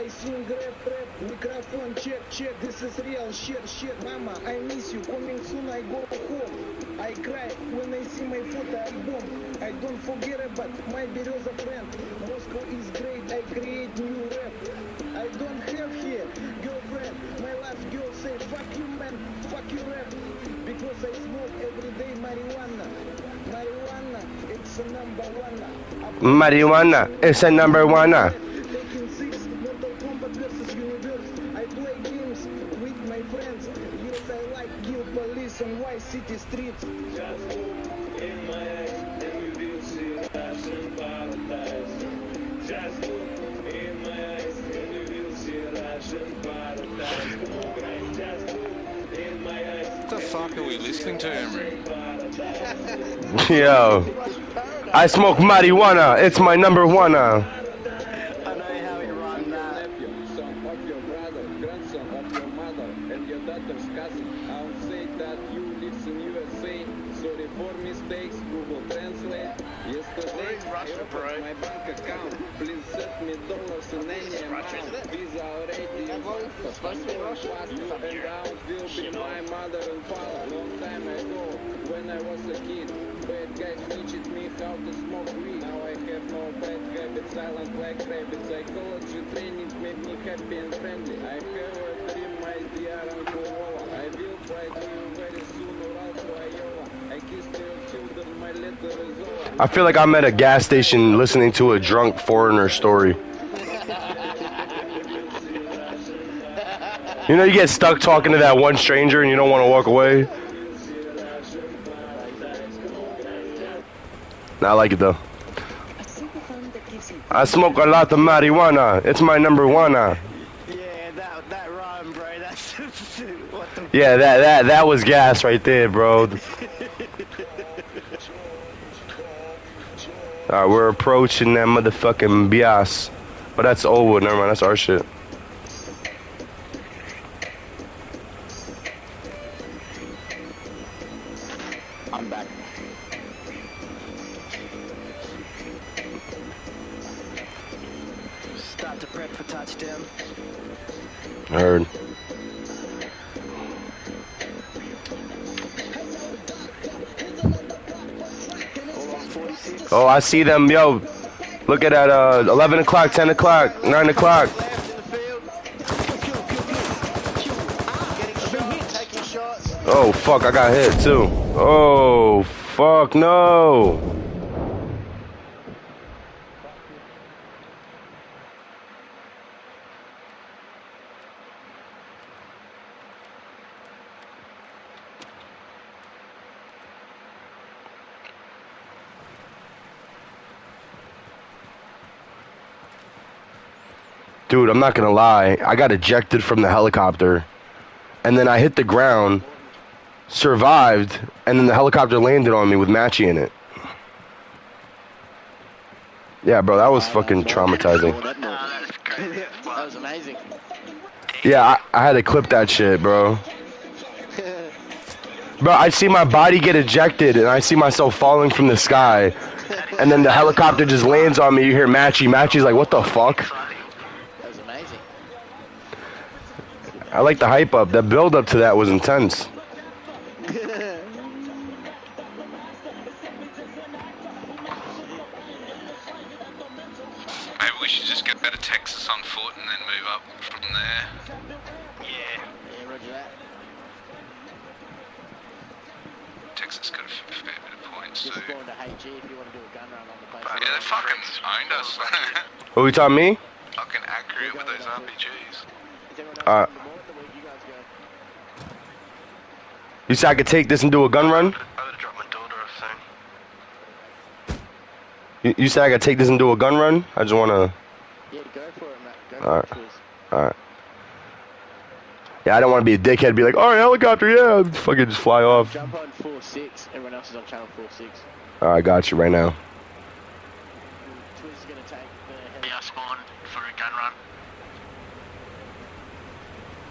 I sing rap, microphone check, this is real shit, mama, I miss you, coming soon I go home. I cry when I see my photo album. I don't forget about my Bereza friend. Moscow is great, I create new rap. I don't have here girlfriend. My last girl say fuck you man, fuck you rap. Because I smoke every day marijuana. Marijuana, it's a number one. Marijuana, it's a number one. Taking 6, Mortal Kombat versus Universe. I play games with my friends. Yes, I like kill police on Vice City streets. Just look in my eyes and you will see Russian paradise. Just look in my eyes and you will see Russian paradise. Just look in my eyes. What the fuck are we listening to, Emery? Yo, I smoke marijuana. It's my number one. I know how he rhymed that. Son of your brother, grandson of your mother, and your daughter's cousin. I'll say that you live in USA. Sorry for mistakes, Google Translate. Yesterday, I opened my bank account. Please send me dollars in any amount. Visa already in and out will be my mother and father. Long time ago, when I was a kid, bad guys teached me how to smoke weed. Now I have no bad habits, silent like rabbits. Psychology training made me happy and friendly. I have a dream, my dear Uncle Walla. I will fly to you very soon, Ural to Iowa. I kissed your children, my letter is over. I feel like I'm at a gas station listening to a drunk foreigner story. You know, you get stuck talking to that one stranger and you don't want to walk away. Nah, I like it though. I smoke a lot of marijuana. It's my number one. Yeah, that rhyme, bro. That's what the. Yeah, that was gas right there, bro. Alright, we're approaching that motherfucking bias. But that's Oldwood, never mind, that's our shit. I'm back. Start to prep for touchdown. Heard. Oh, I see them, yo. Look at that, 11 o'clock, 10 o'clock, 9 o'clock. Oh, fuck, I got hit, too. Oh, fuck, no. Dude, I'm not gonna lie. I got ejected from the helicopter, and then I hit the ground, survived, and then the helicopter landed on me with Matchy in it. Yeah, bro, that was fucking traumatizing. That was amazing. Yeah, I had to clip that shit, bro. Bro, I see my body get ejected, and I see myself falling from the sky, and then the helicopter just lands on me. You hear Matchy. Matchy's like, what the fuck? I like the hype up. The build up to that was intense. Maybe we should just go to Texas on foot and then move up from there. Yeah, roger that. Texas got a fair bit of points too. Just going to HG if you want to do a gun run on the place. Yeah, they fucking owned us. Who you talking me? Fucking accurate with those RPGs. You said I could take this and do a gun run? I would have dropped my daughter off soon. You said I could take this and do a gun run? I just wanna. Yeah, go for it, Matt. Go Alright. for it. Alright. Yeah, I don't want to be a dickhead and be like, alright, helicopter, yeah, fucking just fly off. Jump on 4-6. Everyone else is on channel 4-6. Alright, I got you right now. Twiz is going to take the Yeah, spawn for a gun run.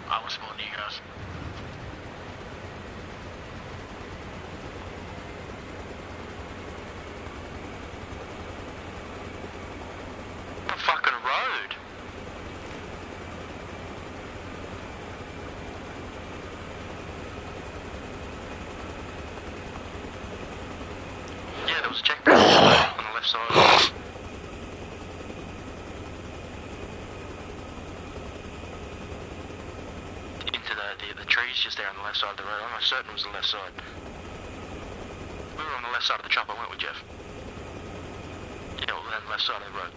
I will spawn you guys. The fucking road. was a checkpoint on the left side. Into the trees just there on the left side of the road. I'm certain it was the left side. We were on the left side of the chopper, weren't we, Jeff? Yeah, we were on the left side of the road.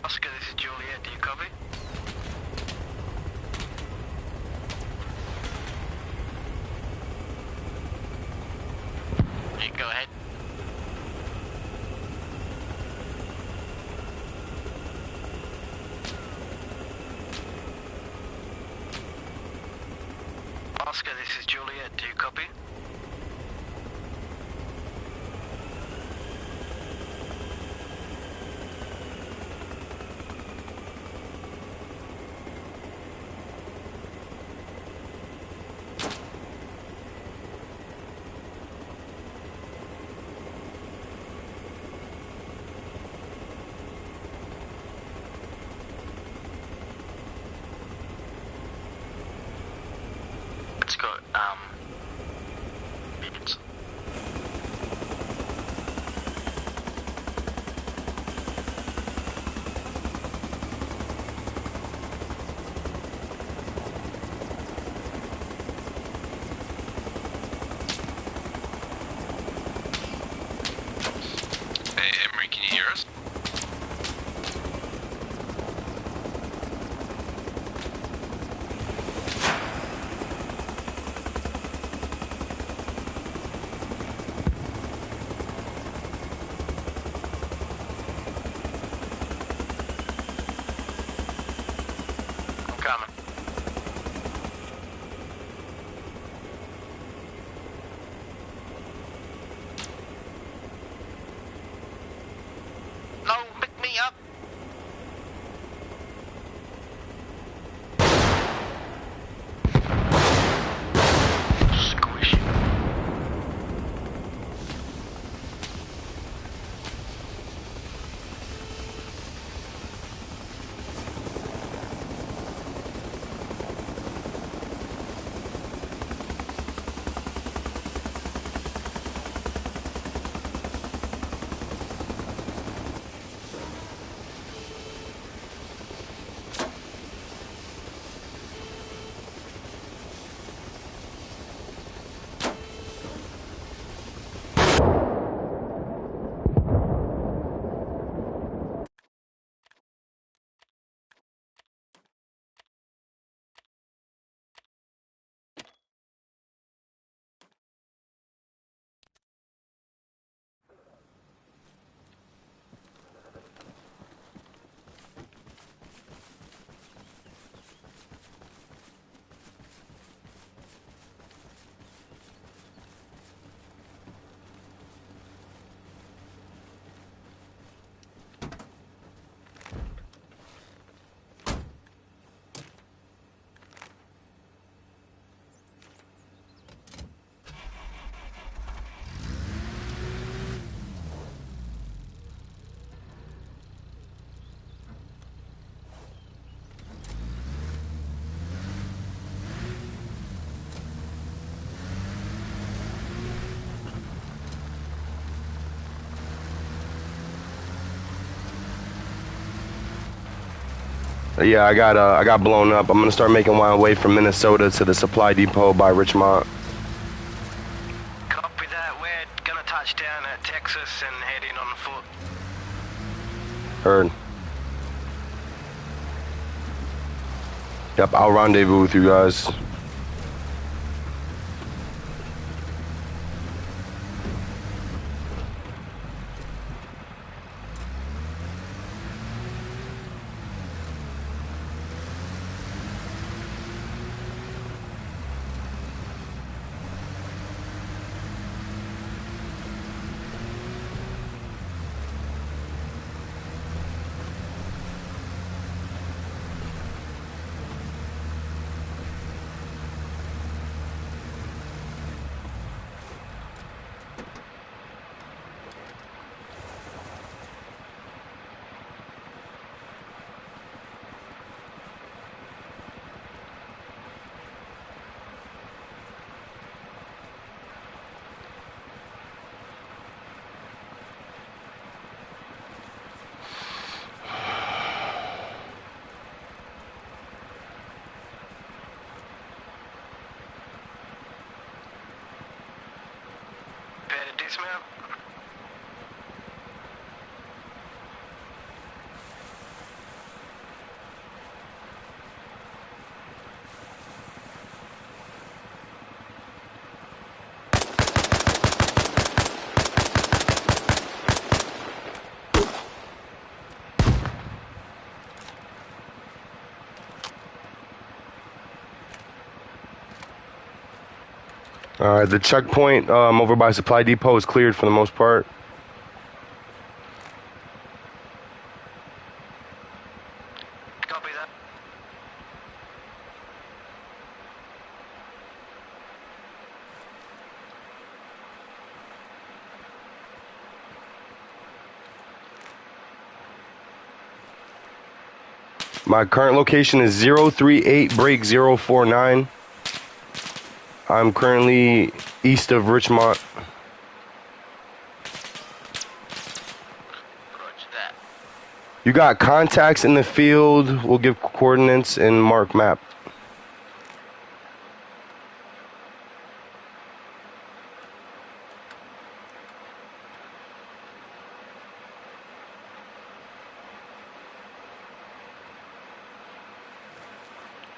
Oscar, this is Juliet, do you copy? You go ahead. Oscar, this is Juliet, do you copy? It's got, beacons. Hey, Emery, can you hear us? I'm coming. No, pick me up. Squish it. Yeah, I got blown up. I'm gonna start making my way from Minnesota to the supply depot by Richmond. Copy that. We're gonna touch down at Texas and head in on foot. Heard. Yep, I'll rendezvous with you guys. Jeff. Alright, the checkpoint over by Supply Depot is cleared for the most part. Copy that. My current location is 038 break 049. I'm currently east of Richmond. Roger that. You got contacts in the field. We'll give coordinates and mark map.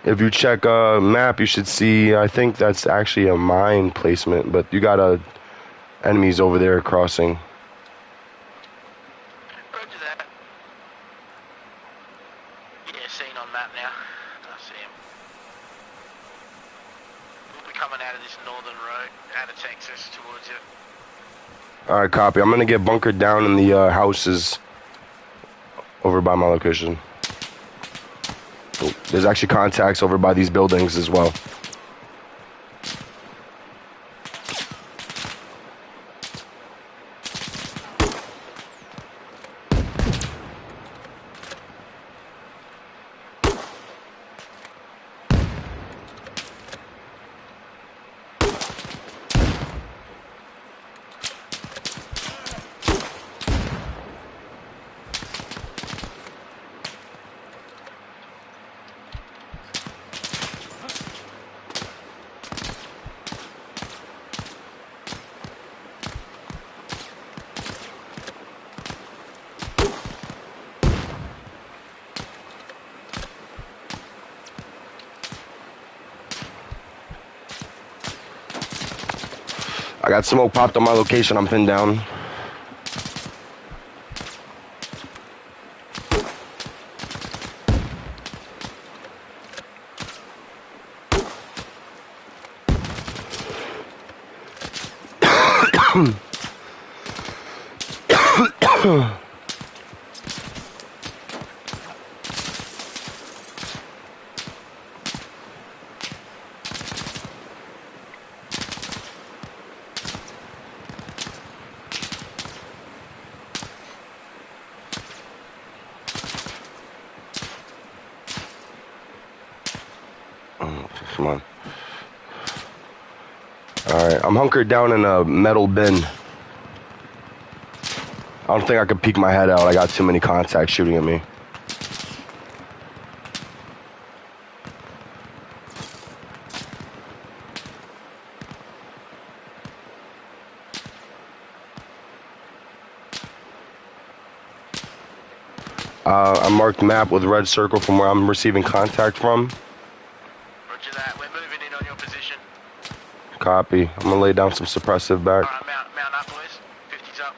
If you check a map, you should see, I think that's actually a mine placement, but you got enemies over there crossing. Roger that. Yeah, seen on map now. I see him. We'll be coming out of this northern road, out of Texas, towards you. Alright, copy. I'm gonna get bunkered down in the houses over by my location. Oh, there's actually contacts over by these buildings as well. I got smoke popped on my location. I'm pinned down. Come on. Alright, I'm hunkered down in a metal bin. I don't think I could peek my head out. I got too many contacts shooting at me. I marked map with red circle from where I'm receiving contact from. Roger that. We're moving in on your position. Copy. I'm gonna lay down some suppressive back. Alright, mount up, boys. 50's up.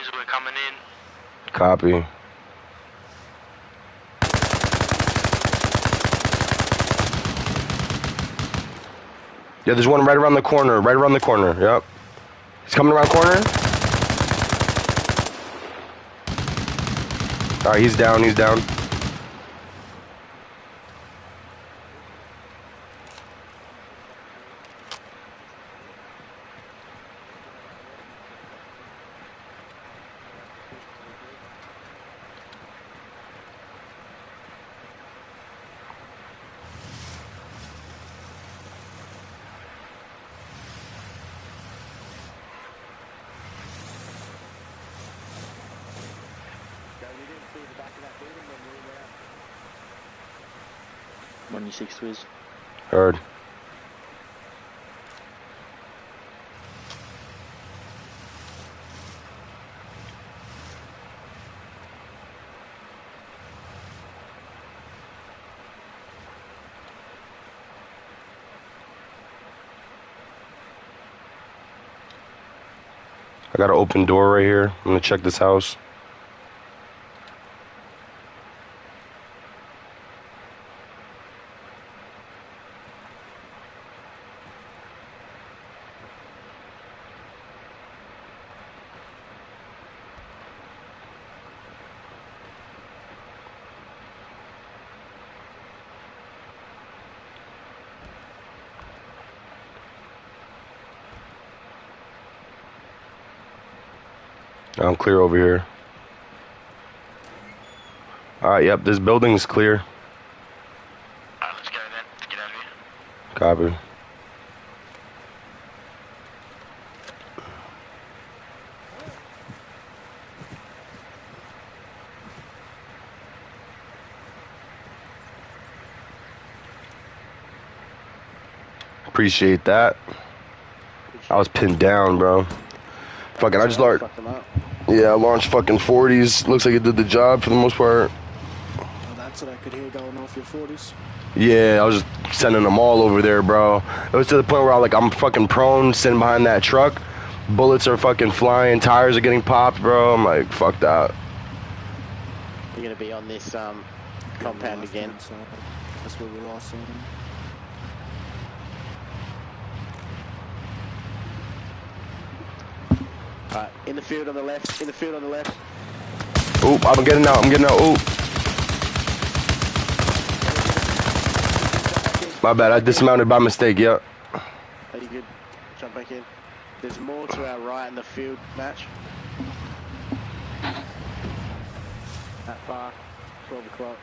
trees, we're coming in. Copy. Yeah, there's one right around the corner. Right around the corner. Yep. He's coming around the corner. All right, he's down. He's down. On your 6 Twiz. Heard. I got an open door right here. I'm gonna check this house. I'm clear over here. Alright, yep, this building's clear. Alright, let's go then. Let's get out of here. Copy. Appreciate that. I was pinned down, bro. Fucking, I just launched. Yeah, I launched fucking 40s. Looks like it did the job for the most part. Oh, that's what I could hear going off your 40s. Yeah, I was just sending them all over there, bro. It was to the point where I'm fucking prone, sitting behind that truck. Bullets are fucking flying, tires are getting popped, bro. I'm like, fuck that. You're gonna be on this compound again. So that's where we lost him. Alright, in the field on the left, in the field on the left. Oop, I'm getting out, Oop. My bad, I dismounted by mistake, yep. Are you good? Jump back in. There's more to our right in the field, Match. That far, 12 o'clock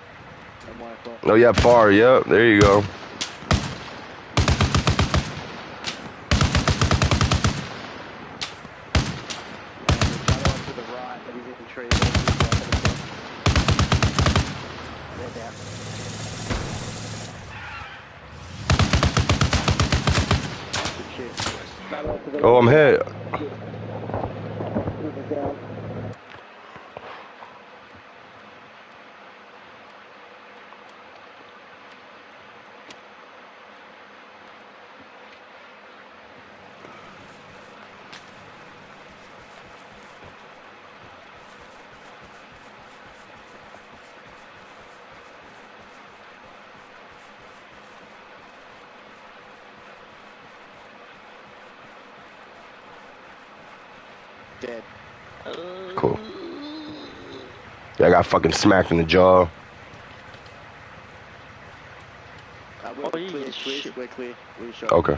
and 1 o'clock. Oh, yeah, far, yep, there you go. Oh, I'm hit. Dead. Cool. Yeah, I got fucking smacked in the jaw. We're clear, shit. We're clear. We're shot. Okay.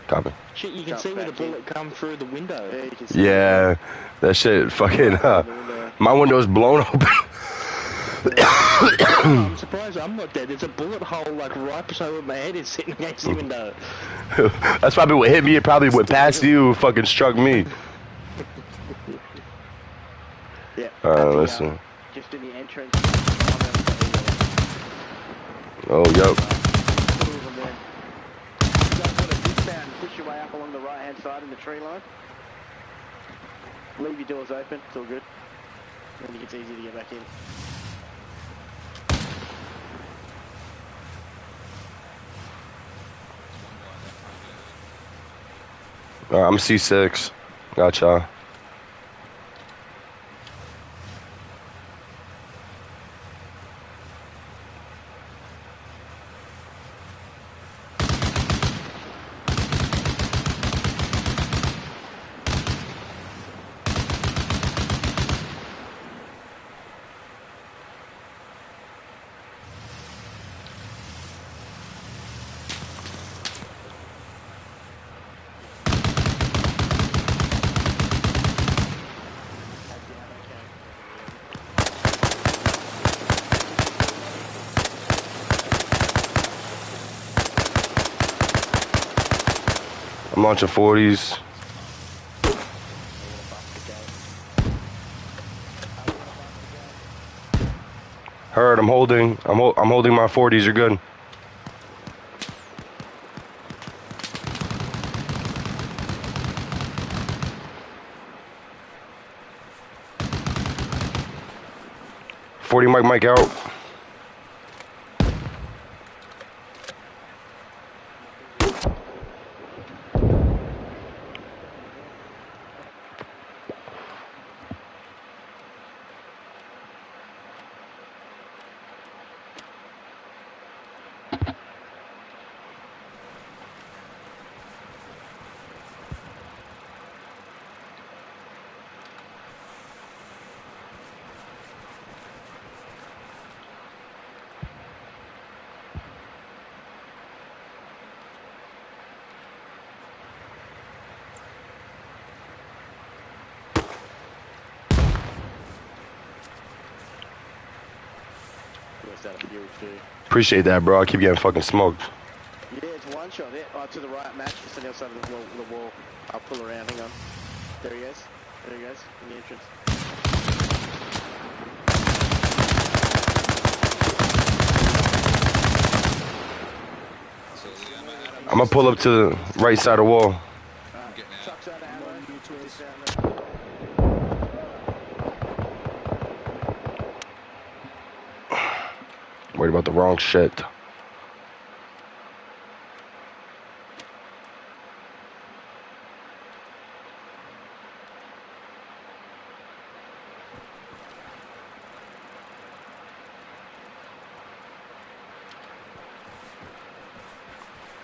Copy. Shit, you can see where the bullet come through the window. Yeah, you can see Yeah, that shit fucking, my window's blown open. I'm surprised I'm not dead. There's a bullet hole like right beside where my head is sitting against the window. That's probably what hit me. It probably went past you, fucking struck me. Yeah. Listen. Just in the entrance. Oh, yep. Push your way up along the right hand side in the tree line. Leave your doors open, it's all good. Then it's easy to get back in. I'm C6. Gotcha. I'm launching 40s. Heard. I'm holding. I'm holding my 40s. You're good. Mike out. Appreciate that, bro. I keep getting fucking smoked. Yeah, it's one shot. Yeah, oh, to the right, Matt. Just on the outside of the wall. I'll pull around. Hang on. There he goes. There he goes. In the entrance. I'm gonna pull up to the right side of the wall. Trucks out of ammo. Worried about the wrong shit.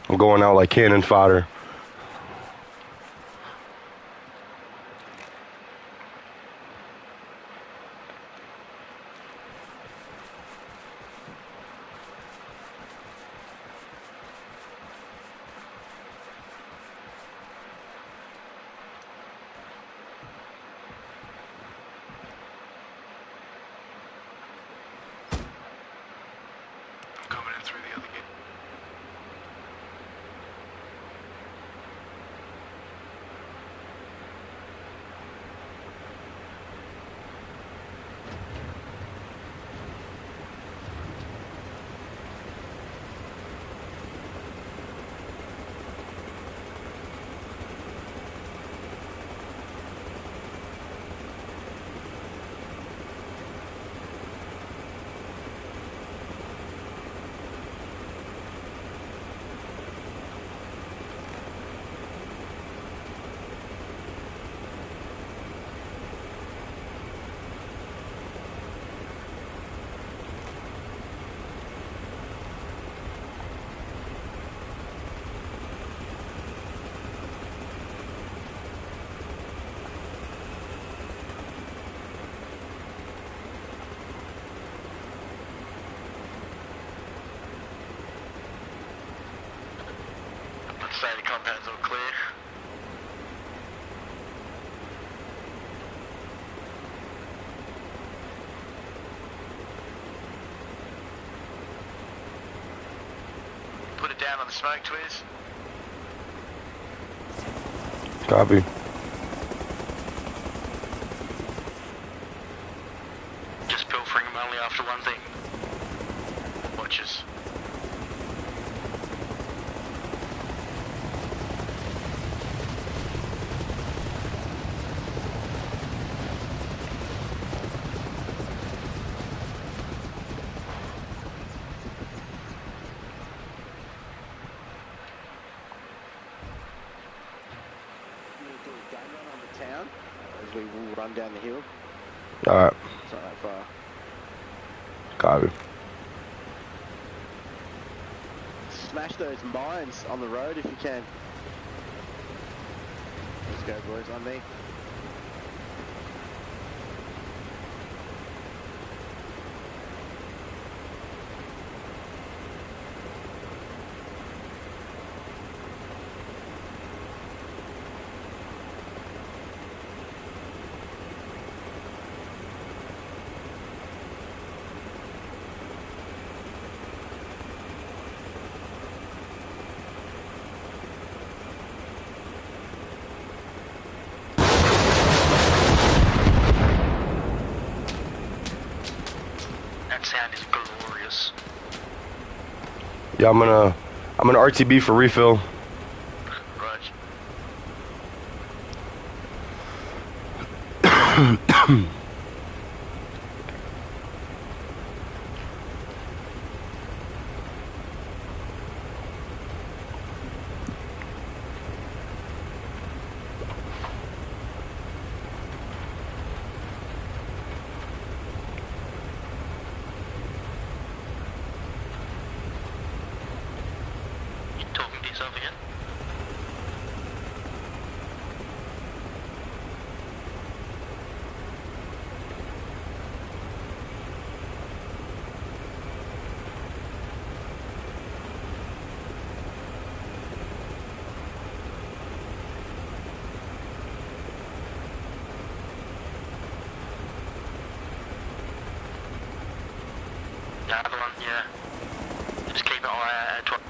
I'm going out like cannon fodder. Coming in through the other gate. Say the compound's all clear. Put it down on the smoke, Twiz. Copy. Just pilfering them only after one thing. Watches. As we will run down the hill. Alright. It's not that far. Copy. Smash those mines on the road if you can. Let's go, boys, on me. Yeah, I'm gonna RTB for refill. Right. You talking to yourself again? The other one, yeah. Just keep it on at 12.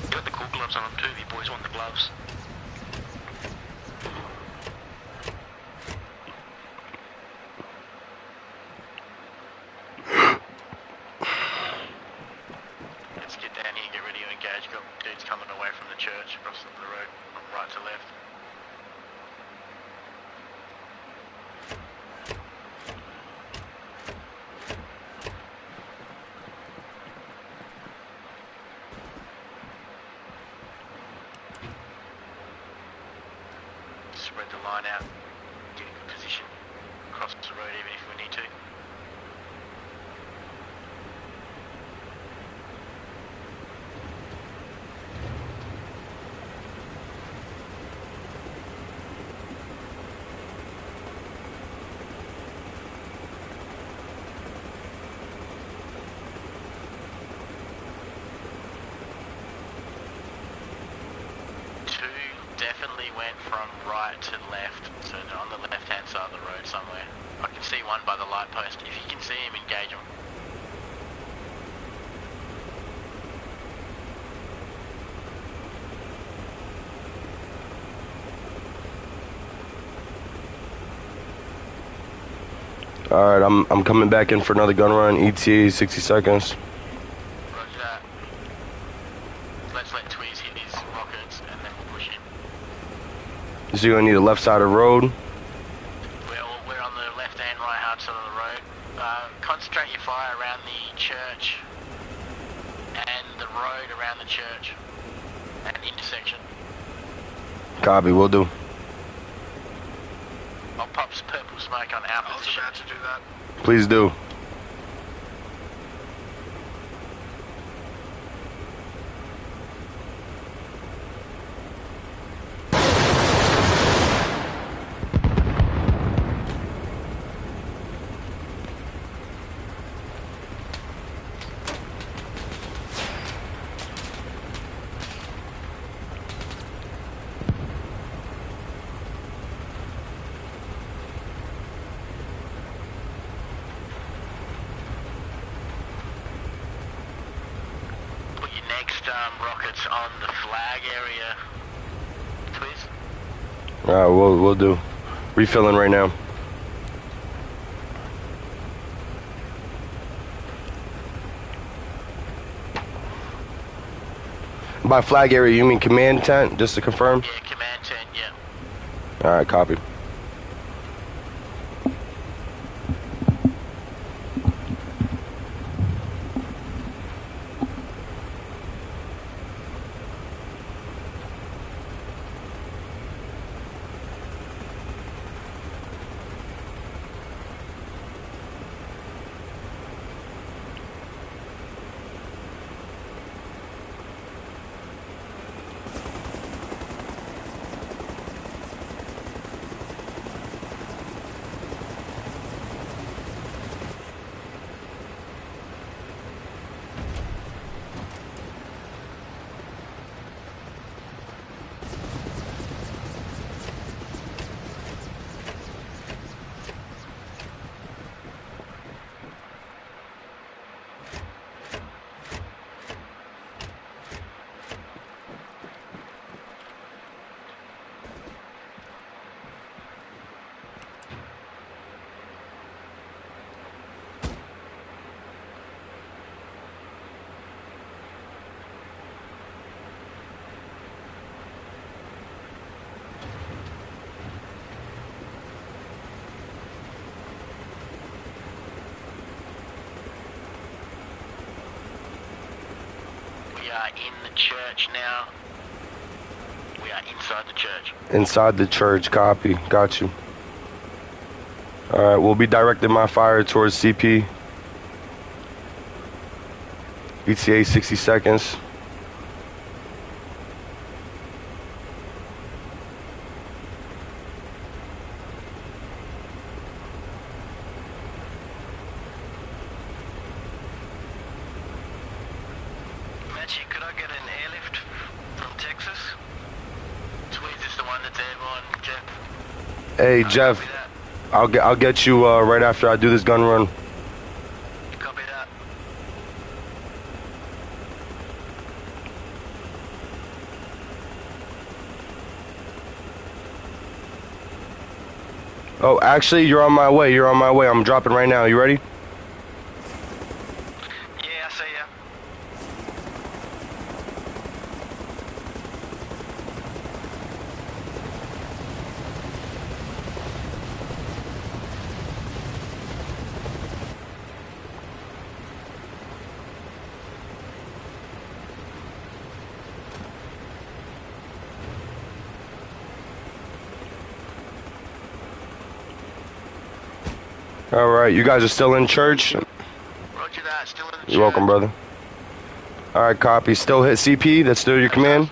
You got the cool gloves on them too, you boys want the gloves. Let's get down here and get ready to engage. Got dudes coming away from the church across the road from right to left. Spread the line out, get a good position, cross the road even if we need to. Two definitely went from right to left, so they're on the left hand side of the road somewhere. I can see one by the light post. If you can see him, engage him. Alright, I'm coming back in for another gun run. ETA 60 seconds. Roger that. Let's let Tweez hit his rockets and then we'll push him. So you're gonna need a left side of the road. We're on the left and right hand side of the road. Concentrate your fire around the church and the road around the church and intersection. Copy, will do. I'll pop some purple smoke on our position. I was about to do that. Please do. Put your next rockets on the flag area, please. Alright, we'll do. Refilling right now. By flag area, you mean command tent, just to confirm? Yeah, command tent, yeah. Alright, copy. are in the church now. We are inside the church. Inside the church, copy. Got you. Alright, we'll be directing my fire towards CP. ETA 60 seconds. Matchy, could I get an airlift from Texas? Tweez is the one that's airborne, Jeff. Hey, Jeff. I'll get you right after I do this gun run. Copy that. Oh, actually, you're on my way. You're on my way. I'm dropping right now. You ready? Yeah, I see ya. All right, you guys are still in church? Roger that, still in the church. You're welcome, brother. All right, copy. Still hit CP? That's still your command?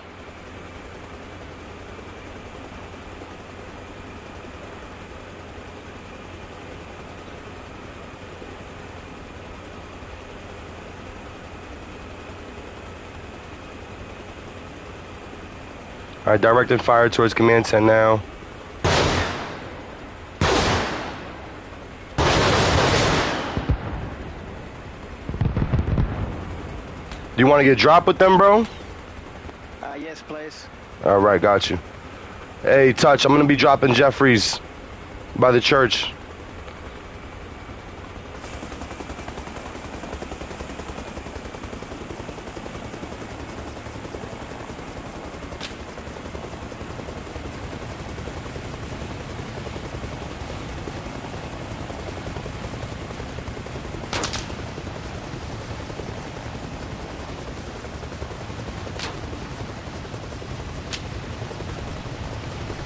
All right, directing fire towards command 10 now. Do you want to get dropped with them, bro? Yes, please. All right, got you. Hey, Touch, I'm going to be dropping Jeffries by the church.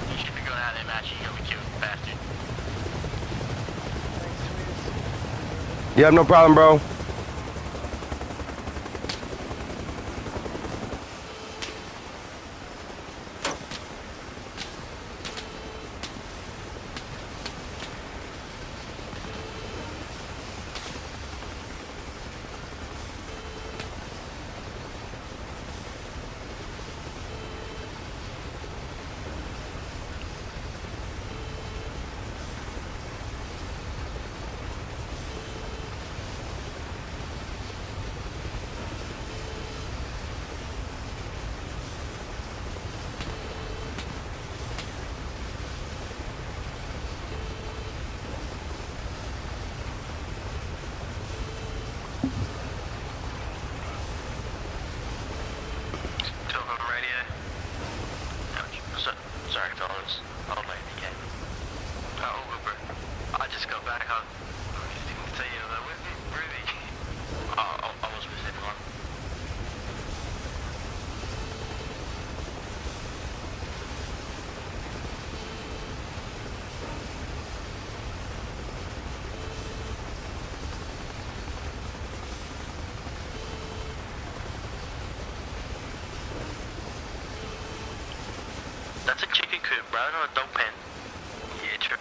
You should be going out there, Matchy. You'll be killed, bastard. Yeah, no problem, bro. Talk on radio. Sorry, fellas. Old lady again. Oh, all good, bro. I just got back. I didn't see you. Where's Ruby? Oh, I was with everyone. That's a chicken coop, bro, not a dog pen. Yeah, true.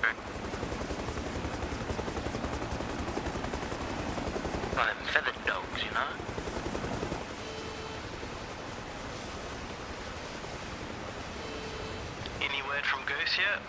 One of them feathered dogs, you know? Any word from Goose yet?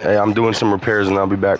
Hey, I'm doing some repairs and I'll be back.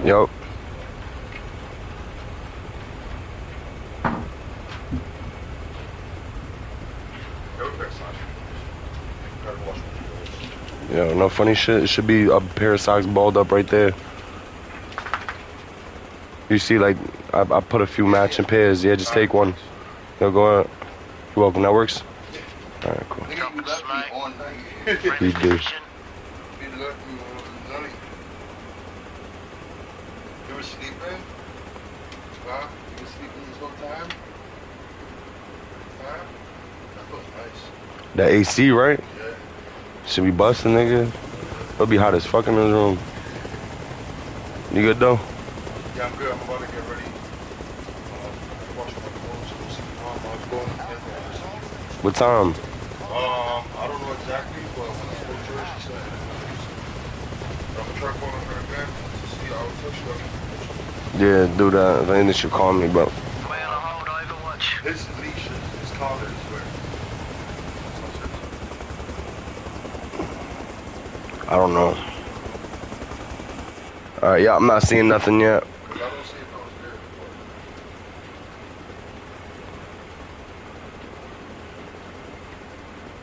Yup. Yo, no funny shit. It should be a pair of socks balled up right there. You see, like, I put a few matching pairs. Yeah, just take one. Yo, go on. You're welcome. That works? Alright, cool. You do. You were sleeping? Huh? You were sleeping this whole time? Huh? That was nice. The AC, right? Yeah. Should be busting, nigga. It'll be hot as fuck in this room. You good, though? Yeah, I'm good. I'm about to get ready. Wash my clothes. Go see my mom. I was going to get What time? I don't know exactly, but when I spoke to her, she said, I'm going to try calling her again to see. I will text you. Yeah, do that. If anything, should call me, bro. His leash, his collar is where. I don't know. Alright, yeah, I'm not seeing nothing yet. I don't see it downstairs.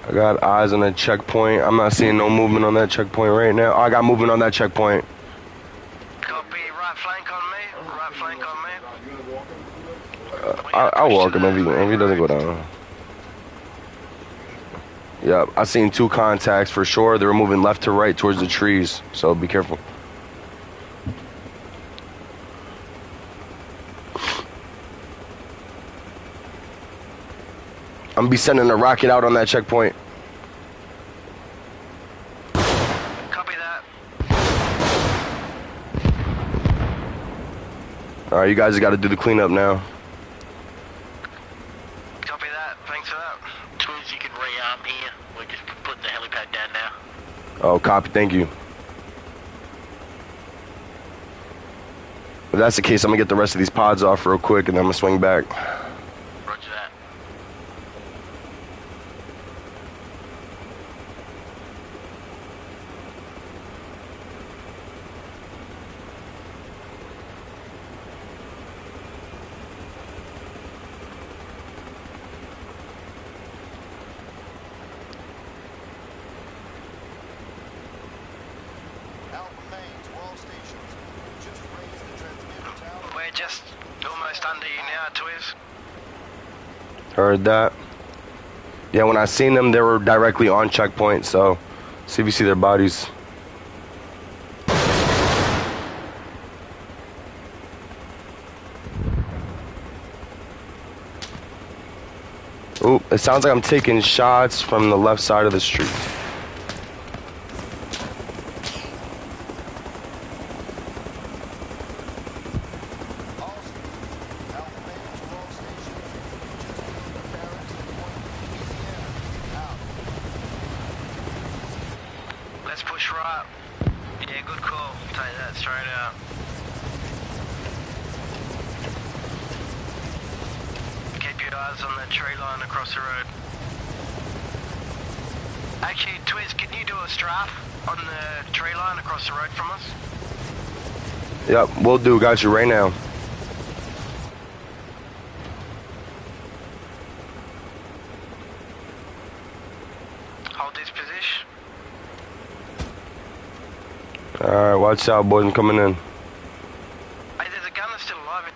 I got eyes on that checkpoint. I'm not seeing no movement on that checkpoint right now. Oh, I got movement on that checkpoint. Copy, right flank on me. Right flank on me. I'll walk him if he doesn't go down. Yep, I seen two contacts for sure. They were moving left to right towards the trees, so be careful. I'm gonna be sending a rocket out on that checkpoint. Copy that. Alright, you guys got to do the cleanup now. Copy that. Thanks for that. Twins, you can rearm here. We're just putting the helipad down now. Oh, copy. Thank you. If that's the case, I'm gonna get the rest of these pods off real quick, and then I'm gonna swing back. Roger that. Just almost under you now, Twiz. Heard that. Yeah, when I seen them, they were directly on checkpoint, so see if you see their bodies. Ooh, it sounds like I'm taking shots from the left side of the street. Let's push right. Yeah, good call. Take that straight out. Keep your eyes on the tree line across the road. Actually, Twiz, can you do a strafe on the tree line across the road from us? Yep, will do. Got you right now. Hold this position. Alright, watch out, boys. I'm coming in. Hey, there's a gun that's still alive.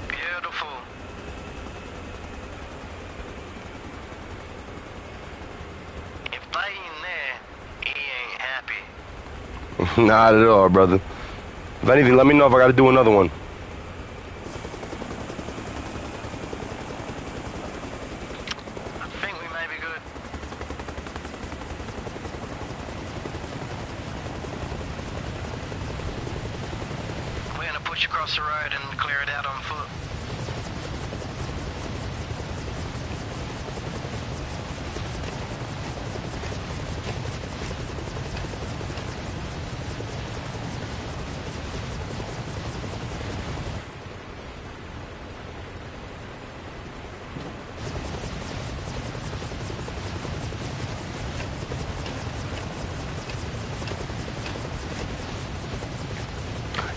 Beautiful. If they in there, he ain't happy. Not at all, brother. If anything, let me know if I gotta do another one. I think we may be good. We're gonna push across the road and clear it out on foot.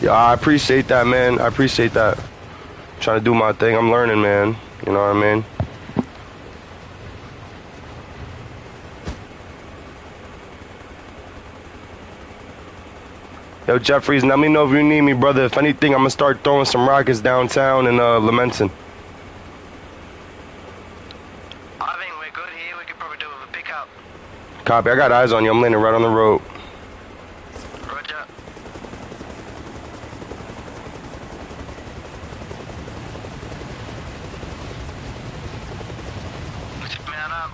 Yeah, I appreciate that, man. I appreciate that. Trying to do my thing. I'm learning, man. You know what I mean? Yo, Jeffries, let me know if you need me, brother. If anything, I'm gonna start throwing some rockets downtown in Lamenton. I think we're good here. We could probably do a pickup. Copy. I got eyes on you. I'm landing right on the road. Roger. Let's mount up.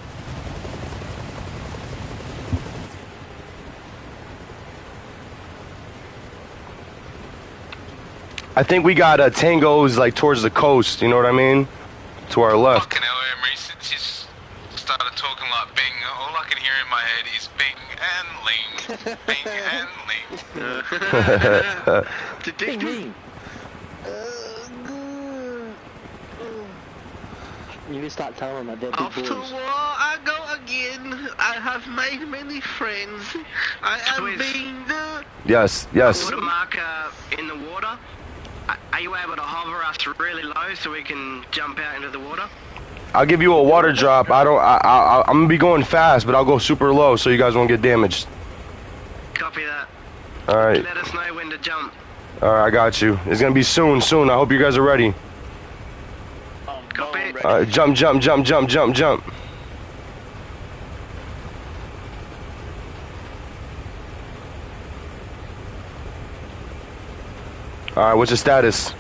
I think we got tangos like towards the coast. You know what I mean? To our left. Fucking hell, Emery, since you started talking like Bing, all I can hear in my head is Bing and Ling. Bing and Ling. Ding. You need to start telling them that they're big After boys. war, I go again. I have made many friends. I have Twiz. been the... Yes. Put a marker in the water. Are you able to hover us really low so we can jump out into the water? I'll give you a water drop. I'm gonna be going fast, but I'll go super low so you guys won't get damaged. Copy that. All right. Let us know when to jump. All right, I got you. It's gonna be soon. I hope you guys are ready. Copy. All right, jump. All right, what's your status?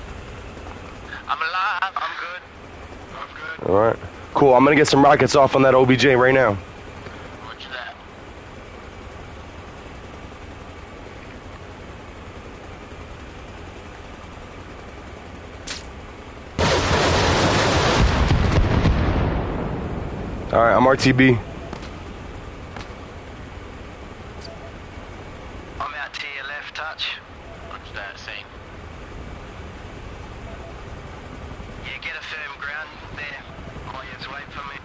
I'm alive. I'm good. All right, cool. I'm gonna get some rockets off on that OBJ right now. Roger that. All right, I'm RTB. I'm out to your left touch. Roger that, scene. Yeah, get a firm ground there. While you just wait for me.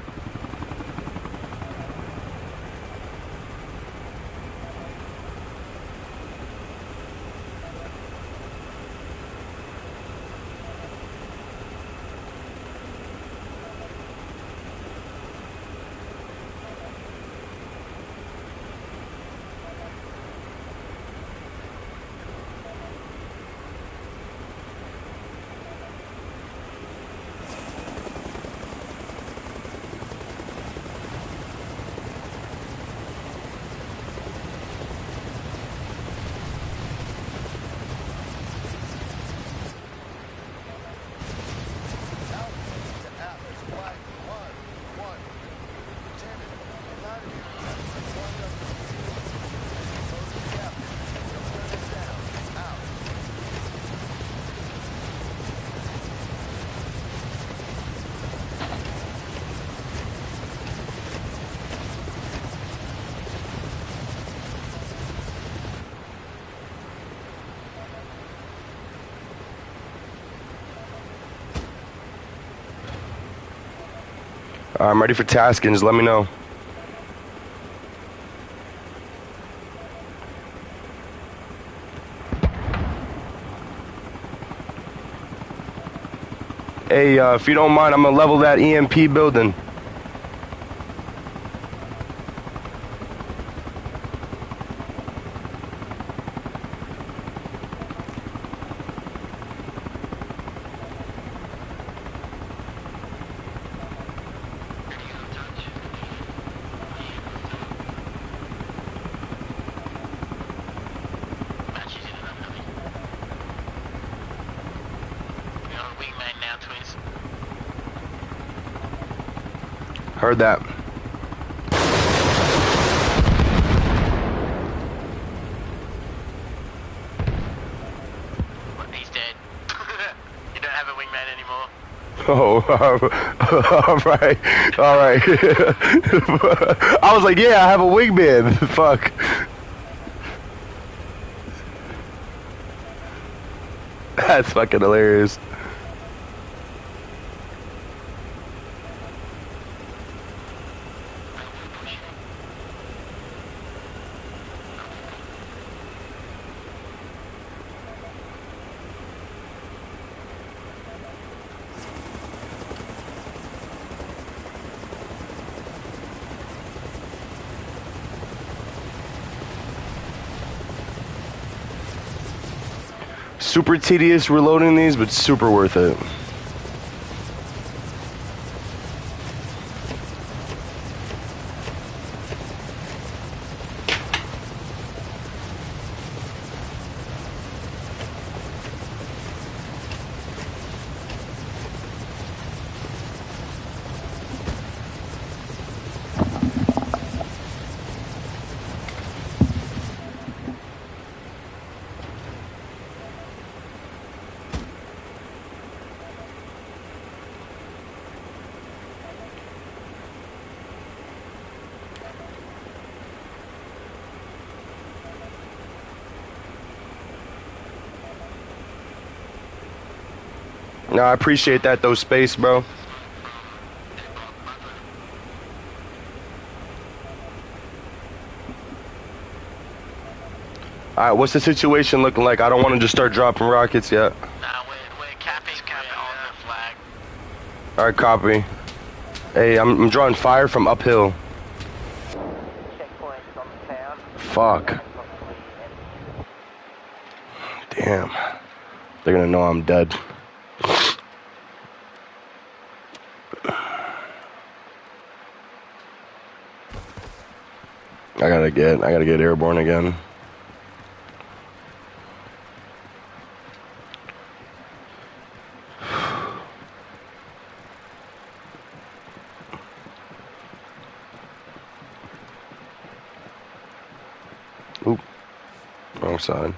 I'm ready for tasking. Just let me know. Hey, if you don't mind, I'm gonna level that EMP building. Heard that. He's dead. You don't have a wingman anymore. Oh, all right. I was like, yeah, I have a wingman. Fuck. That's fucking hilarious. Super tedious reloading these, but super worth it. No, I appreciate that though, Space, bro. Alright, what's the situation looking like? I don't want to just start dropping rockets yet. Nah, we're capping on the flag. Alright, copy. Hey, I'm drawing fire from uphill. Checkpoints on the town. Fuck. Damn. They're gonna know I'm dead. I gotta get airborne again. Oop. Wrong side.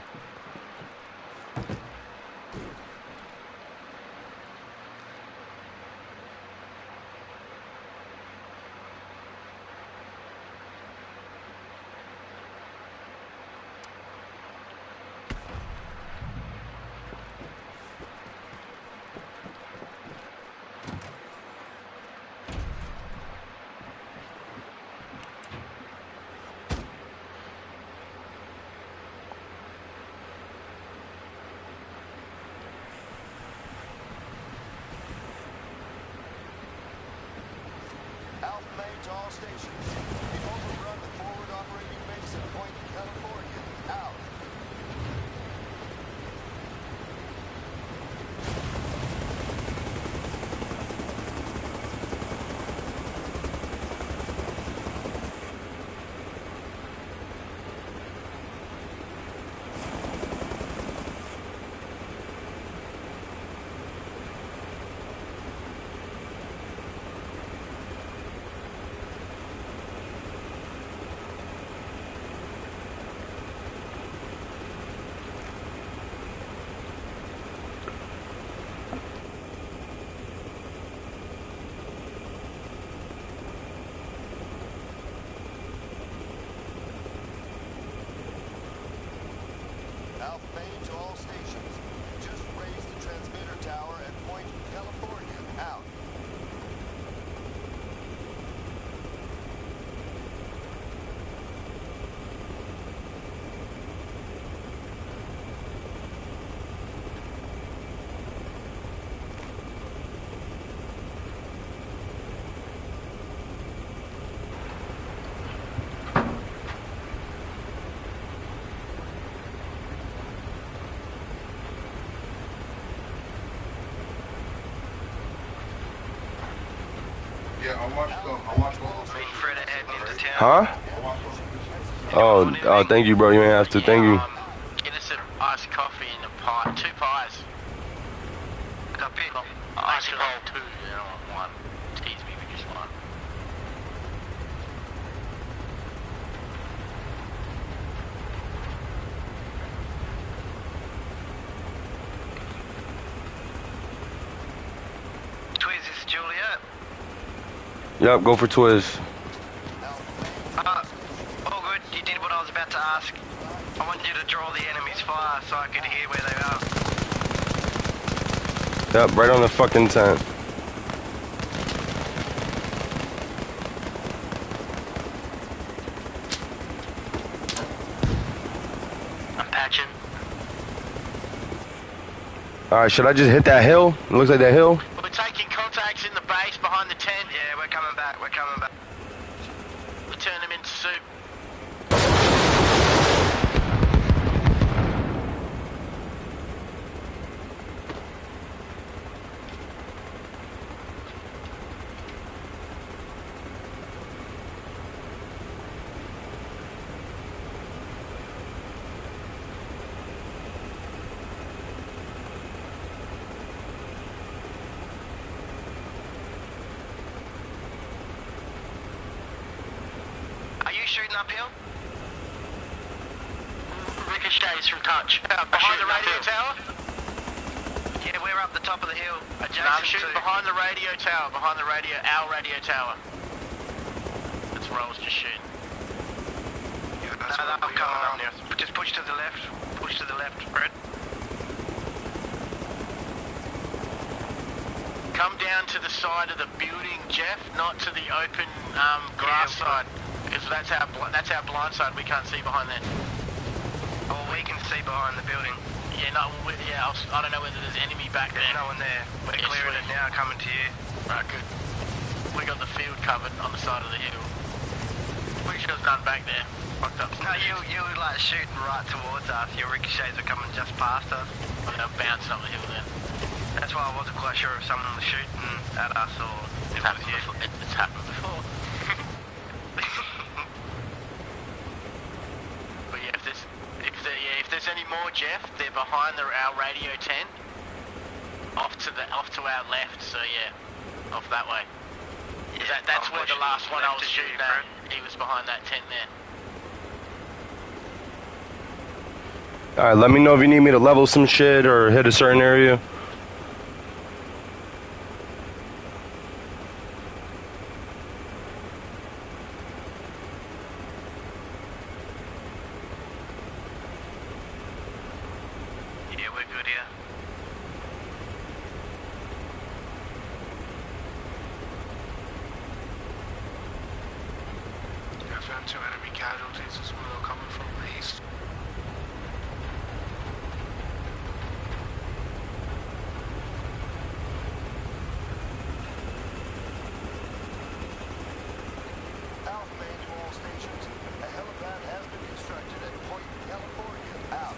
To all stations. We overrun the forward operating base at Point California. Out. To all stations. Just raise the transmitter tower at Point California. Out. I watched all those. Waiting for it to head into town. Huh? I watched all those. Oh, thank you, bro. You ain't have to. Thank you. Get us an iced coffee and a pie. 2 pies. Up here. I should hold 2, you know, 1. Tease me with just 1. Twiz, this is Juliet. Yep, go for Twiz. All good. You did what I was about to ask. I want you to draw the enemy's fire so I could hear where they are. Yep, right on the fucking tent. I'm patching. Alright, should I just hit that hill? It looks like that hill. We're taking contacts in the base behind the tent. Yeah, we're coming back. We're coming back. We turn them into soup. Shooting uphill? Ricochets from touch. Behind the radio tower? Yeah, we're up the top of the hill. Adjacent I'm shooting to... behind the radio tower. Behind the radio, our radio tower. That's where I was just shooting. Yeah, that's I'm coming up now. Just push to the left. Push to the left, Brett. Come down to the side of the building, Jeff, not to the open grass side. Because that's our blind side. We can't see behind that. Oh, we can see behind the building. Yeah, no, I don't know whether there's enemy back there. There's no one there. We're clearing it now, coming to you. Right, good. We got the field covered on the side of the hill. Pretty sure there's none back there. Fucked up. No, you were like shooting right towards us. Your ricochets were coming just past us. Well, they were bouncing up the hill then. That's why I wasn't quite sure if someone was shooting at us or it was you. It's happened before. But yeah, if there's any more, Jeff, they're behind our radio tent, off to our left. So yeah, off that way. Yeah, that's where the last one I was shooting at. He was behind that tent there. Alright, let me know if you need me to level some shit or hit a certain area. Yeah, we're good here. I found 2 enemy casualties as well coming from the east. Alpha main to all stations. A helipad has been constructed at Point California. Out.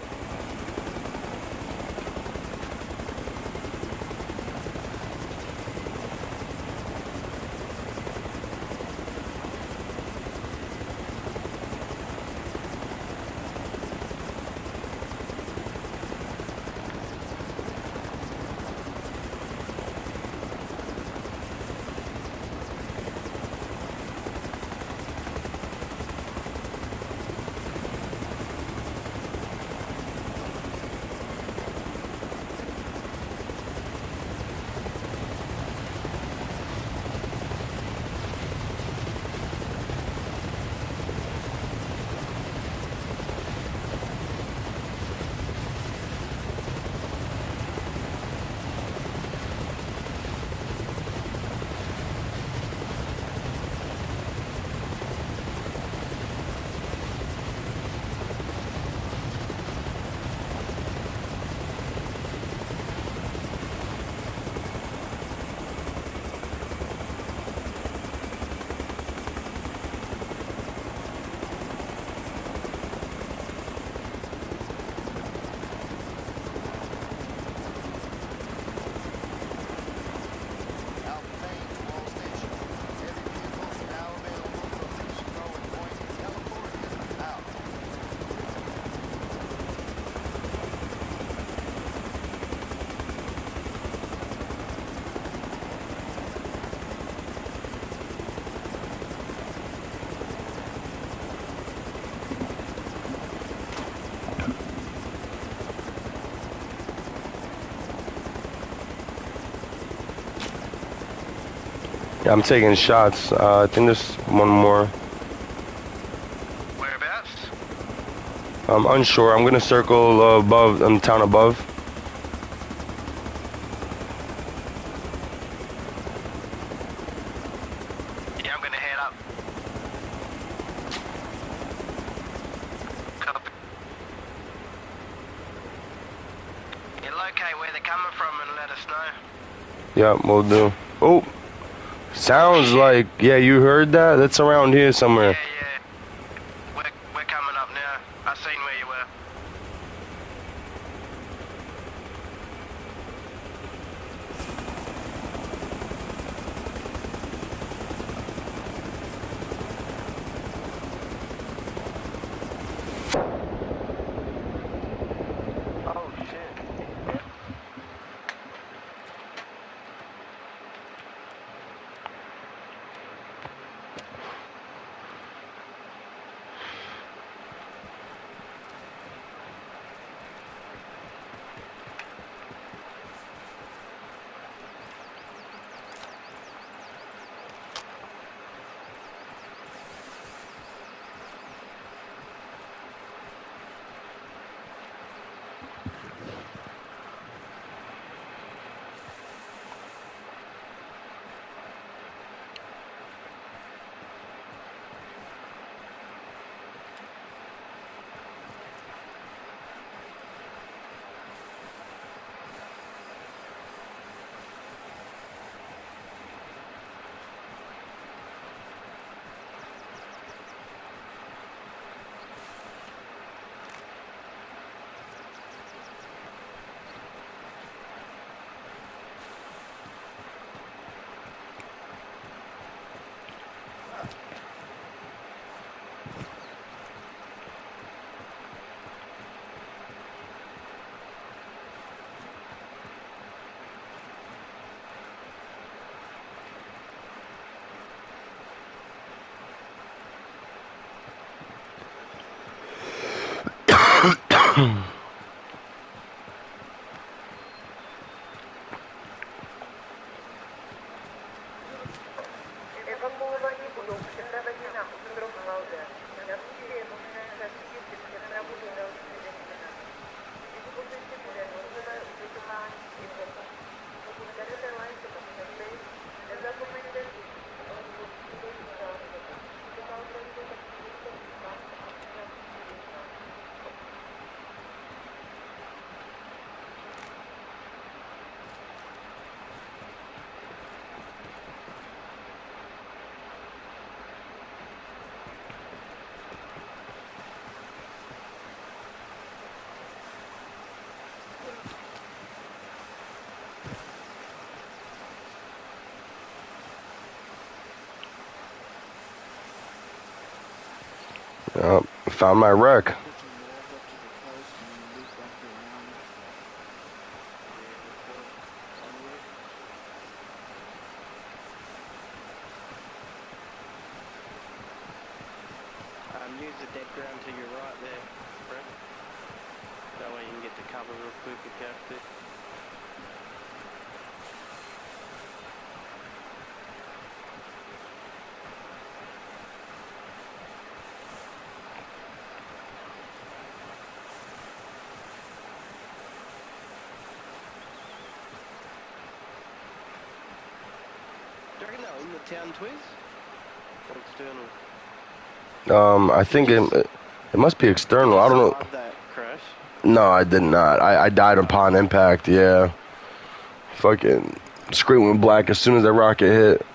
Yeah, I'm taking shots. I think there's one more. Whereabouts? I'm unsure. I'm gonna circle above, in the town above. Yeah, I'm gonna head up. Copy. You locate where they're coming from and let us know. Yeah, we'll do. Oh, sounds like, yeah, you heard that? That's around here somewhere. Yeah. We're coming up now. I seen where you were. Oh shit. Found my wreck. Use the dead ground to your right there, Brett. That way you can get to cover real quick if you have to. Do you reckon that was in the town, Twiz? Or external? I think it must be external. I don't know. That crash? No, I did not. I died upon impact, yeah. Fucking screen went black as soon as that rocket hit.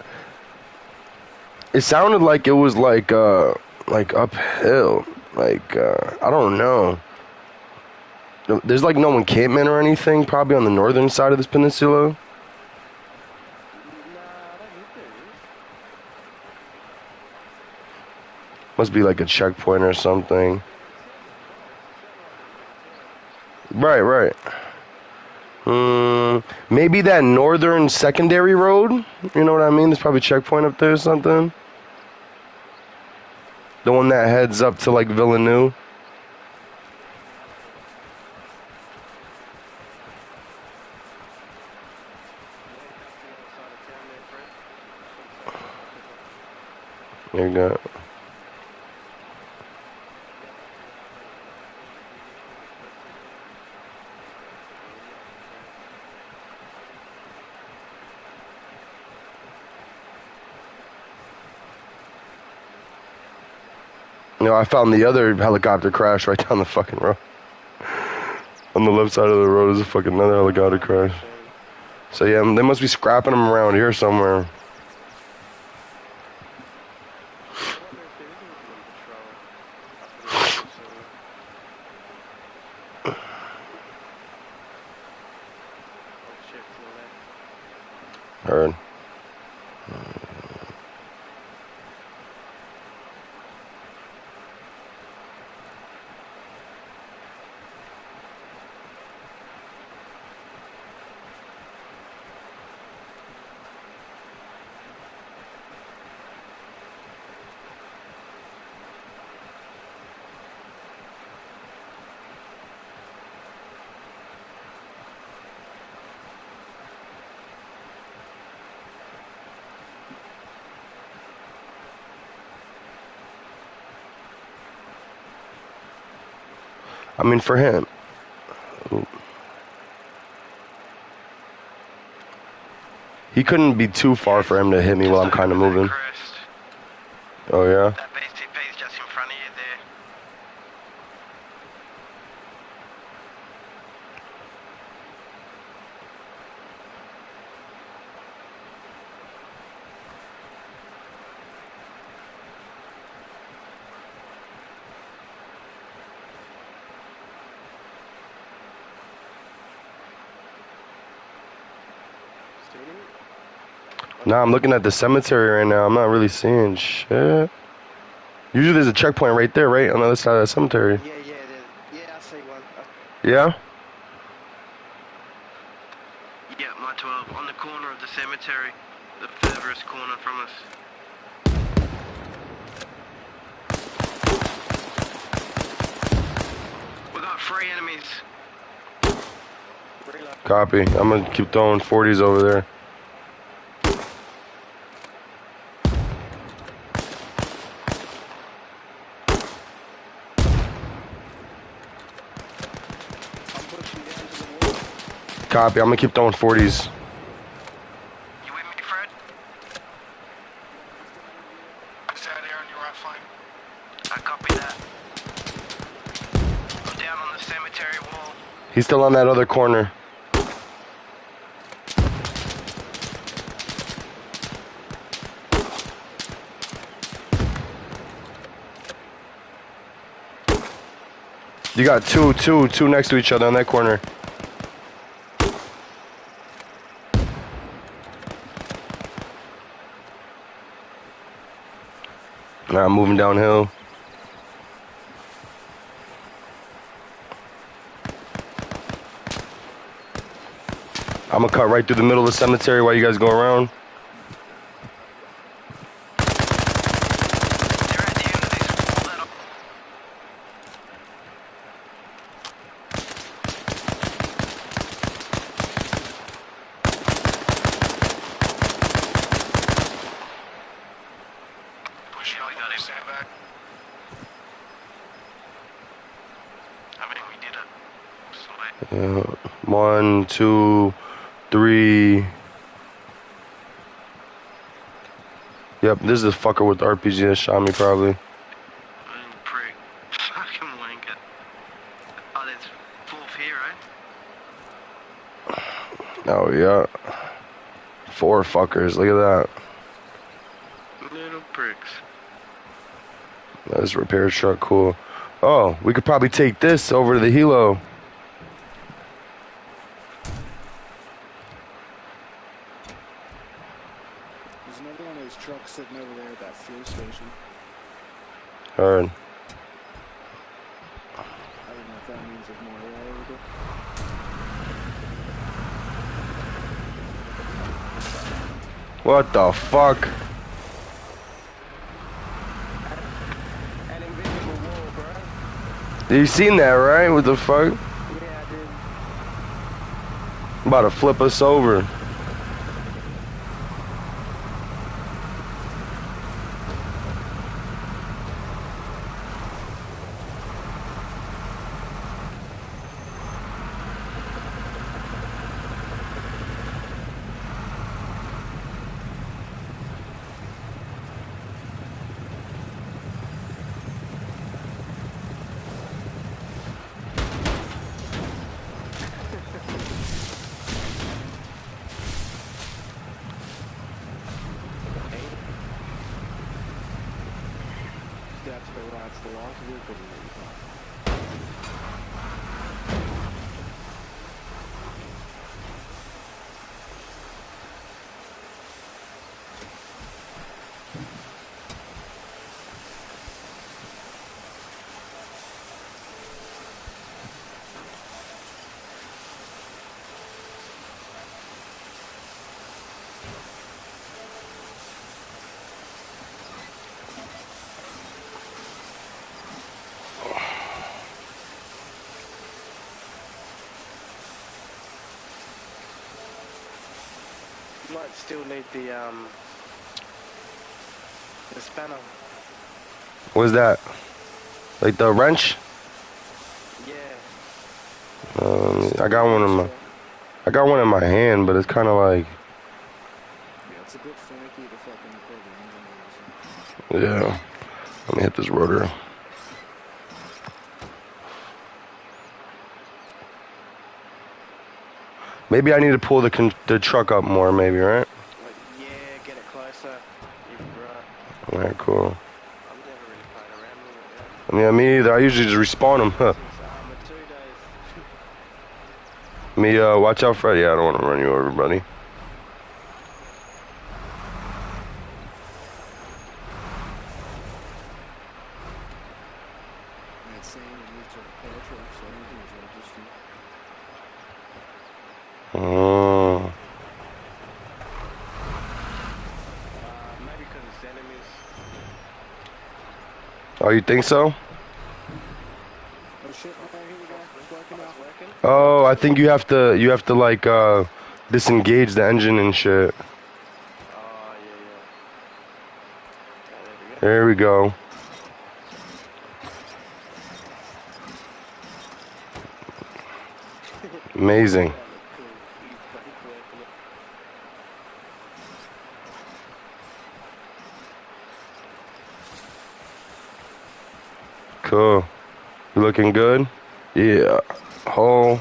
It sounded like it was like uphill. I don't know. There's like no encampment or anything, probably on the northern side of this peninsula. Must be like a checkpoint or something. Right. Maybe that northern secondary road? You know what I mean? There's probably a checkpoint up there or something. The one that heads up to like Villeneuve. forget. You know, I found the other helicopter crash right down the fucking road. On the left side of the road is a fucking another helicopter crash. So yeah, they must be scrapping them around here somewhere. Heard. I mean, for him. Ooh. He couldn't be too far for him to hit me while I'm kind of moving. Oh, yeah? That BTP is just in front of you there. Nah, I'm looking at the cemetery right now. I'm not really seeing shit. Usually there's a checkpoint right there, right? On the other side of the cemetery. Yeah, I see one. Yeah? Yeah, my 12, on the corner of the cemetery, the furthest corner from us. We got 3 enemies. Copy. I'm gonna keep throwing 40s over there. Copy. I'm gonna keep throwing 40s. You with me, Fred? Is that air on your right flank? I copy that. I'm down on the cemetery wall. He's still on that other corner. You got two next to each other on that corner. Now I'm moving downhill. I'm gonna cut right through the middle of the cemetery while you guys go around. Yeah, 1, 2, 3. Yep, this is the fucker with the RPG that shot me probably. Prick. Fucking wanker. Oh, there's 4th here, right? Oh yeah. 4 fuckers, look at that. Little pricks. This repair truck, cool. Oh, we could probably take this over to the helo. There's another one of those trucks sitting over there at that fuel station. Heard. I don't know if that means there's more air over there. What the fuck? You seen that, right? What the fuck? Yeah, I did. About to flip us over. out to the right, to the right, a little bit of it. You might still need the spanner. What's that? Like the wrench? Yeah. I got one in my hand, but it's kind of like. Yeah, it's a bit finicky to fucking put the engine. Yeah. Let me hit this rotor. Maybe I need to pull the truck up more, maybe, right? Yeah, get it closer. You're right. Alright, cool. I've never really played around with it. Yeah, me either. I usually just respawn them. Huh. Since 2 days. Me, watch out, Freddy. I don't want to run you over, buddy. It's saying it needs a repair truck, so everything is registered. Oh. Maybe because it's enemies. Oh, you think so? Oh shit, okay, here we go. It's working now. Oh, I think you have to like disengage the engine and shit. Oh, yeah. Okay, There we go. Amazing. Cool. You looking good? Yeah. Hull.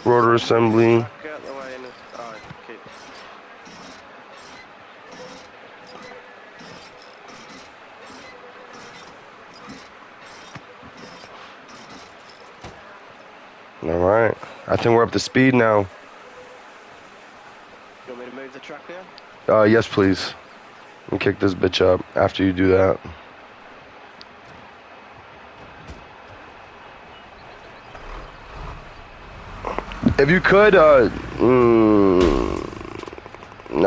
Rotor assembly. Get out the way and keep. All right. I think we're up to speed now. You want me to move the truck now? Yes, please. Let me kick this bitch up after you do that. If you could, now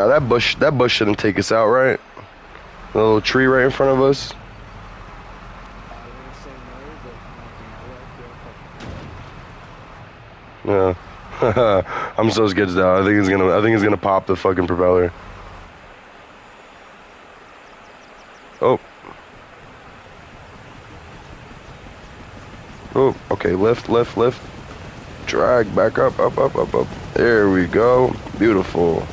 that bush shouldn't take us out, right? The little tree right in front of us. Yeah. I'm so scared now. I think it's gonna pop the fucking propeller. Oh. Oh, okay, lift. Drag back up. There we go. Beautiful.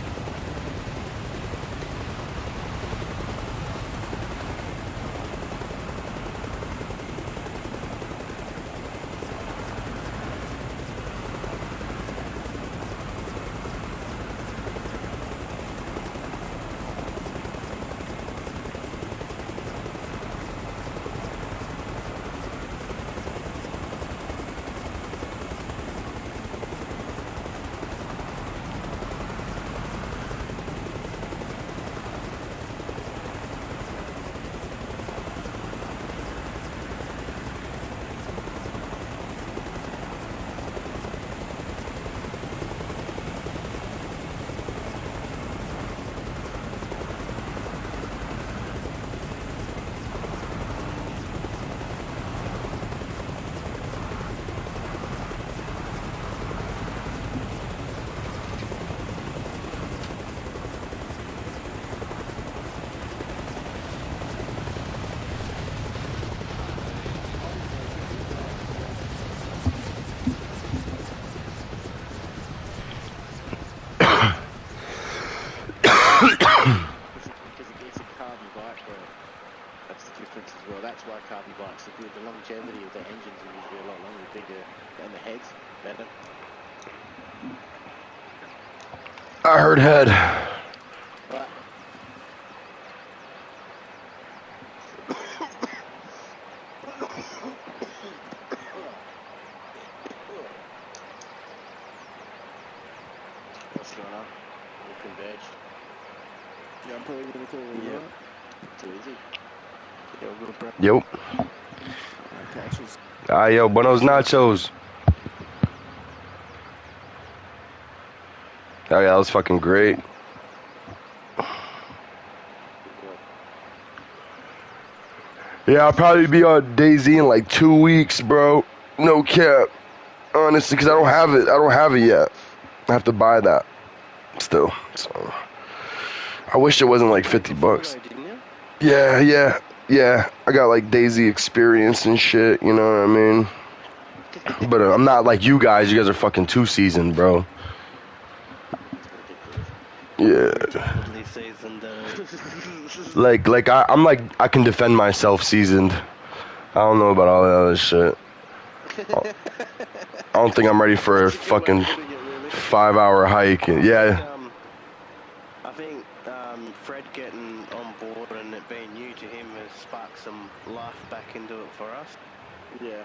The longevity of the engines are usually a lot longer, bigger, and the heads better. I heard head. But Yep. Yo, buenos nachos. Oh, yeah, that was fucking great. Yeah, I'll probably be on DayZ in like 2 weeks, bro. No cap. Honestly, because I don't have it. I don't have it yet. I have to buy that still. So I wish it wasn't like $50. Yeah. I got like DayZ experience and shit, you know what I mean? But I'm not like you guys. You guys are fucking 2 seasoned, bro. Yeah. I'm like I can defend myself seasoned. I don't know about all that other shit. I don't think I'm ready for a fucking 5-hour hike. Yeah. I think Fred getting on board and it being new to him has sparked some life back into it for us. Yeah.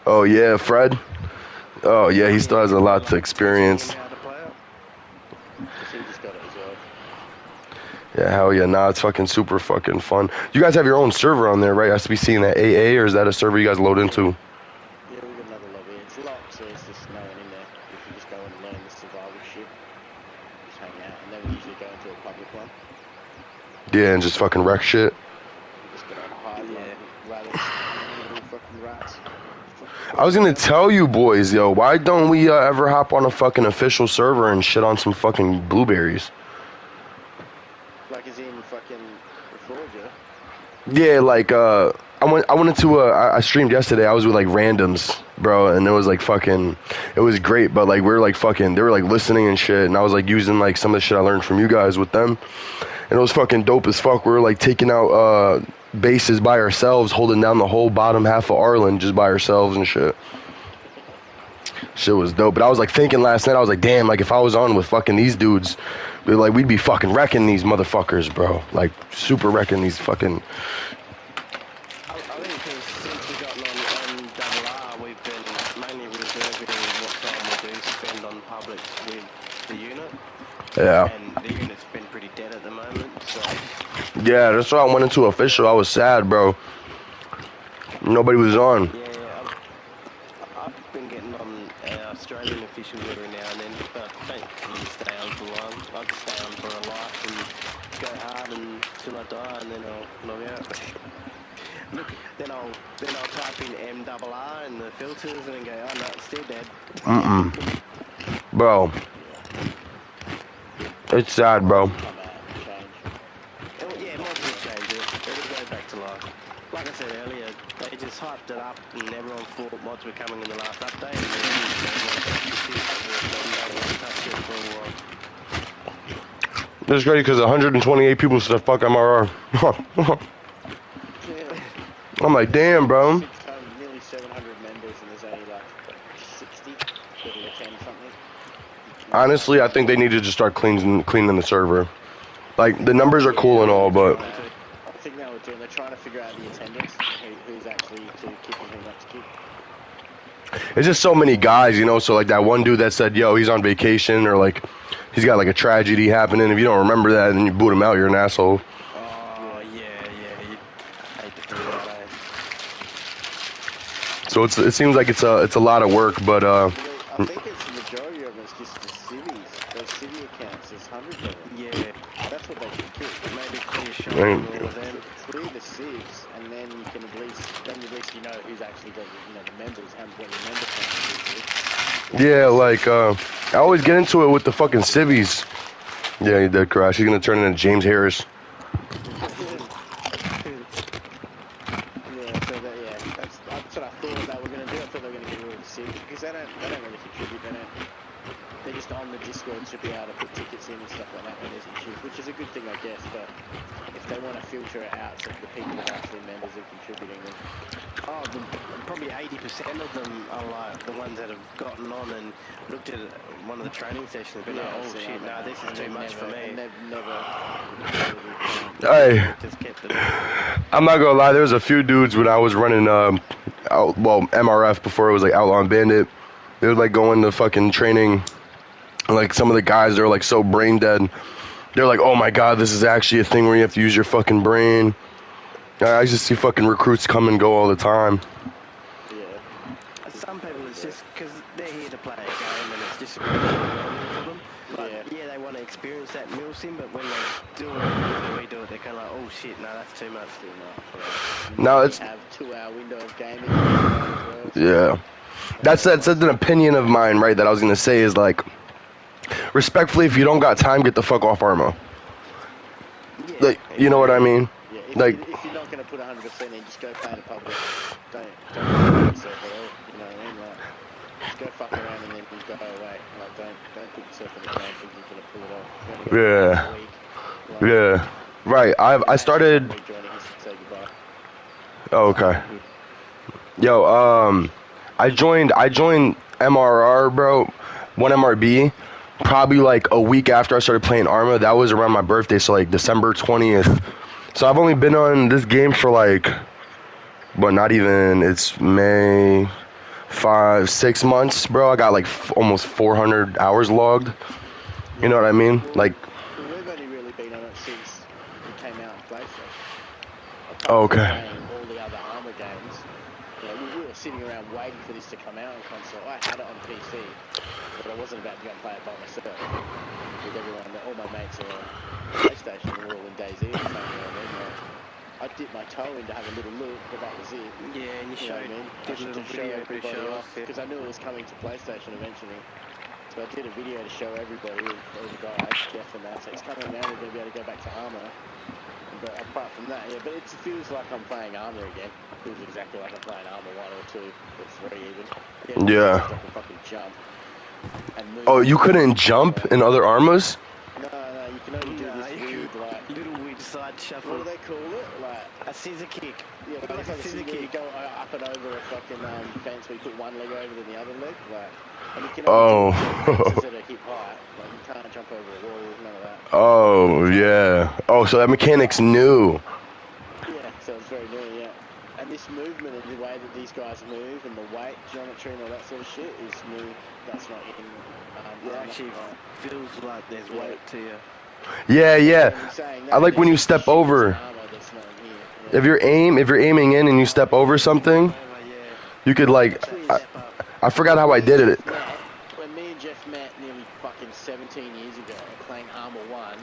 Oh yeah, Fred. Oh yeah, he still has a lot to experience. Yeah, hell yeah. Nah, it's fucking super fucking fun. You guys have your own server on there, right? I have to be seeing that AA, or is that a server you guys load into? Yeah, we've got another lobby. It's locked, so it's just no one in there. You can just go and learn the survival shit. Just hang out, and then we usually go into a public one. Yeah, and just fucking wreck shit. Just get on hide, ladders, little fucking rats. I was gonna tell you boys, yo, why don't we ever hop on a fucking official server and shit on some fucking blueberries? Like as in fucking Reforger? Yeah, like I went into I streamed yesterday. I was with like randoms, bro, and it was like fucking, it was great. But like we were like fucking, they were like listening and shit, and I was like using like some of the shit I learned from you guys with them, and it was fucking dope as fuck. We were like taking out bases by ourselves, holding down the whole bottom half of Arlen just by ourselves and shit. Shit was dope. But I was like thinking last night, I was like, damn, like if I was on with fucking these dudes, we'd be fucking wrecking these motherfuckers, bro. Like super wrecking these fucking. I think because since we got on AA, we've been mainly reserving what time we do spend on publics with the unit. Yeah. And the unit's been pretty dead at the moment, so. Yeah, that's why I went into official. I was sad, bro. Nobody was on. Yeah, I've been getting on Australian officials every now and then, but I don't really stay on for long. I just stay on for a life and go hard until I die, and then I'll log out. Look, then I'll type in MRR in the filters and then go, oh no, it's still dead. Bro. It's sad, bro. Yeah, mods will change it. It'll go back to life. Like I said earlier, they just hyped it up and everyone thought mods were coming in the last update, and then everyone touched it for a while. It's great because 128 people said fuck MRR. I'm like, damn, bro. Nearly 700 members and there's only like 60 that attend something. Honestly, I think they need to just start cleaning the server. Like, the numbers are cool and all, but... I think they were doing, they're trying to figure out the attendance, who's actually to keep and who not to keep. It's just so many guys, you know, so like that one dude that said, yo, he's on vacation, or like, he's got like a tragedy happening. If you don't remember that and you boot him out, you're an asshole. Oh, yeah, you hate to do that, So it seems like it's a lot of work, but I think it's the majority of it's just the civvies. Those civvy accounts, there's hundreds of them. Yeah, that's what they should keep. Maybe clear shot all of them. Clear the civs, and then you can at least know who's actually got the members, what your member count is. yeah, like I always get into it with the fucking civvies. Yeah, he did crash. He's gonna turn into James Harris. That's what I thought they were going to do. I thought they were going to get rid of the civs because they don't really contribute. They're just on the Discord to be able to put tickets in and stuff like that when there's issues, which is a good thing, I guess. But if they want to filter it out so the people that are actually members are contributing, then probably 80% of them are like the ones that have gotten on and looked at one of the training sessions and been like, oh shit, no, this is too much for me. And they've never Hey, just kept it. I'm not gonna lie. There was a few dudes when I was running MRF before it was like Outlaw and Bandit. They were like going to fucking training. Like some of the guys, they're like so brain dead. They're like, oh my god, this is actually a thing where you have to use your fucking brain. I just see fucking recruits come and go all the time. Yeah. Some people, it's just because they're here to play a game and it's just overwhelming for them. But yeah, they want to experience that milsim, but when they do it, when we do it, they're kind of like, oh shit, no, that's too much. Too much. No, it's have 2-hour window of gaming as well. Yeah. That's an opinion of mine, right? That I was gonna say is like, respectfully, if you don't got time, get the fuck off Arma. Yeah, like, you know what I mean? Yeah, if you're not gonna put 100% in, just go play in the public. Don't put yourself at all. You know what I mean? Like, just go fuck around and then go away. Like, don't put yourself in the game thinking you're gonna pull it off. You're only gonna play for a week. Like, Yeah. Right. I started. Say goodbye. Oh, okay. Yo, I joined MRR, bro. 1MRB. Probably like a week after I started playing Arma. That was around my birthday, so like December 20th. So I've only been on this game for like, but not even. It's May, 5-6 months, bro. I got like almost 400 hours logged. You know what I mean? Like. Well, we've only really been on it since it came out on PlayStation. Okay. Playing all the other Arma games. You know, we were sitting around waiting for this to come out on console. I had it on PC, but I wasn't about to go and play it by myself. With everyone, all my mates are on PlayStation, we're all in DayZ or something. You know what I mean? I dipped my toe in to have a little look, but that was it. Yeah, and you showed, I should just show everybody off because I knew it was coming to PlayStation eventually. So I did a video to show everybody, all the guys, Jeff and that. So it's coming around, we're going to be able to go back to Arma. But apart from that, yeah, but it feels like I'm playing Arma again. It feels exactly like I'm playing Arma 1 or 2 or 3 even. Yeah. Just like a fucking jump. And move. Oh, you couldn't jump in other Armas? No, you can only do this weird, like... Little weird side shuffle. What do they call it? Like... A scissor kick. Yeah, but like a scissor kick. You go up and over a fucking fence where you put one leg over than the other leg. Like... And you can only jump fences at a hip height. Like, you can't jump over a wall, none of that. Oh, yeah. Oh, so that mechanic's new. Yeah, so it's very new, yeah. And this movement and the way that these guys move and the weight, geometry and all that sort of shit is new. That's not in... it actually feels like there's weight to you. Yeah. I like when you step over. If you're aiming in and you step over something, you could like... I forgot how I did it. When me and Jeff met nearly fucking 17 years ago playing Arma 1,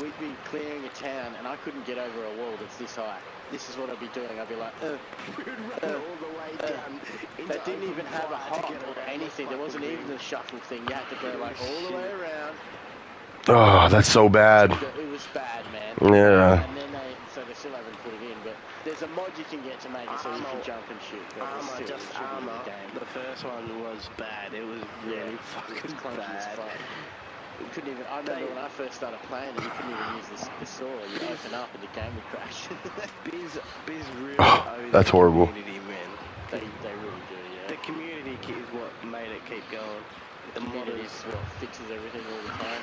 we'd be clearing a town and I couldn't get over a wall that's this high. This is what I'd be doing. I'd be like, all the way down. They didn't even have a hop or anything. There wasn't even a shuffle thing. You had to go like all the way around. Oh, that's so bad. It was bad, man. Yeah. And then so they still haven't put it in, but there's a mod you can get to make it so you can jump and shoot. Arma, the first one was bad. It was really fucking bad. You couldn't even. I remember when I first started playing it, you couldn't even use the saw. You open up and the game would crash. Biz really that's horrible. Community, man. They really do, yeah. The community is what made it keep going. The community is what fixes everything all the time.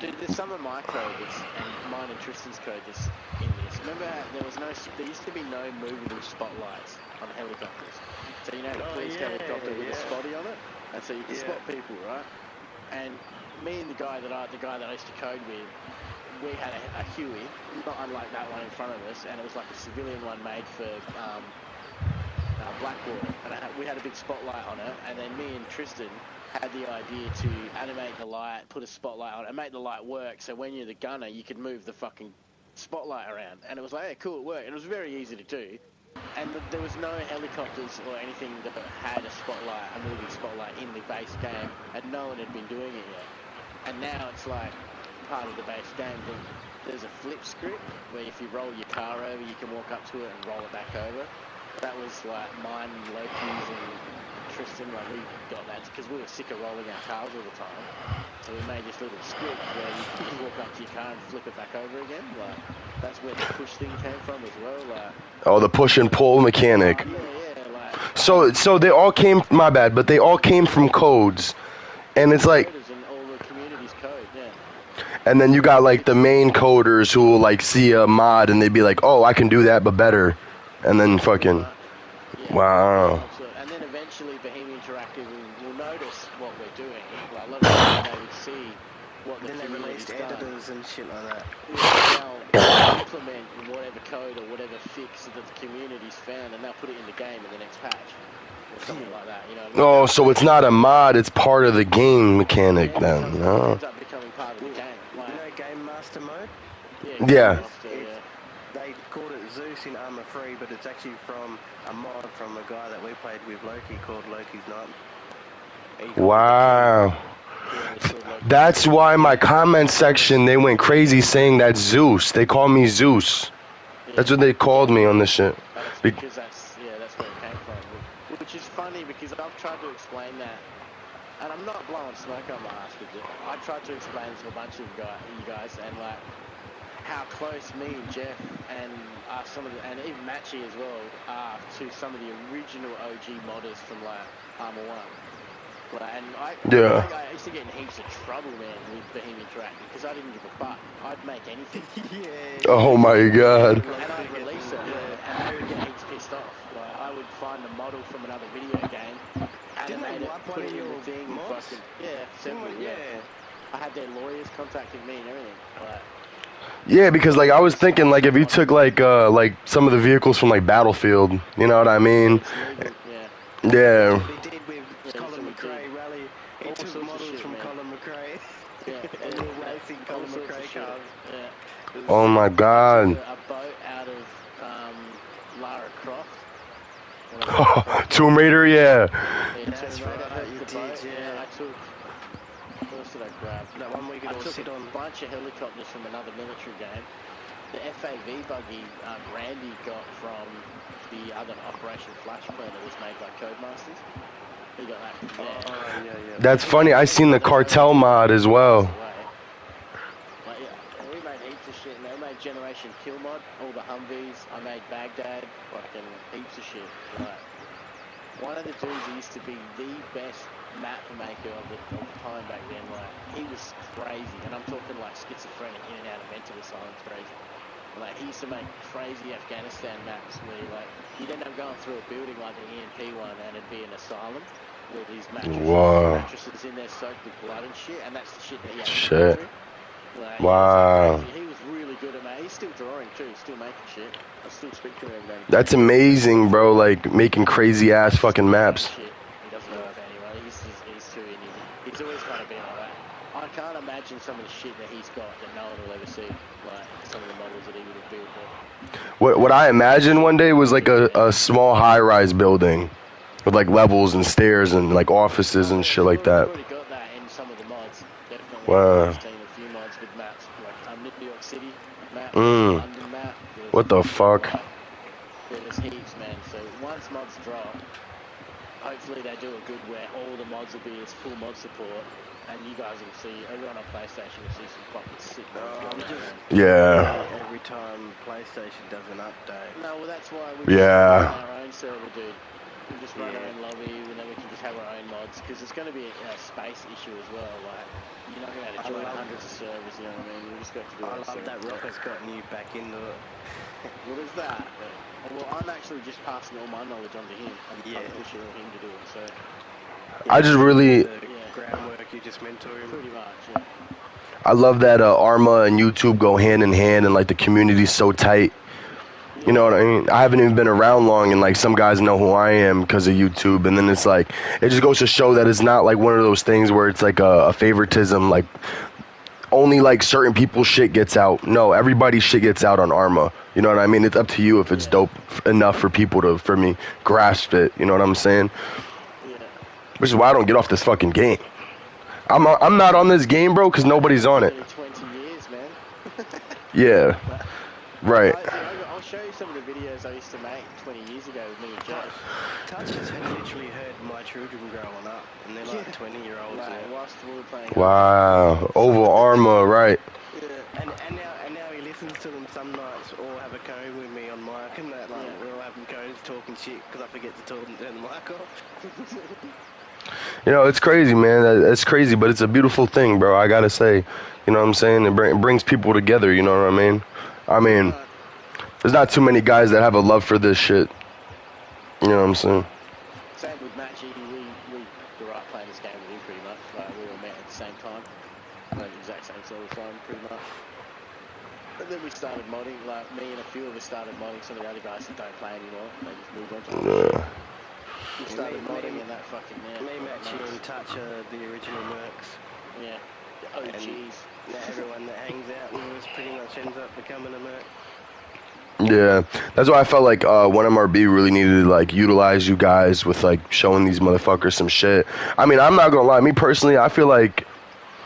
Dude, there's some of my code and mine and Tristan's code that's in this. Remember how there used to be no movable spotlights on helicopters. So you know the police helicopter with a spotty on it, and so you can spot people, right? And me and the guy that I used to code with, we had a Huey, not unlike that one in front of us, and it was like a civilian one made for Blackwater, and we had a big spotlight on it, and then me and Tristan had the idea to animate the light, put a spotlight on it, and make the light work, so when you're the gunner, you could move the fucking spotlight around, and it was like, yeah, cool, it worked, and it was very easy to do, and there was no helicopters or anything that had a moving spotlight in the base game, and no one had been doing it yet, and now it's like part of the base game. There's a flip script where if you roll your car over, you can walk up to it and roll it back over. That was like mine and Loki's and Tristan, like we got that because we were sick of rolling our cars all the time. So we made this little script where you can just walk up to your car and flip it back over again. Like that's where the push thing came from as well. Like oh, the push and pull mechanic. Yeah, like so they all came. My bad, but they all came from codes, and it's like. And then you got like the main coders who will like see a mod and they'd be like, oh, I can do that but better. And then fucking, wow. And then eventually Bohemian Interactive will notice what we're doing. Like a lot of people maybe see what the then they released editors and shit like that. Now implement whatever code or whatever fix that the community's found, and they'll put it in the game in the next patch or something like that. You know what I mean? Oh, so it's not a mod; it's part of the game mechanic Yeah, then. it Oh. ends up becoming part of the game. Like, You know Game Master mode? yeah. Yeah. Master, yeah. They called it Zeus in Armor 3, but it's actually from a mod from a guy that we played with Loki called Loki's Night. Wow. That's why my comment section, they went crazy saying that's Zeus. They call me Zeus. That's what they called me on this shit. That's because that's where it came from. Which is funny because I've tried to explain that, and I'm not blowing smoke on my ass with it. I tried to explain to a bunch of you guys, and like how close me and Jeff and some of the, and even Matchy as well, are to some of the original OG modders from like Armor 1. And I used to get in heaps of trouble, man, with Behemoth Interactive because I didn't give a fuck. I'd make anything. Oh my god. And I'd release it, and they would get heaps pissed off. Like, I would find a model from another video game, animate it, put it in the thing, and fucking several, I had their lawyers contacting me and everything. Like, Yeah, because like I was thinking like if you took like some of the vehicles from like Battlefield, you know what I mean? Yeah. He did with Colin McRae Rally. He took models from Colin McRae. And we were racing Colin McRae cars. Oh my god. A boat out of Lara Croft. Tomb Raider, yeah. That's right, you did, I took. What else did I grab? That one we could all sit on. A bunch of helicopters from another military game. The FAV buggy Randy got from the other Operation Flash Plan that was made by Codemasters. He got that from there. That's funny. I seen the cartel mod as well. Like, and we made heaps of shit, and they made Generation Kill mod, all the Humvees. I made Baghdad, fucking heaps of shit. Like, one of the dudes who used to be the best map maker of the time back then, like, he was crazy, and I'm talking like schizophrenic, in and out of mental asylums crazy. Like, he used to make crazy Afghanistan maps where, like, you'd end up going through a building like the EMP one, and it'd be an asylum with these mattresses in there soaked with blood and shit, and that's the shit that he had to go through. Like, wow. He was really good at, he's still drawing too, he's still making shit. I still speak to him every day. That's amazing, bro. Like making crazy ass fucking maps. He doesn't know if anyway. He's too in. He's always kind of been like that. I can't imagine some of the shit that he's got that no one will ever see. Like some of the models that he would have built. What I imagined one day was like a small high-rise building with like levels and stairs and like offices and shit like that. We've already got that in some of the mods. Definitely. Wow. I've seen a few mods with maps like New York City map, London map. What the fuck? There's heaps, man. So once mods drop, hopefully they do a good where all the mods will be as full mod support, and you guys will see, everyone on PlayStation will see some fucking sick mods. Every time PlayStation does an update. No, well that's why we just run our own server, dude. We just run our own lobby, and then we can just have our own mods, because it's going to be a space issue as well. Like, you're not going to have to join hundreds of servers, you know what I mean? We just got to do it. I love that Rocket's gotten you back into it. What is that? Well, I'm actually just passing all my knowledge on to him. I'm pushing him to do it, so... I just really... groundwork, you just mentor him. Pretty much, I love that Arma and YouTube go hand in hand, and like the community's so tight. You know what I mean? I haven't even been around long, and like some guys know who I am because of YouTube, and then it's like, it just goes to show that it's not like one of those things where it's like a favoritism, like only like certain people's shit gets out. No, everybody's shit gets out on Arma. You know what I mean? It's up to you if it's dope enough for people to, for me, grasp it. You know what I'm saying? Which is why I don't get off this fucking game. I'm not on this game, bro, because nobody's on it. 20 years, man. Yeah. Right. I'll show you some of the videos I used to make 20 years ago with me and Josh. Touch has literally heard my children growing up, and they're like 20-year-olds now. Whilst we were playing. Wow. Oval Arma, right. And now he listens to them some nights, or have a cone with me on mic, and that, like, we're all having cones talking shit, because I forget to turn the mic off. You know, it's crazy, man. It's crazy, but it's a beautiful thing, bro. I gotta say, you know what I'm saying? It brings people together, you know what I mean? I mean, there's not too many guys that have a love for this shit. You know what I'm saying? Same with Matchy. We grew up playing this game with him pretty much. Like, we all met at the same time. At the exact same sort of time, pretty much. But then we started modding, like me and a few of us started modding. Some of the other guys that don't play anymore, they just moved on to other shit. We started modding and that fucking Me, Matchy, and Touch are the original mercs. Yeah, the OGs. Now everyone that hangs out with us pretty much ends up becoming a merc. Yeah, that's why I felt like 1MRB really needed to like utilize you guys with like showing these motherfuckers some shit. I mean, I'm not gonna lie, me personally, I feel like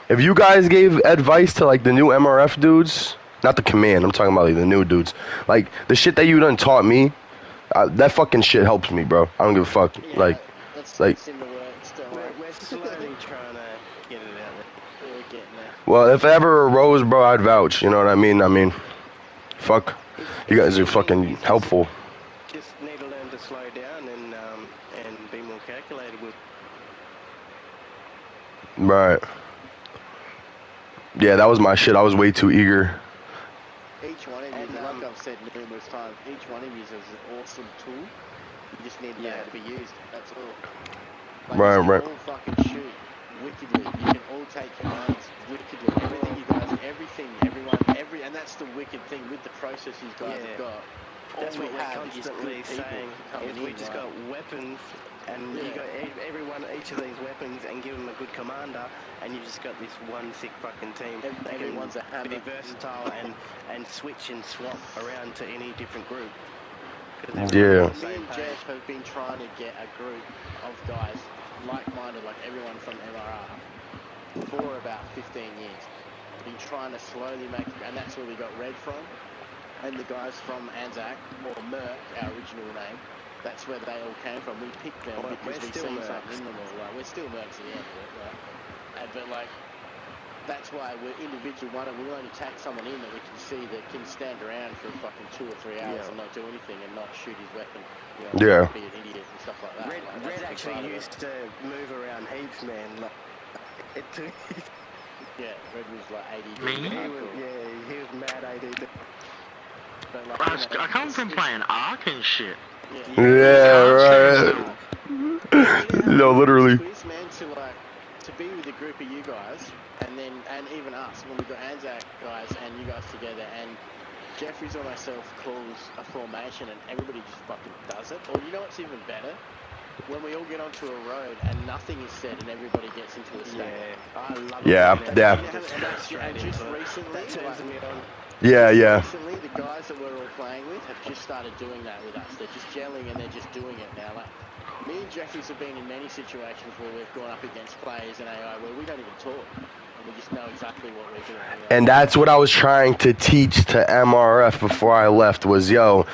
if you guys gave advice to like the new MRF dudes, not the command, I'm talking about like the new dudes, like the shit that you done taught me, that fucking shit helps me, bro. I don't give a fuck. Yeah, that's in the works. We're slowly trying to get it out there. We're getting there. Well, if it ever arose, bro, I'd vouch. You know what I mean? I mean, fuck. You guys are fucking helpful. Just need to learn to slow down and be more calculated with. Right. Yeah, that was my shit. I was way too eager. Each one of you, like I've said numerous times, each one of you is an awesome tool. You just need to know how to be used. That's all. Like, Right. You can all fucking shoot wickedly. You can all take commands wickedly. Everything you guys, and that's the wicked thing with the process you guys have got. That's what we're constantly saying. Is we just got weapons, and you got each of these weapons, and give them a good commander, and you just got this one sick fucking team. Everyone's a hammer. Be versatile and switch and swap around to any different group. Yeah. Me and Jeff have been trying to get a group of guys like-minded, like everyone from MRR, for about 15 years. Been trying to slowly make, and that's where we got Red from. And the guys from ANZAC, or Merc, our original name, that's where they all came from. We picked them because we seen something in them all. Like, we're still Mercs at the end of it, right? But like, that's why we're individual one, and we'll only take someone in that we can see that can stand around for fucking 2 or 3 hours and not do anything and not shoot his weapon. You know, be an idiot and stuff like that. Red actually used to move around heaps, man. Like, yeah, Red was like ADD. He was mad ADD. Like, I come from playing Ark and shit. Yeah, right. No, literally. Man, to be with a group of you guys, and even us when we got ANZAC guys and you guys together, and Jeffries or myself calls a formation and everybody just fucking does it. Or you know what's even better? When we all get onto a road and nothing is said and everybody gets into a stack. I love it. And just recently, recently, the guys that we're all playing with have just started doing that with us. They're just gelling and they're just doing it now. Like, me and Jeffries have been in many situations where we've gone up against players in AI where we don't even talk. And we just know exactly what we're doing. And that's what I was trying to teach to MRF before I left was, yo,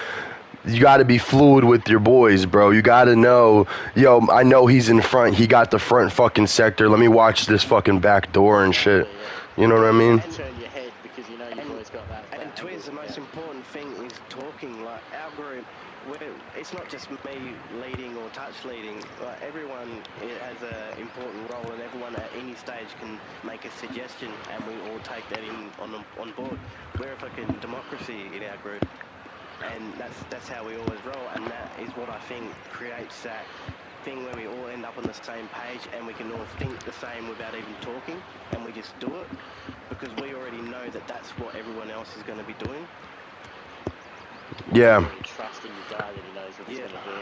you got to be fluid with your boys, bro. You got to know, yo, I know he's in front. He got the front fucking sector. Let me watch this fucking back door and shit. You know what I mean? Turn your head because you know you've always got that. And Twiz, the most important thing is talking. Like, our group, it's not just me leading or Touch leading. Like, everyone has an important role, and everyone at any stage can make a suggestion, and we all take that on board. We're a fucking democracy in our group. And that's how we always roll, and that is what I think creates that thing where we all end up on the same page and we can all think the same without even talking, and we just do it because we already know that that's what everyone else is going to be doing. Yeah. Trusting the guy that he knows what he's going to do.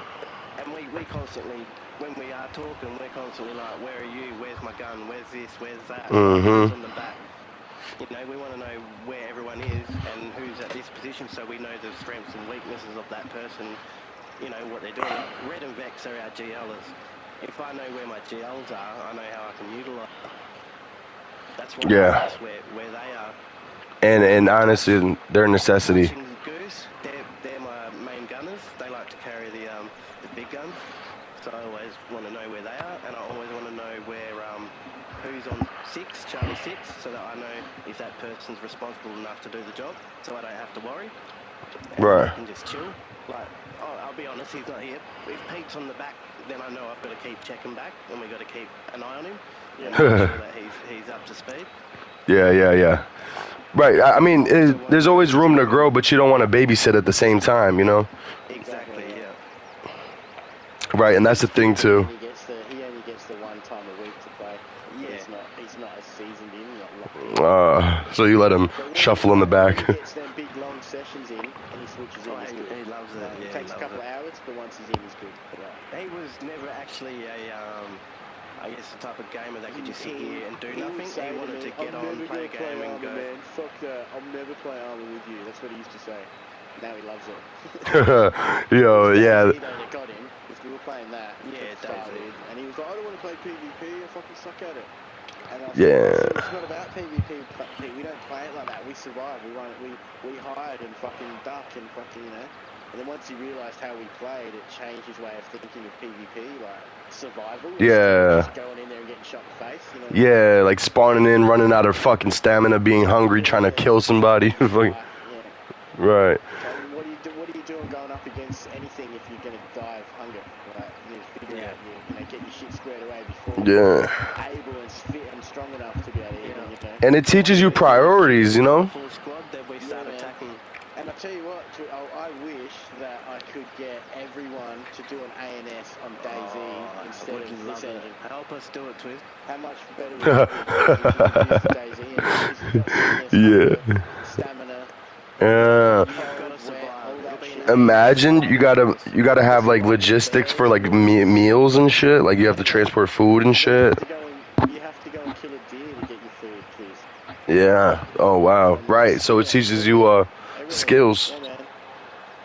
And we constantly, when we are talking, we're constantly like, where are you? Where's my gun? Where's this? Where's that? Who's on the back? You know, we want to know where everyone is and who's at this position, so we know the strengths and weaknesses of that person, you know, what they're doing. Red and Vex are our GLers. If I know where my GLs are, I know how I can utilise them. That's why that's where they are. And honestly, they're a necessity. Goose, they're my main gunners. They like to carry the big guns, so I always want to know where they are, and I always want to know where who's on Charlie 6, so that I know if that person's responsible enough to do the job, so I don't have to worry. And I can just chill. Like, I'll be honest, he's not here. If Pete's on the back, then I know I've got to keep checking back, and we've got to keep an eye on him, and make sure that he's up to speed. Yeah. Right, I mean, there's always room to grow, but you don't want to babysit at the same time, you know? Exactly, yeah. Right, and that's the thing, too. He only gets the one time a week to play. Yeah. He's not as seasoned in. So you let him shuffle in the back. He gets them takes a couple of hours, but once he's in, he's good. He was never actually a, I guess, the type of gamer that could just sit here and do nothing. He wanted to get on, play a game, and go. Man. Fuck that! I'll never play Armour with you. That's what he used to say. Now he loves it. Yo, yeah. That got him because we were playing that. Yeah, started, and he was like, I don't want to play PvP. I fucking suck at it. And I was Yeah. like, it's not about PvP. We don't play it like that. We survive. We hide and fucking duck and fucking, you know. And then once he realised how we played, it changed his way of thinking of PvP, like survival. Yeah. Just going in there and getting shot in the face. You know? Yeah, like spawning in, running out of fucking stamina, being hungry, trying to kill somebody. Right. So what are you doing going up against anything if you're going to die of hunger? Right? You figure out, you know, get your shit squared away before you're able and fit and strong enough to be able to even, you know. And it teaches you priorities, you know? Full squad, then we start attacking. And I tell you what, I wish that I could get everyone to do an ANS on DayZ instead of this engine. Help us do it, Twist. How much better would it be if DayZ Yeah. stamina. Imagine you gotta have like logistics for like meals and shit. Like you have to transport food and shit. You have to go and kill a deer to get your food, please. Yeah. Oh wow. Right. So it teaches you skills. Yeah, man.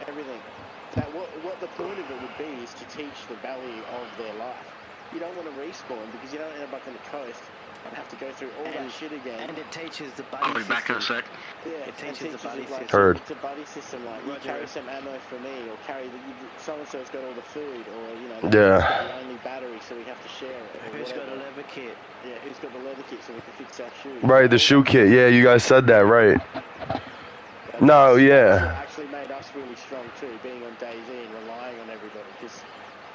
Everything. What the point of it would be is to teach the value of their life. You don't want to respawn because you don't end up on the coast and have to go through all that shit again. And it teaches the buddy I'll be back in a sec. Yeah, it teaches the buddy system. Heard. It's a buddy system, like you carry some ammo for me, or carry so-and-so's got all the food, or, you know, that's got the only battery, so we have to share it. Who's got a leather kit? Yeah, who's got the leather kit so we can fix our shoes. Right, the shoe kit. Yeah, you guys said that, right. No, yeah. It actually made us really strong too, being on DayZ and relying on everybody, because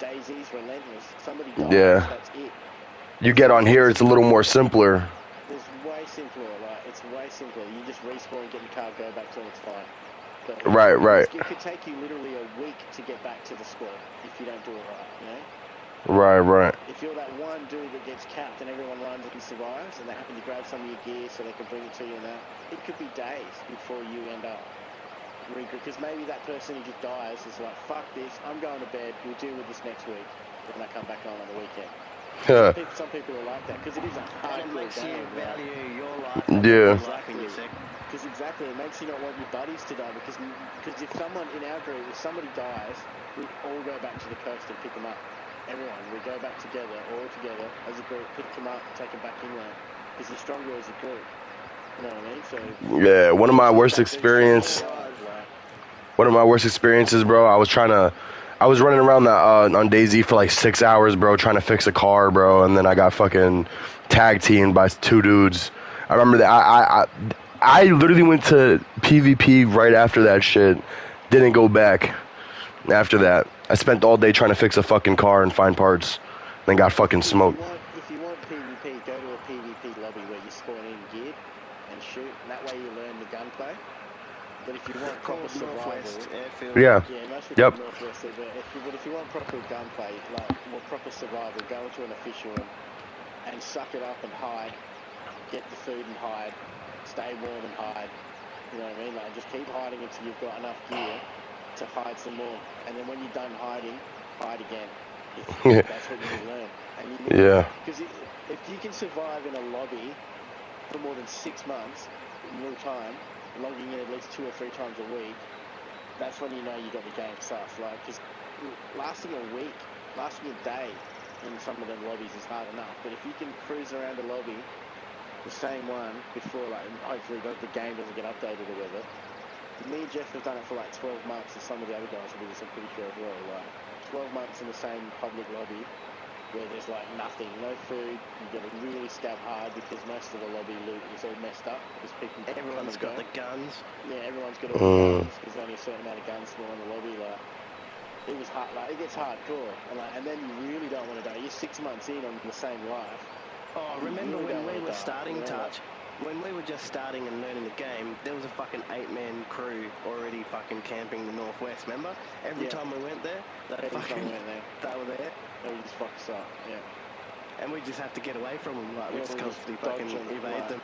DayZ's relentless. Somebody dies, that's it. You get on here, it's a little more simpler. It's way simpler, like, it's way simpler. You just respawn, get in the car, go back to it, it's fine. But right. It could take you literally a week to get back to the squad if you don't do it right, you know? Right. If you're that one dude that gets capped and everyone runs and survives, and they happen to grab some of your gear so they can bring it to you and that, it could be days before you end up regroup. Because maybe that person who just dies is like, fuck this, I'm going to bed, we'll deal with this next week, and I come back on the weekend. Some people are like that, because it is a hardcore game. You value your life. Yeah. Because exactly, it makes you not want your buddies to die, because if someone in our group, if somebody dies, we all go back to the coast and pick them up. Everyone, we go back together, all together, as a group, pick them up, take them back inland, because you're stronger as a group. You know what I mean? So yeah, one of my worst experiences, bro, I was running around on DayZ for like 6 hours, bro, trying to fix a car, bro, and then I got fucking tag teamed by 2 dudes. I remember that I literally went to PvP right after that shit. Didn't go back after that. I spent all day trying to fix a fucking car and find parts, then got fucking smoked. If you want PvP, go to a PvP lobby where you spawn in geared and shoot, and that way you learn the gunplay. But if you want proper survival, yeah, most people yep. Northwest, but if you want proper gunplay, like proper survival, go into an official and suck it up and hide, get the food and hide, stay warm and hide. You know what I mean? Like just keep hiding until you've got enough gear to hide some more, and then when you're done hiding, hide again. That's what you learn. And because if you can survive in a lobby for more than 6 months in real time, logging in at least 2 or 3 times a week, that's when you know you got the game sus. Like, because lasting a week, lasting a day in some of them lobbies is hard enough. But if you can cruise around a lobby, the same one before, like, hopefully the game doesn't get updated or whatever. Me and Jeff have done it for like 12 months, and some of the other guys will do this, I'm pretty sure as well. Like 12 months in the same public lobby where there's like nothing, no food. You got to really scab hard because most of the lobby loot is all messed up because people. Everyone's got the guns. Yeah, everyone's got all the guns. There's only a certain amount of guns still in the lobby. Like it was hard. Like it gets hardcore, and then you really don't want to die. You're 6 months in on the same life. Oh, remember when we were starting Touch? When we were just starting and learning the game, there was a fucking 8-man crew already fucking camping the Northwest, remember? Every time we went there, they were there. They would just fuck us up, And we just have to get away from them, like, we just constantly fucking evade them.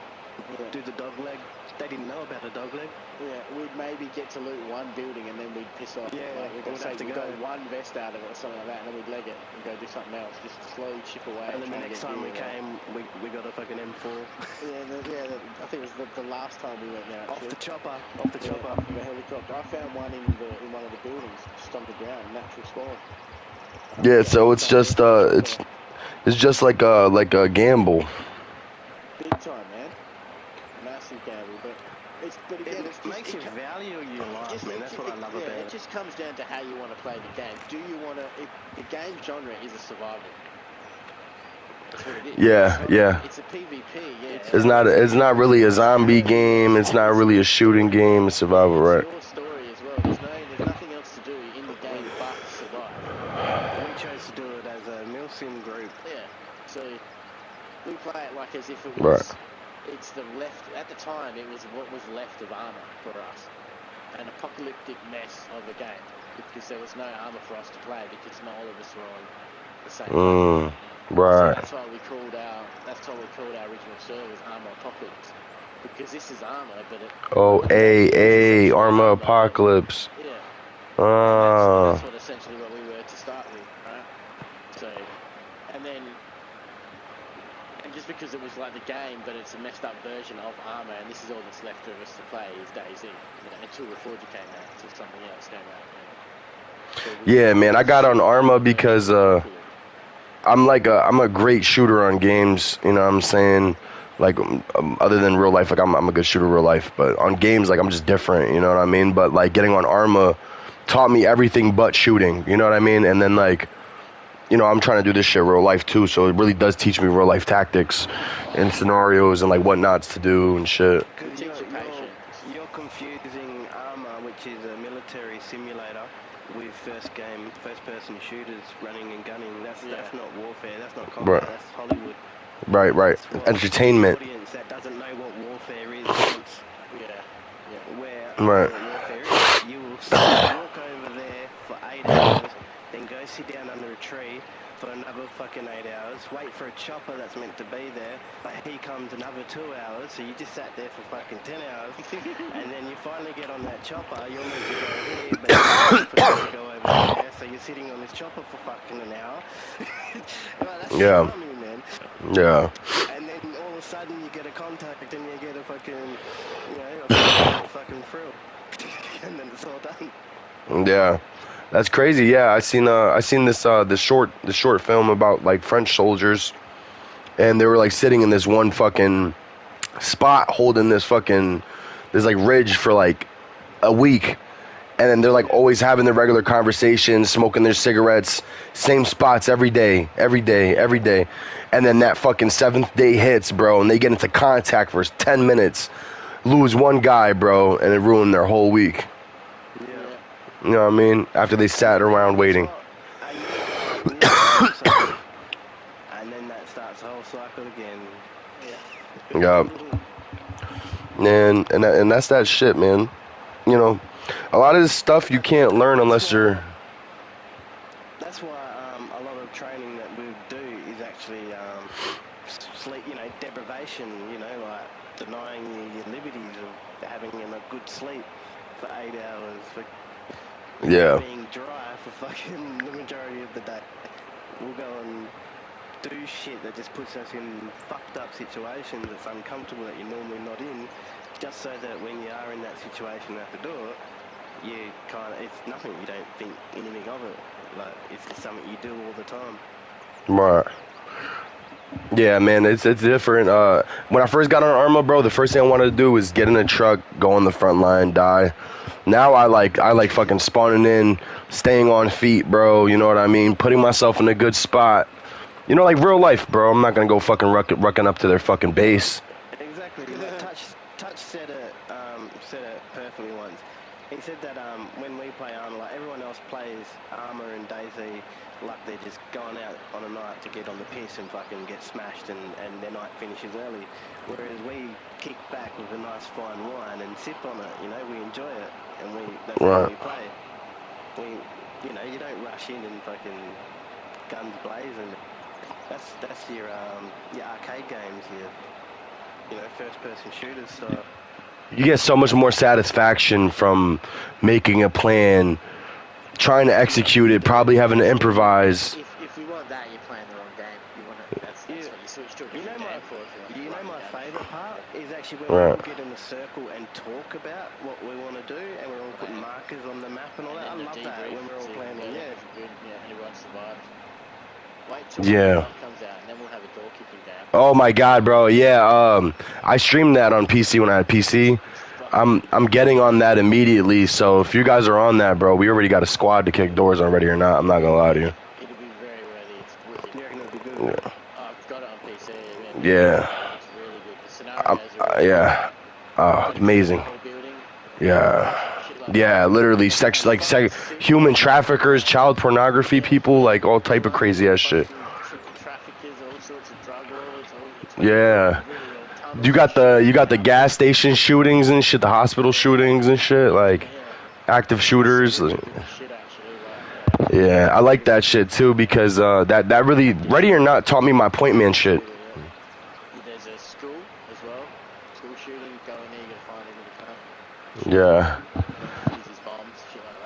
do the dog leg. They didn't know about the dog leg. Yeah, we'd maybe get to loot one building and then we'd piss off. Yeah, like, we'd we'd say have to we go. got one vest out of it or something like that, and then we'd leg it and go do something else. Just slowly chip away. And then the next time we came, we got a fucking M4. I think it was the last time we went there. Actually. Off the chopper. The helicopter. I found one in one of the buildings, just on the ground, natural spawn. Yeah, so it's just like a gamble. Big time, man. Massive gamble, but again, it makes you value your life, man. That's what I love about it. It just comes down to how you want to play the game. Do you want to? The game genre is a survival. That's what it is. Yeah. It's a PvP. Yeah. It's not really a zombie game. It's not really a shooting game. It's survival, right? It's your story as well. There's nothing else to do in the game but survive. We chose to do it as a milsim group. Yeah. So we play it like as if it was. Right. It's the left. At the time, it was what was left of armor for us. An apocalyptic mess of a game because there was no armor for us to play because not all of us were on the same. Right. So that's why we called our original servers Armor Apocalypse because this is armor, but it. Armor Apocalypse. Yeah. That's what essentially what we were to start with, right? So, and just because it was like the game, but it's a messed up version of armor, and this is all that's left of us to play is DayZ, until Reforger came out, until something else came out. So yeah, man, I got on Arma because I'm a great shooter on games. You know what I'm saying? Like other than real life, like I'm a good shooter in real life, but on games, like I'm just different. You know what I mean? But like getting on Arma taught me everything but shooting. You know what I mean? And then like, you know, I'm trying to do this shit real life too, so it really does teach me real life tactics and scenarios and like what nots to do and shit. You're confusing Arma, which is a military simulator, with first-person shooters running and gunning. That's not warfare. That's not combat. That's Hollywood. Right. Entertainment. Audience that doesn't know what warfare is. Where warfare is, you will walk over there for 8 hours, then go sit down under a tree for another fucking 8 hours, wait for a chopper that's meant to be there, but he comes another 2 hours, so you just sat there for fucking 10 hours, and then you finally get on that chopper, you're meant to go here, but you're supposed to go over there, so you're sitting on this chopper for fucking an hour. That's funny, man. Yeah. And then all of a sudden you get a contact and you get a fucking, a fucking thrill. And then it's all done. Yeah. That's crazy. Yeah, I seen this short film about like French soldiers, and they were like sitting in this one fucking spot holding this like ridge for like a week, and then they're like always having their regular conversations, smoking their cigarettes, same spots every day, and then that fucking 7th day hits, bro, and they get into contact for 10 minutes, lose one guy, bro, and it ruined their whole week. You know what I mean? After they sat around waiting. And then that starts the whole cycle again. And that's that shit, man. You know, a lot of this stuff you can't learn unless you're... That's why a lot of training that we do is actually sleep, deprivation, like denying your liberties of having a good sleep for 8 hours, being dry for fucking the majority of the day. We'll go and do shit that just puts us in fucked up situations that's uncomfortable that you're normally not in, just so that when you are in that situation and have to do it, it's nothing, you don't think anything of it. Like, it's just something you do all the time. Right. Yeah, man, it's different. When I first got on Arma, bro, the first thing I wanted to do was get in a truck, go on the front line, die. Now I like fucking spawning in, staying on feet, bro. You know what I mean? Putting myself in a good spot. You know, like real life, bro. I'm not gonna go fucking rucking up to their fucking base. Exactly. Touch said it perfectly once. He said that when we play Arma, like everyone else plays Arma and DayZ, like they're just going out on a night to get on the piss and fucking get smashed and their night finishes early. Whereas we kick back with a nice fine wine and sip on it, we enjoy it, and that's how we play. You don't rush in and fucking guns blazing. That's your arcade games here. first-person shooters. So you get so much more satisfaction from making a plan, trying to execute it, probably having to improvise. If you want that, you're playing the wrong game. You want it, that's what you switch to a different game for. You know my favourite part is actually when we all get in a circle and talk about what we want to do, and we're all putting markers on the map and all that. I love that when we're all planning. Everyone survives. Wait till Yeah. comes out, and then we'll have a door kicking down. Oh my god, bro. Yeah, I streamed that on PC when I had PC. I'm getting on that immediately, so if you guys are on that, bro, we already got a squad to kick doors already or not. I'm not gonna lie to you. It'll be very worthy. It's wicked. You reckon it'll be good? Yeah. I've got it on PC. Yeah. It's really good. The scenarios are really Yeah. Amazing. Yeah, literally human traffickers, child pornography people, like all type of crazy ass shit. traffickers, all sorts of drug lords. Yeah. You got the gas station shootings and shit, the hospital shootings and shit, like active shooters. Yeah, I like that shit too because that really, Ready or Not, taught me my point man shit. There's a school as well. School shooting, go in there, you gotta find him in the car. Yeah. Uses bombs, shit like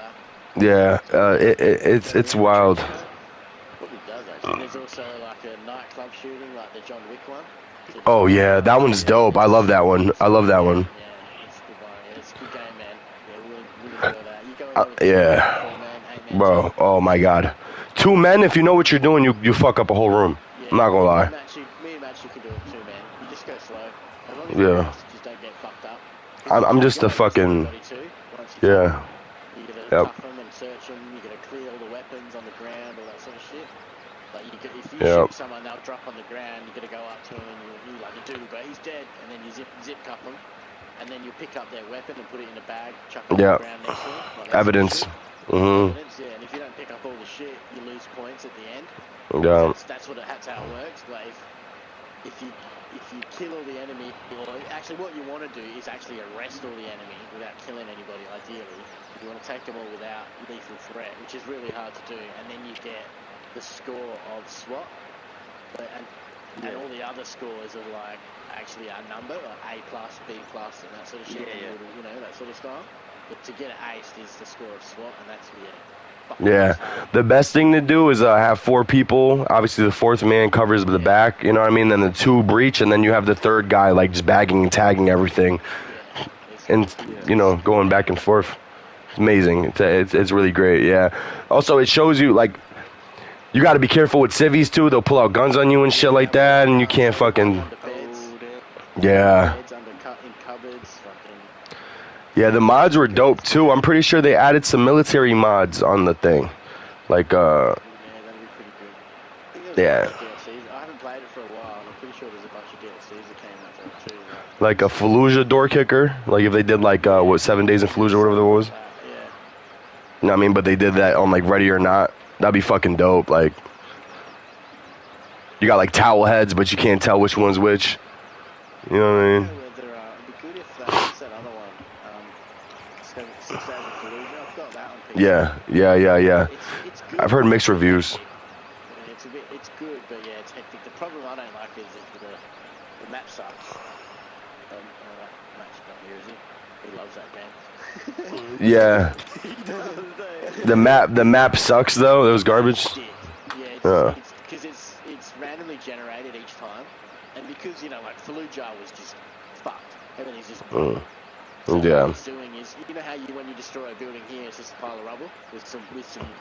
that. It's wild. Probably does actually. There's also like a nightclub shooting, like the John Wick one. Oh yeah, that one's dope. I love that one. I love that one. Yeah, it's a good one. Yeah, it's a good game, man. Yeah, we'll enjoy that. You go in Yeah. Bro, oh my god. 2 men, if you know what you're doing, you fuck up a whole room. Yeah, I'm not gonna lie. Me and Matt, you can do it 2 men. You just go slow. As long as Yeah. you just don't get fucked up. I'm just a fucking... Yeah. You gotta cuff them and search them. You gotta clear all the weapons on the ground, all that sort of shit. Like if you shoot someone, they'll drop on the ground. You gotta go up to him and you like the dude, but he's dead. And then you zip cuff them, and then you pick up their weapon and put it in a bag, chuck it on the ground next to him. Like Evidence. Evidence, yeah. And if you don't pick up all the shit, you lose points at the end. Yeah. That's how it works. Like if you kill all the enemy, or actually what you want to do is actually arrest all the enemy without killing anybody. Ideally, you want to take them all without lethal threat, which is really hard to do, and then you get the score of SWAT, and all the other scores are like actually a number, like A plus, B plus, and that sort of shit. You know, that sort of style. But to get it aced is the score of SWAT, and that's Yeah, the best thing to do is have 4 people. Obviously, the 4th man covers the back. You know what I mean? Then the 2 breach, and then you have the 3rd guy like just bagging and tagging everything, and going back and forth. It's amazing. It's really great. Yeah. Also, it shows you like you got to be careful with civvies too. They'll pull out guns on you and shit like that, and you can't fucking. Yeah. Yeah, the mods were dope too. I'm pretty sure they added some military mods on the thing. Like, that'd be pretty good. Yeah. I haven't played it for a while, and I'm pretty sure there's a bunch of DLCs that came out for it too. Like a Fallujah door kicker. Like if they did like, 7 Days in Fallujah or whatever that was. Yeah. You know what I mean? But they did that on like Ready or Not. That'd be fucking dope. Like, you got like towel heads, but you can't tell which one's which. You know what I mean? It'd be good if that's that other one. 6 Days of Fallujah. I've got that on PC. Yeah. It's good. I've heard mixed reviews. It's good, but yeah, it's hectic. The problem I don't like is the map sucks. Matt's not here, is he? He loves that game. Yeah. The map sucks though. It was garbage. Yeah, because it's randomly generated each time, and because like Fallujah was just fucked. Everything's just. So Yeah. what it's doing is, you know how when you destroy a building here, it's just a pile of rubble with some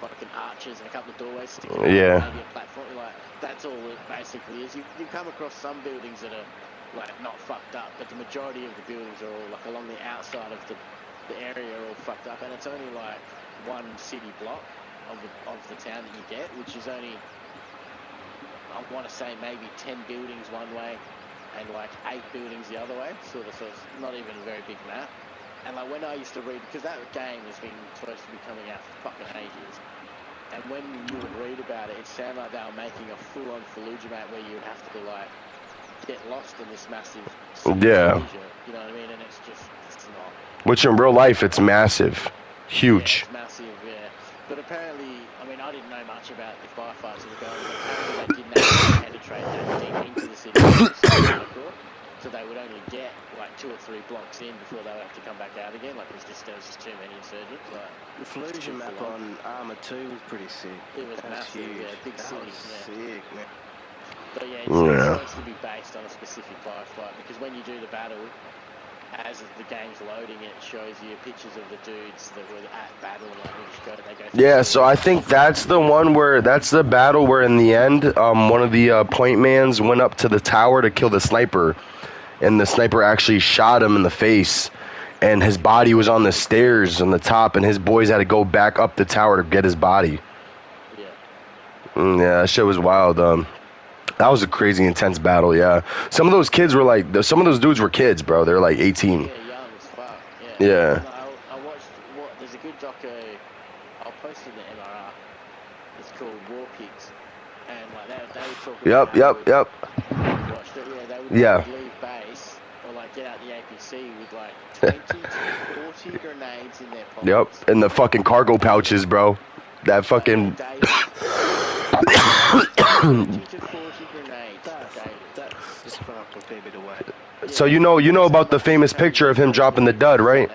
fucking arches and a couple of doorways sticking out, maybe a platform. Like that's all it basically is. You come across some buildings that are like not fucked up, but the majority of the buildings are all like along the outside of the area are all fucked up, and it's only like one city block of the town that you get, which is only I want to say maybe 10 buildings one way. And like 8 buildings the other way, so it's not even a very big map. And like when I used to read, because that game has been supposed to be coming out for fucking ages, and when you would read about it, it sounded like they were making a full-on Fallujah map where you would have to like get lost in this massive Fallujah, you know what I mean? And it's not. Which in real life, it's massive, huge. Yeah, it's massive, yeah. But apparently, I mean, I didn't know much about the firefights that were going on, but apparently they didn't actually penetrate that deep into the city. So they would only get like 2 or 3 blocks in before they would have to come back out again. Like there was just too many insurgents. Like the Fallujah map on Arma 2 was pretty sick. It was massive, huge. yeah, big city. Sick, man. But yeah, it wants to be based on a specific firefight because when you do the battle, as the game's loading, it shows you pictures of the dudes that were at battle and like they go through. Yeah, so I think that's the one where that's the battle where in the end, one of the point mans went up to the tower to kill the sniper, and the sniper actually shot him in the face, and his body was on the stairs on the top, and his boys had to go back up the tower to get his body. Yeah. Yeah, that shit was wild. That was a crazy intense battle. Yeah, some of those kids were like, some of those dudes were kids, bro. They're like 18. Yeah, young as fuck. Yeah. I watched. There's a good doco. I'll post it in the MRR. It's called War Pigs, and like they were talking. Yep. Watched it. Yeah, they would leave base or like get out the APC with like 20 to 40 grenades in their pockets. Yep, and the fucking cargo pouches, bro. That fucking. 20 to 40 grenades. That's just fucking a fair bit away. So you know about the famous picture of him dropping the dud, right?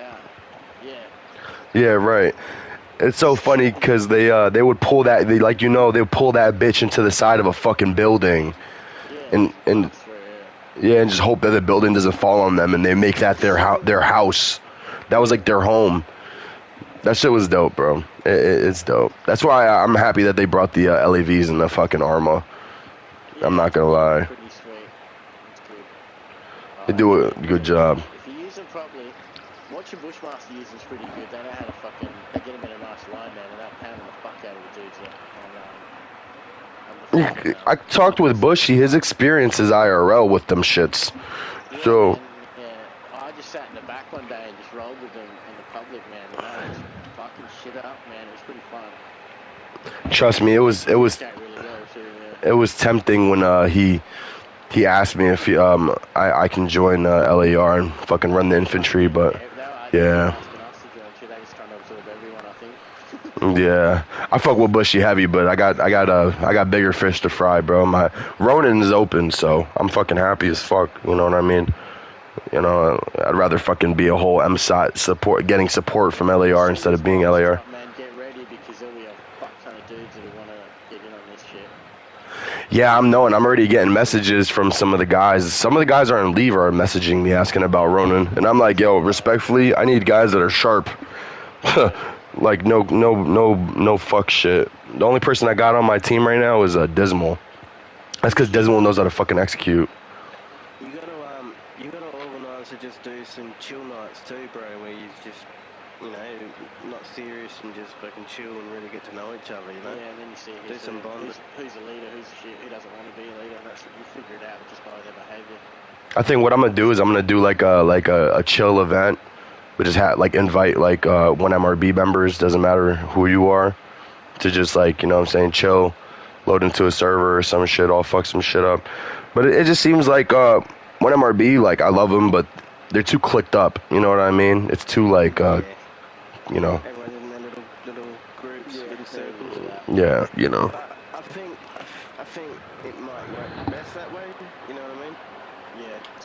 Yeah, right. It's so funny because they would pull that they would pull that bitch into the side of a fucking building, and just hope that the building doesn't fall on them, and they make that their house. That was like their home. That shit was dope, bro. It's dope. That's why I'm happy that they brought the LAVs and the fucking Arma. I'm not gonna lie. Pretty sweet. It's good. They do a good job. If you use them properly, watching Bushmaster use them's pretty good. They know how to fucking. They get them in a nice line, man, and they're pounding the fuck out of the dudes on I talked with Bushy. His experience is IRL with them shits. So. Yeah, I just sat in the back one day and just rolled with them in the public, man. And I was fucking shit up, man. It was pretty fun. Trust me, it was Really well too, it was tempting when he asked me if I can join LAR and fucking run the infantry, but yeah. Yeah, I fuck with Bushy heavy, but I got bigger fish to fry, bro. My Ronin is open, so I'm fucking happy as fuck. You know what I mean? You know, I'd rather fucking be a whole MSOT getting support from LAR instead of being LAR. Man, get ready because there'll be a fuck ton of dudes that want to get in on this shit. Yeah, I'm already getting messages from some of the guys. Some of the guys on leave are messaging me asking about Ronin, and I'm like, yo, respectfully, I need guys that are sharp. Like no fuck shit. The only person I got on my team right now is Dismal. That's because Dismal knows how to fucking execute. You gotta organise to just do some chill nights too, bro, where you just, not serious and just fucking chill and really get to know each other, you know? Yeah, and then you see do some bonding. Who's a leader, who's a shit, who doesn't want to be a leader, and that's you figure it out just by their behaviour. I think what I'm gonna do is I'm gonna do like a chill event. We just invite one MRB members, doesn't matter who you are, to just chill, load into a server or some shit, I'll fuck some shit up. But it just seems like one MRB, I love them, but they're too clicked up, you know what I mean? It's too Everyone in their little groups, little circles. Yeah, I think it might work best that way, you know what I mean?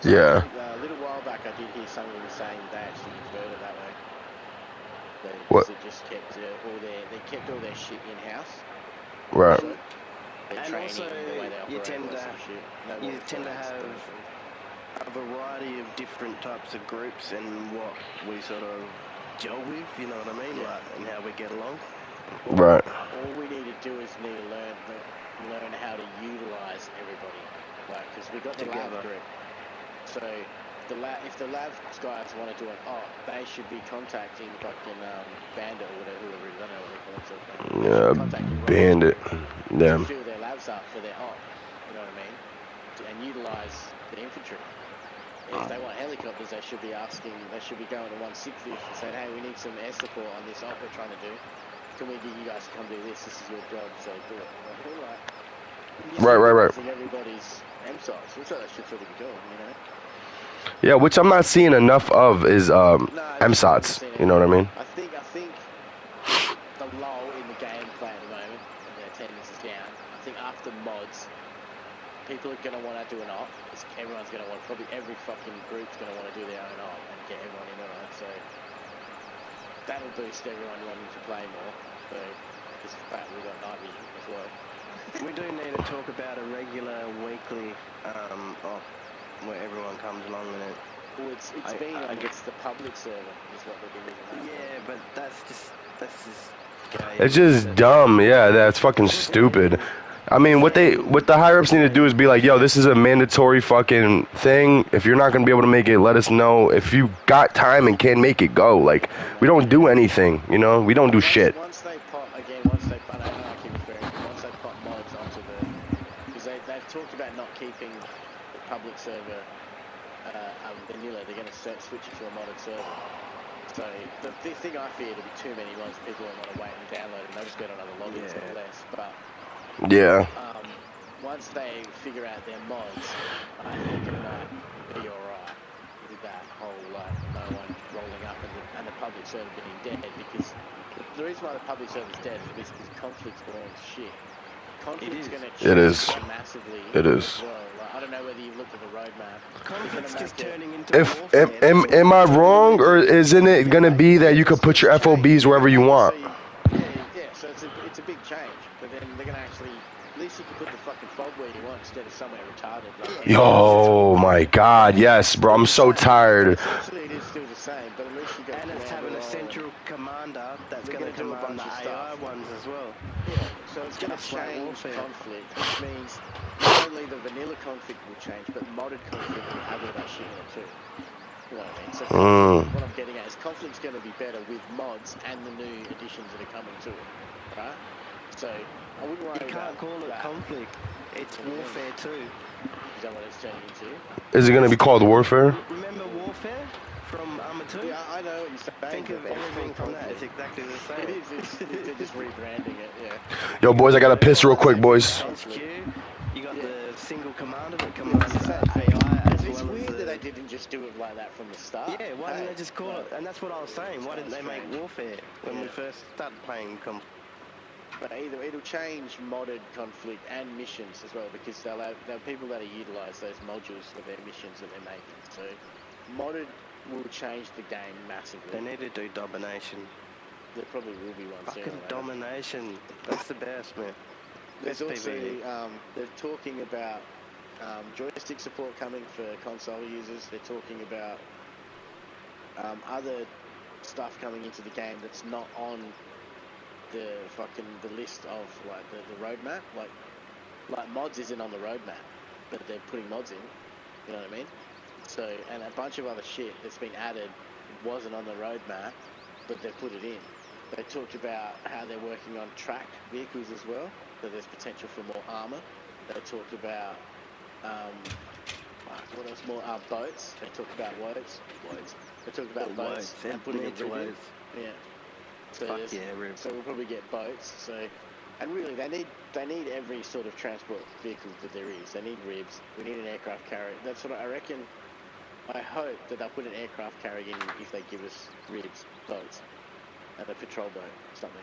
Yeah. A little while back I did hear someone saying they actually preferred it that way. What? They just kept all their shit in-house. Right. So and also, you tend to have a variety of different types of groups and what we sort of gel with, you know what I mean? And how we get along. Right. All we need to do is learn how to utilise everybody. Because we got the lab group. So if the lab guys want to do an op, they should be contacting fucking Bandit or whatever it is. I don't know what they call it. Yeah, Bandit. To fill their labs up for their op. You know what I mean? And utilise the infantry. If they want helicopters, they should be going to 160th and saying, hey, we need some air support on this op we're trying to do. Can we get you guys to come do this? This is your job, so do it. Right. Everybody's MSOTs. Looks like that shit's already going, Yeah, which I'm not seeing enough of is MSOTs. You know what I mean? I think the lull in the gameplay at the moment, the attendance is down. I think after mods, people are going to want to do an op. Everyone's going to want, probably every fucking group's going to want to do their own op and get everyone in on it. So that'll boost everyone wanting to play more. So just the fact we've got night vision as well. We do need to talk about a regular weekly op where everyone comes along in it. Well, it's been against the public server is what they've been using. Yeah, but that's just gay. It's just dumb. Yeah, that's fucking stupid. I mean, what the higher ups need to do is be like, yo, this is a mandatory fucking thing. If you're not gonna be able to make it, let us know. If you got time and can make it, go. Like, we don't do anything, you know? We don't do shit. Once they pop, I know I keep referring to, once they pop mods onto the, because they've talked about not keeping the public server vanilla, they're going to switch it to a modded server. So the thing I fear to be too many mods, people won't want to wait and download them, they'll just go to another login or less. But Yeah. once they figure out their mods, I think it might be alright with that whole no one rolling up and the public server being dead, because the reason why the public server's dead is because conflict's boring as shit. Conflict's going to change massively. It is. Well, I don't know whether you've looked at the roadmap. Conflict's just turning into Am I wrong, or isn't it gonna be that you could put your FOBs wherever you want? Yeah, so it's a big change, but then they're going to actually, at least you can put the fucking fob where you want instead of somewhere retarded. Like, Yo, my God, yes, bro, I'm so tired. Essentially, it is still the same, but at least you got. And it's having a central commander that's going to command the AI ones as well. Yeah, so it's going to change conflict, which means not only the vanilla conflict will change, but modded conflict will have all that shit in it too. You know what I mean? So what I'm getting at is conflict's going to be better with mods and the new additions that are coming to it, right? So I wouldn't worry about. You can't call it conflict. It's warfare 2. Is that what it's turning into? Is it gonna be called warfare? Remember warfare from Arma 2? Yeah, I know what you're saying. Think of everything from that. It's exactly the same. It is. They're just rebranding it. Yeah. Yo, boys, I gotta piss real quick, boys. HQ, you got the single commander that commands AI as It's well weird as that they didn't just do it like that from the start. Yeah, why didn't they just call it? And that's what I was saying. Why didn't they make warfare when we first started playing But either it'll change modded conflict and missions as well, because they'll have people that utilise those modules for their missions that they're making. So modded will change the game massively. They need to do domination. There probably will be one soon. Fucking domination. That's the best, man. There's also they're talking about joystick support coming for console users. They're talking about other stuff coming into the game that's not on the list of like the roadmap. Like mods isn't on the roadmap, but they're putting mods in. You know what I mean? So, and a bunch of other shit that's been added wasn't on the roadmap, but they put it in. They talked about how they're working on tracked vehicles as well, so there's potential for more armor. They talked about what else? More boats. They talked about boats. They talked about boats and putting a rib in. Yeah. So, so we'll probably get boats. So, and really, they need every sort of transport vehicle that there is. They need ribs. We need an aircraft carrier. That's what I reckon. I hope that they'll put an aircraft carrier in if they give us ribs, boats, and a patrol boat, something.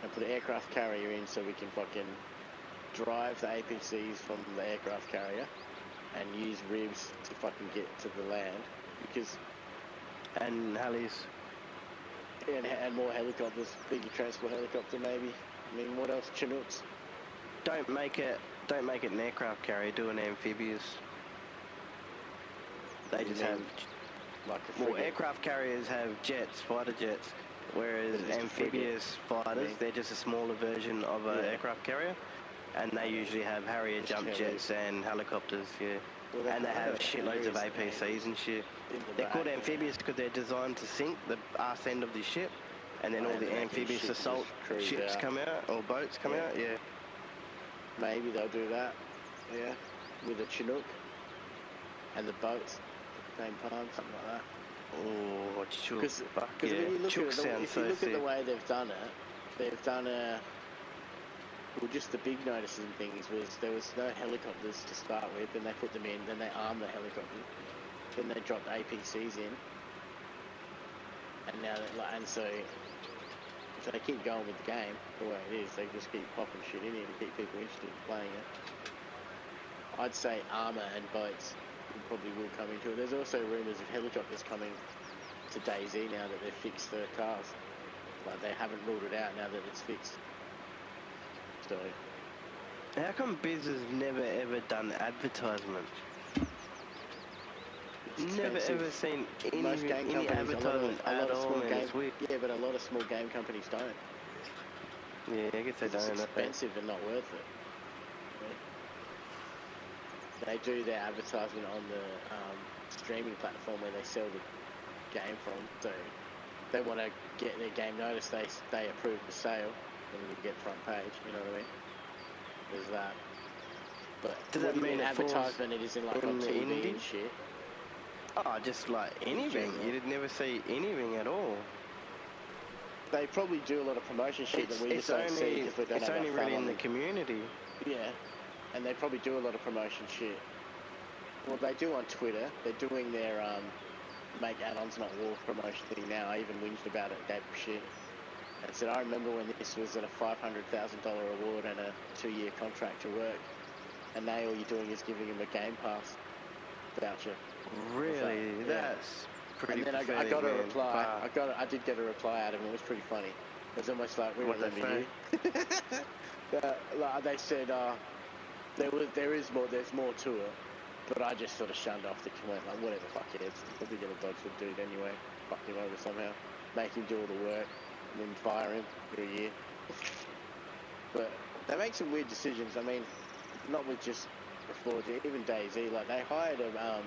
And put an aircraft carrier in so we can fucking drive the APCs from the aircraft carrier and use ribs to fucking get to the land, because and helis. And more helicopters, bigger transport helicopter maybe. I mean, what else? Chinooks. Don't make it an aircraft carrier. Do an amphibious. They just have like aircraft carriers have jets, fighter jets, whereas amphibious fighters, they're just a smaller version of an aircraft carrier, and they usually have Harrier jump jets and helicopters. Yeah. Well, and they have shitloads of APCs and shit. They're called amphibious because they're designed to sink the arse end of the ship, and then all the amphibious assault ships come out, or boats come out, yeah. Maybe they'll do that, yeah, with a Chinook and the boats at the same time, something like that. Oh, Chook. Because when you look at the way they've done it, they've done well, just the big noticing things was there was no helicopters to start with, then they put them in, then they armed the helicopters, then they dropped APCs in, and now so if they keep going with the game the way it is, they just keep popping shit in here to keep people interested in playing it. I'd say armour and boats probably will come into it. There's also rumours of helicopters coming to DayZ now that they've fixed the cars. Like, they haven't ruled it out now that it's fixed. So... How come Biz has never ever done advertisement? Never ever seen any advertisement at all, man. It's weird. Yeah, but a lot of small game companies don't. Yeah, I guess they don't. It's expensive and not worth it. Yeah. They do their advertisement on the streaming platform where they sell the game from. So they want to get their game noticed. They approve the sale, and you get front page. You know what I mean? There's that. But does that mean advertisement? It is in like on TV and shit. Oh, just like anything. You'd never see anything at all. They probably do a lot of promotion shit that we just don't see because we don't have enough. It's only really in the community. Yeah, and they probably do a lot of promotion shit. Well, they do on Twitter. They're doing their make add-ons not war promotion thing now. I even whinged about it, gave shit, and said I remember when this was at a $500,000 award and a 2-year contract to work, and now all you're doing is giving them a Game Pass voucher. Really? That's pretty. And then I got a reply. I did get a reply out of them. It was pretty funny. It was almost like we remember you. Like they said, there's more to it. But I just sort of shunned off the comment, like whatever, fuck it, it's probably gonna dodge the dude anyway. Fuck him over somehow, make him do all the work, and then fire him for a year. But they make some weird decisions. I mean, not with just before, even DayZ. Like they hired a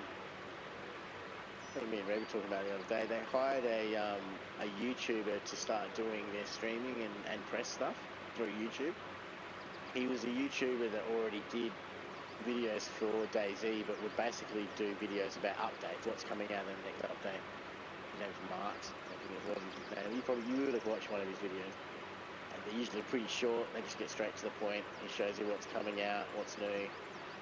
I think me and Ray were talking about it the other day. They hired a YouTuber to start doing their streaming and press stuff through YouTube. He was a YouTuber that already did videos for DayZ, but would basically do videos about updates, what's coming out in the next update. His name's Marks. I think it wasn't his name. You would have watched one of his videos. And they're usually pretty short. They just get straight to the point. He shows you what's coming out, what's new,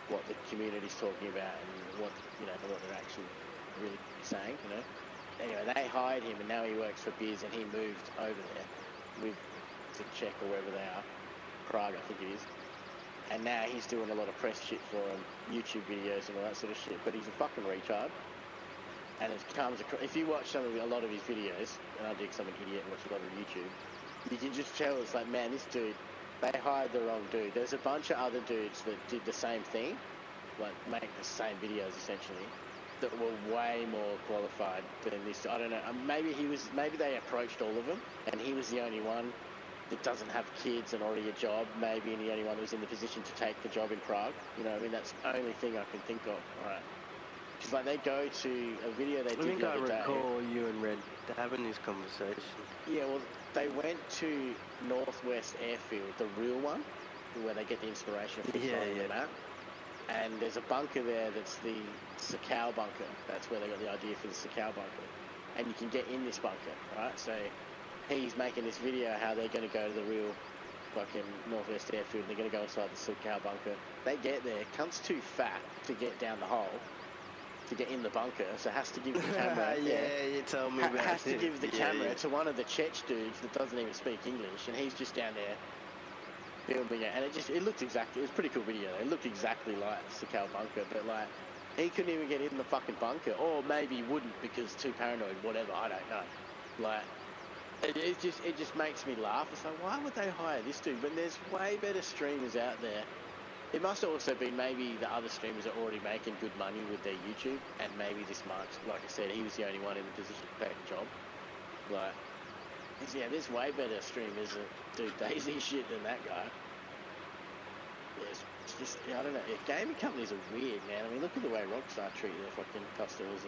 what the community's talking about, and what they're actually really saying, you know. Anyway, they hired him, and now he works for Biz, and he moved over there to Czech or wherever they are, Prague, I think it is. And now he's doing a lot of press shit for him, YouTube videos and all that sort of shit. But he's a fucking retard. And it comes across, if you watch a lot of his videos, and I dig some idiot and watch a lot of YouTube, you can just tell it's like, man, this dude, they hired the wrong dude. There's a bunch of other dudes that did the same thing, like make the same videos essentially, that were way more qualified than this. I don't know. Maybe they approached all of them, and he was the only one that doesn't have kids and already a job, maybe, and the only one that was in the position to take the job in Prague. You know what I mean? That's the only thing I can think of, right? Because, like, they go to a video they did the other day. I think I recall you and Red having this conversation. Yeah, well, they went to Northwest Airfield, the real one, where they get the inspiration for flying them out. And there's a bunker there that's the Sakau bunker. That's where they got the idea for the Sakau bunker. And you can get in this bunker, right? So he's making this video how they're going to go to the real fucking Northwest Airfield. They're going to go inside the Sakau bunker. They get there. Cunt's too fat to get down the hole, to get in the bunker. So has to give the camera. You told me about it. Has to give the camera to one of the Czech dudes that doesn't even speak English. And he's just down there filming it. And it looked exactly, it was a pretty cool video. It looked exactly like the Sakau bunker. But like, he couldn't even get in the fucking bunker. Or maybe he wouldn't because too paranoid, whatever. I don't know. Like, it just makes me laugh. It's like, why would they hire this dude when there's way better streamers out there? It must also be maybe the other streamers are already making good money with their YouTube, and maybe this Marks, like I said, he was the only one in the position to take the job. Like, there's way better streamers that do DayZ shit than that guy. Yeah, it's just, I don't know. Yeah, gaming companies are weird, man. I mean, look at the way Rockstar treat their fucking customers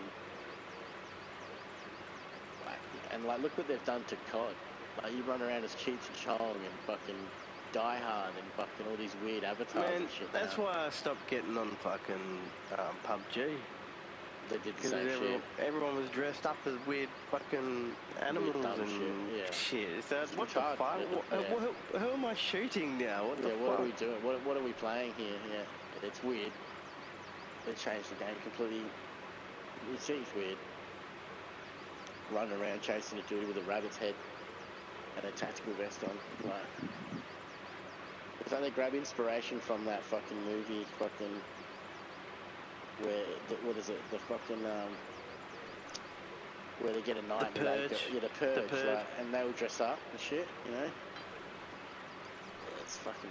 and like, look what they've done to COD. Like, you run around as Cheech and Chong and fucking Die Hard and fucking all these weird avatars and shit. That's why I stopped getting on fucking PUBG. They did the same shit. Everyone was dressed up as weird fucking animals and shit. So what the fuck? Who am I shooting now? What the fuck? What are we doing? What are we playing here? Yeah, it's weird. They changed the game completely. It seems weird. Running around chasing a dude with a rabbit's head and a tactical vest on. Like, it's like they grab inspiration from that fucking movie, fucking where what is it? The fucking where they get a night The and they Purge. go, the purge, Purge. like, and they all dress up and shit, you know. It's fucking.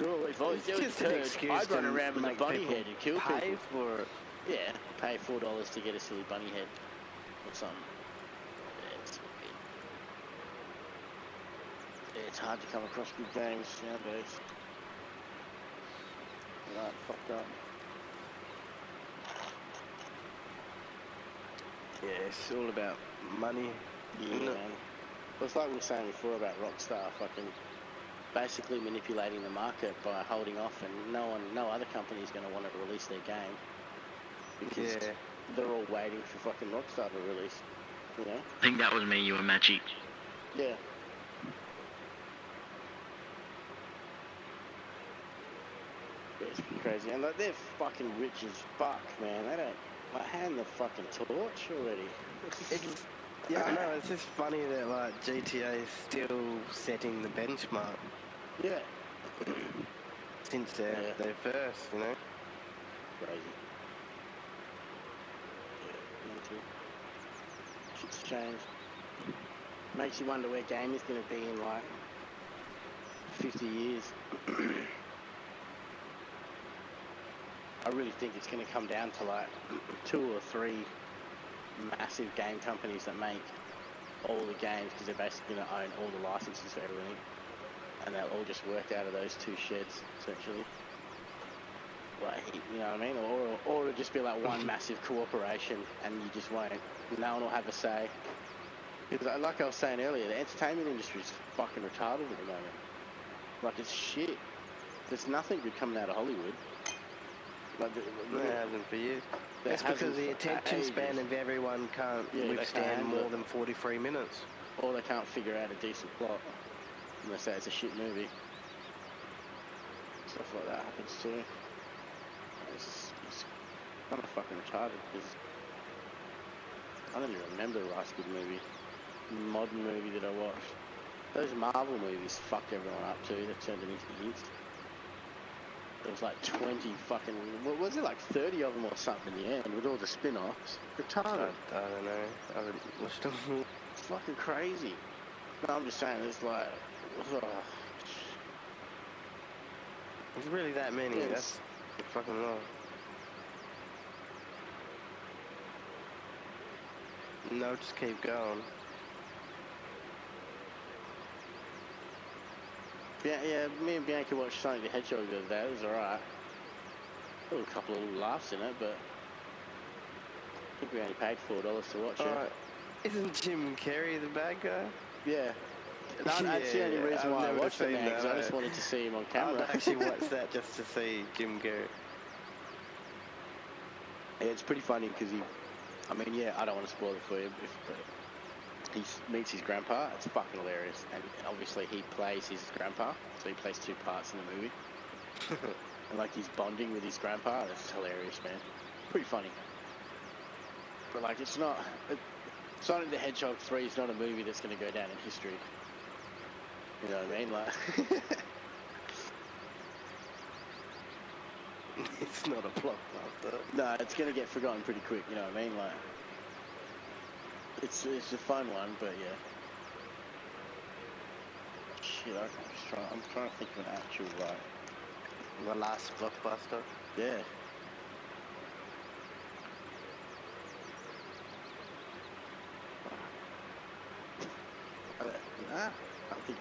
No, if I was doing just an purge, excuse I'd run to around with a make bunny people head and kill pay people. for it. Yeah, pay $4 to get a silly bunny head or something. It's hard to come across good games nowadays. Right, fucked up. Yeah, it's all about money. Yeah, man. Well, it's like we were saying before about Rockstar, fucking basically manipulating the market by holding off, and no other company is going to want to release their game because they're all waiting for fucking Rockstar to release. You know? I think that was me, you and Magic. Yeah. It's crazy, and like, they're fucking rich as fuck, man. They don't like hand the fucking torch already. Yeah, I know. It's just funny that like GTA is still setting the benchmark. Yeah. Since they're first, you know. Crazy. Yeah, mental. Shit's changed. Makes you wonder where gaming is going to be in like 50 years. I really think it's going to come down to like 2 or 3 massive game companies that make all the games, because they're basically going to own all the licenses for everything, and they'll all just work out of those 2 sheds essentially. Like, you know what I mean? Or it'll just be like one massive cooperation, and you just won't. No one will have a say. Because like I was saying earlier, the entertainment industry is fucking retarded at the moment. Like, it's shit. There's nothing good coming out of Hollywood. Like, It hasn't for years. That's because the attention span of everyone can't withstand more than 43 minutes. Or they can't figure out a decent plot unless it's a shit movie. Stuff like that happens too. It's kind of fucking retarded because I don't even remember the last good movie, modern movie that I watched. Those Marvel movies fucked everyone up too. That turned them into idiots. There was like 20 fucking, what was it, like 30 of them or something in the end with all the spin-offs. Retarded. I don't know. I haven't watched them. It's fucking crazy. No, I'm just saying, it's like, There's really that many. That's fucking lot. No, just keep going. Yeah, me and Bianca watched Sonic the Hedgehog the other day. It was alright. There were a couple of little laughs in it, but I think we only paid $4 to watch it. Isn't Jim Carrey the bad guy? Yeah. No, that's the only reason why I watched it, man, because I just wanted to see him on camera. I'd actually watch that just to see Jim Carrey. Yeah, it's pretty funny because I don't want to spoil it for you, but he meets his grandpa. It's fucking hilarious, and obviously he plays his grandpa, so he plays 2 parts in the movie. And like he's bonding with his grandpa. That's hilarious, man. Pretty funny. But like, it's not. Sonic the Hedgehog 3 is not a movie that's going to go down in history. You know what I mean? Like, it's not a blockbuster. No, it's going to get forgotten pretty quick. You know what I mean? Like, it's a fun one, but yeah. Shit, I'm trying to think of an actual like. The last blockbuster. Yeah. I think.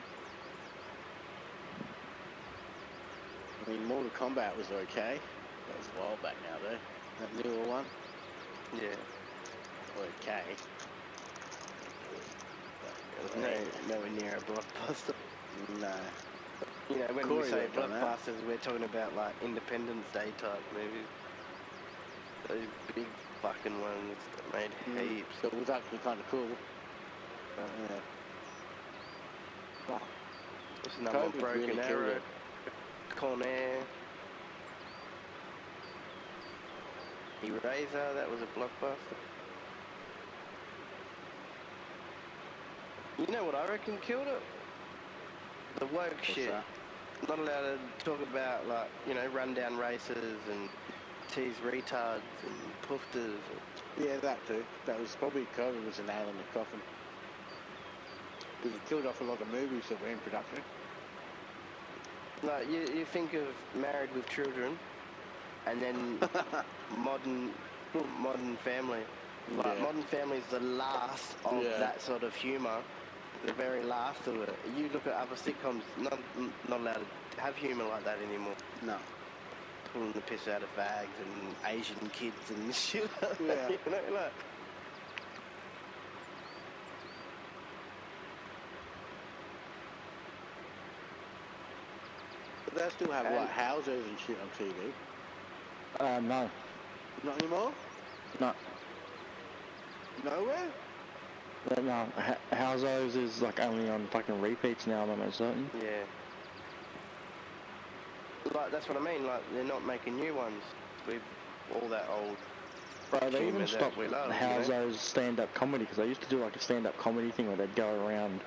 I mean, Mortal Kombat was okay. That was a while back now, though. That newer one. Yeah. Okay. Nowhere near a blockbuster. No. You know, when we say blockbusters, we're talking about like Independence Day type movies. Those big fucking ones that made heaps. So it was actually kind of cool. Yeah. Wow. What's another one? Broken Arrow, Con Air, Eraser, that was a blockbuster. You know what I reckon killed it? The woke shit. Not allowed to talk about, like, you know, rundown races and tease retards and poofters. Yeah, that too. That was probably COVID was a nail in the coffin. Because it killed off a lot of movies that were in production. Like, you think of Married with Children, and then Modern Family. Like, Modern Family is the last of that sort of humour, the very last of it. You look at other sitcoms, not allowed to have humour like that anymore. No. Pulling the piss out of fags and Asian kids and shit. Yeah. You know, like. But they still have like houses and shit on TV. No. Not anymore? No. Nowhere? No, Houseos is like only on fucking repeats now, I'm almost certain. Yeah. Like, that's what I mean, like, they're not making new ones with all that old... Bro, they even stopped we love, Houseos stand-up comedy, because they used to do like a stand-up comedy thing where they'd go around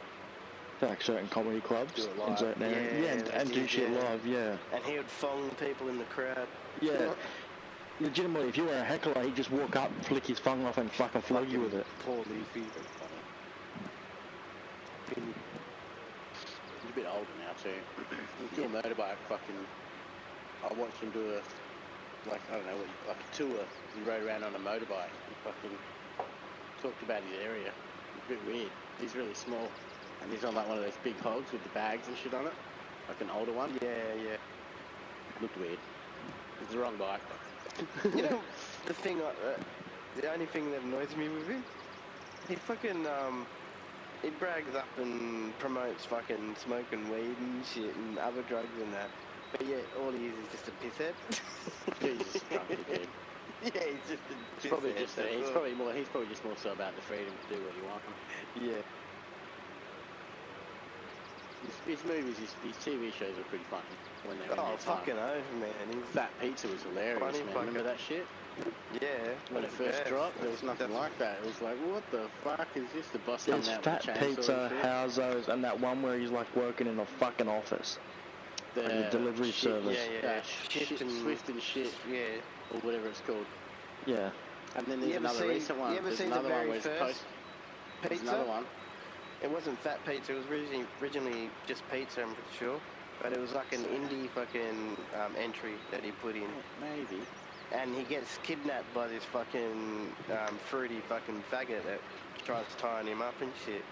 to like certain comedy clubs in certain areas. Yeah, and do shit live, yeah. And he would thong people in the crowd. Yeah. Legitimately, if you were a heckler, he'd just walk up, flick his thong off and fucking flog you with it. Poor Leafy. He's a bit older now too. He's doing a motorbike fucking... I watched him do a, like, I don't know, like a tour. He rode around on a motorbike. He fucking talked about his area. It's a bit weird. He's really small. And he's on like one of those big hogs with the bags and shit on it. Like an older one. Yeah. Looked weird. It's the wrong bike. You know, the only thing that annoys me with him, he fucking, he brags up and promotes fucking smoking weed and shit and other drugs and that. But yeah, all he is just a pisshead. He's just drunk again. Yeah, he's just a he's probably just he's probably just more so about the freedom to do what he wants. Yeah. His movies, his TV shows are pretty funny when they're in their time. Fucking oath, man. Fat Pizza was hilarious, man. Remember that shit? Yeah. When it first dropped, there was nothing like that. It was like, what the fuck is this? The boss There's coming out Fat with a chainsaw Pizza, and shit? Houseos, and that one where he's like working in a fucking office. Like a delivery service. Yeah. Swift and shit. Yeah. Or whatever it's called. Yeah. And then there's another recent one. There's another one where it's post. There's another one. It wasn't Fat Pizza, it was originally just pizza, I'm pretty sure. But it was like an indie fucking entry that he put in. Maybe. And he gets kidnapped by this fucking fruity fucking faggot that tries tying him up and shit.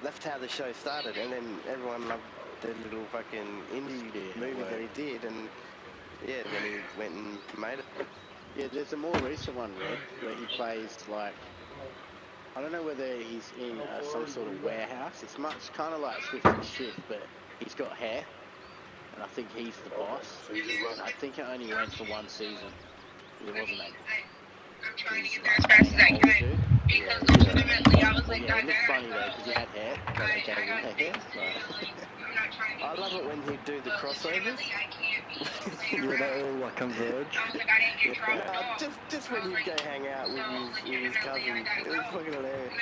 That's how the show started, and then everyone loved the little fucking indie movie that he did, and yeah, then he went and made it. Yeah, there's a more recent one, Red, where he plays like, I don't know whether he's in some sort of warehouse. It's much kind of like Swift and Shift, but he's got hair, and I think he's the boss. And I think it only went for one season. It wasn't that. I'm trying to get there as fast as I can. Because legitimately, I was like, yeah, it looked funny though, because he had hair. But they gave him the hair. I love it when he do the crossovers. Yeah, they all like converge. Just when you go hang out with his cousin, it was fucking hilarious.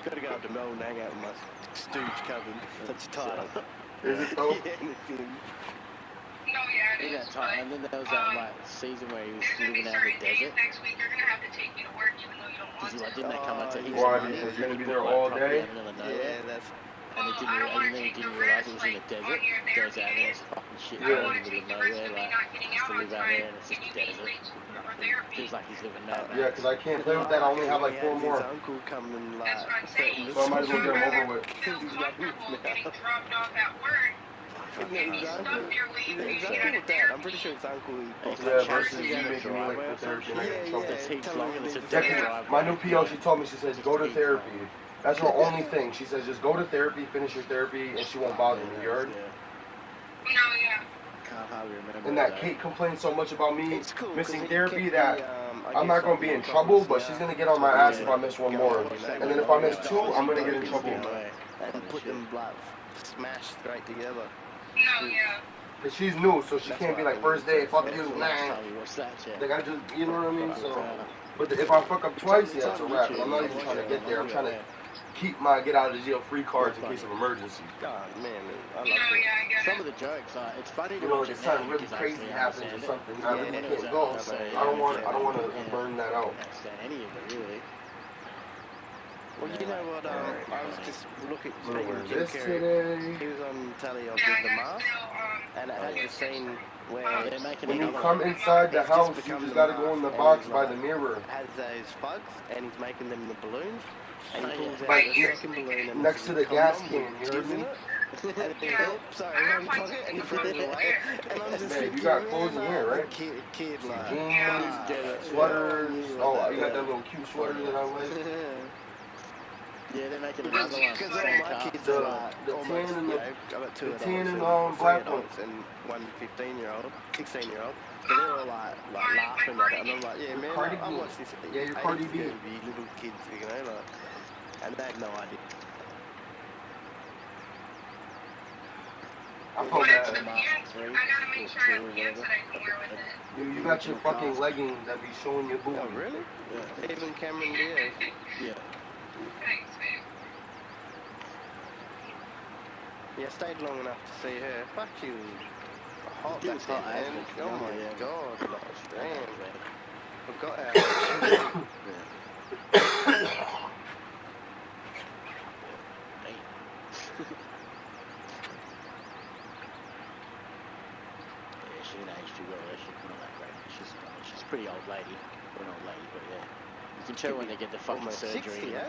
Gotta go up to Melbourne and hang out with my stooge cousin. That's title. Is it though? In that time, and then there was that like season where he was living out in the desert. Next week, they're gonna have to take me to work, even though you don't want to. Didn't they come out to his Why? He's gonna be there all day? Yeah, that's. And then he didn't realize he was in the desert. Goes out there, it's fucking shit in the middle of nowhere. Like, has to live out there, and it's just a desert. Feels like he's living now. Yeah, because I can't play with that. I only have like 4 more. His uncle come and like, so I might as well get him over with. I'm pretty sure his uncle. Yeah, versus you making me like put therapy and I get in trouble. My new PO, she told me, she says, go to therapy. That's her only thing. She says, just go to therapy, finish your therapy, and she won't bother me. You heard? And that Kate complains so much about me missing therapy that I'm not going to be in trouble, but she's going to get on my ass if I miss 1 more. And then if I miss 2, I'm going to get in trouble. And put them like smashed straight together. Cause she's new, so she can't be like, first day, fuck you, nah. They gotta just, you know what I mean? So, but if I fuck up twice, yeah, it's a wrap. I'm not even trying to get there. I'm trying to keep my get out of jail free cards in case of emergency. God, man, I love it. some of the jokes, it's funny to You know, watch like it if now something really because crazy obviously I happens or understand it. something, I really and it can't was go. so I don't want to burn that out. I don't understand any of it really. Well, you know what? I was just looking, speaking Wear of Jim this Carrey. today. He was on telly of with the mask, and it had the scene where they're making When you another come one. inside the He's house, just you become just the gotta go in the mask, box and by he's the like, mirror. has those fugs, and he's making them the balloons, and he Oh, pulls yeah. out Like, the second balloon and next it's to a the gas condom can, with you heard jizz in me? it. And he goes, oh, sorry, wrong pocket, and he throws it away. And I'm just Babe, thinking, you got man, clothes in I here, was a right? kid Some like, jeans, sweaters. Oh, you got that little cute sweater that I like. Yeah, they're making another one. because Same all my car. kids are like The almost, tan and you the- know, I got two the adults tan and and three black one. adults and one 15-year-old, 16-year-old. So they're all like laughing at it, and I'm like, yeah, Your man, Cardi I B. watched this Yeah, your Cardi B. movie, little kids, you know, like, and they had no idea. I felt bad. I gotta make sure I have pants that I can wear with it. You got your fucking leggings that be showing your booty. Oh, really? Yeah. Even Cameron Diaz. Yeah. Thanks, babe. Yeah, stayed long enough to see her. Fuck, she was hot She back was then, hot, eh? man. But Oh my yeah. god, like, damn. Yeah. Forgot how hot she was. Yeah, she didn't age too well. She's not that great. She's a pretty old lady. Or an old lady, but yeah. You can tell when they get the fucking Almost surgery. 60, eh?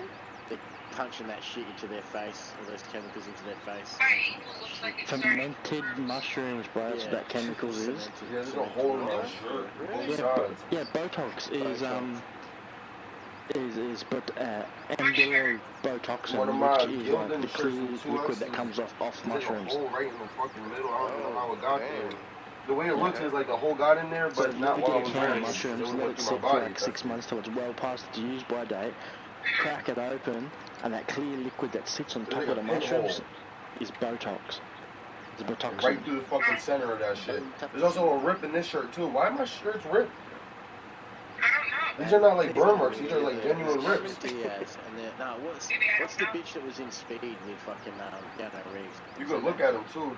They're punching that shit into their face, all those chemicals into their face. My ankle looks like it's starting to Fermented mushrooms, bro. That's what that chemicals is. Cemented- Yeah, there's a cemented hole in water. that shirt. Really? Both Yeah, sides. yeah. Botox is Botox. but ambulo botoxin, One of my which is like Gildan the shirts clear from 2X liquid that is- comes off There's a mushrooms. hole right in the fucking middle. I don't even know how it Oh, got damn. there. The way it looks is like the hole got in there, So but if not you while I get a was can wearing of it. It mushrooms, was let going it through my sit for body. like 6 months till it's well past its use by date. Crack it open, and that clear liquid that sits on top like of a the pinhole. mushrooms is Botox. It's Botoxin. Right through the fucking center of that shit. There's also a rip in this shirt too. Why are my shirts ripped? I don't know. These are not like burn marks. These are like genuine rips. Diaz and what's the bitch that was in Speed with fucking Keanu Reeves? You can look at them too.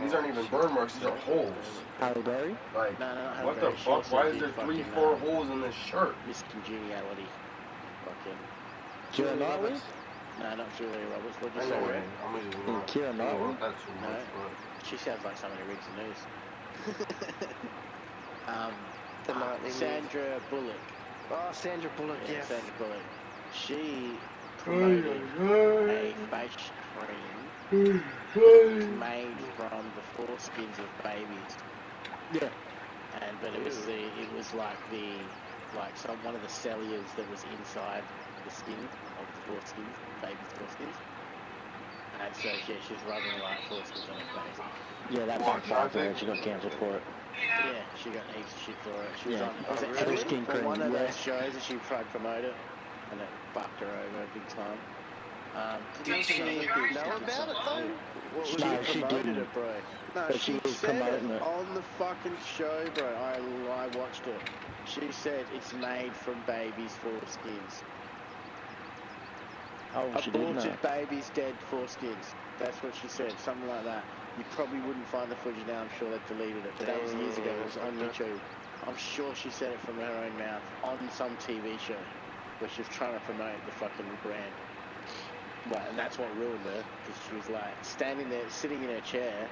These aren't even burn marks. These are holes. Halle Berry? Like, No, not what Halle the Berry. She fuck? also Why is did there fucking, 3-4 holes in this shirt? Miss Congeniality. Fucking. Keira Knightley? No, not Julia Roberts. What'd you I say, know Ray? it. I'm just not. Keira I don't Knightley? want that too No. much, but. She sounds like somebody who reads the news. The Nightly News. Sandra Bullock. Oh, Sandra Bullock, yes. Sandra Bullock. She promoted a face cream made from the foreskins of babies. Yeah. But it was like one of the cellulars that was inside the skin of the foreskins, baby's foreskins. And so yeah, she's rubbing like foreskins on her face. Yeah, that backfired for her. She got cancelled for it. Yeah, she got heaps of shit for it. She was Yeah. on, was it For the Ellen? skin Or cream, one of yeah. those shows that she tried to promote it, and it fucked her over big time. Did she know about it though? No, she promoted didn't. it, bro. No, But she she was said promoting it it. on the fucking show, bro. I watched it. She said it's made from babies' foreskins. Oh, she didn't know. Aborted babies' dead foreskins. That's what she said, something like that. You probably wouldn't find the footage now. I'm sure they've deleted it, but that was years ago. It was on YouTube. I'm sure she said it from her own mouth on some TV show where she was trying to promote the fucking brand. Well, and that's what ruined her, because she was like standing there, sitting in her chair.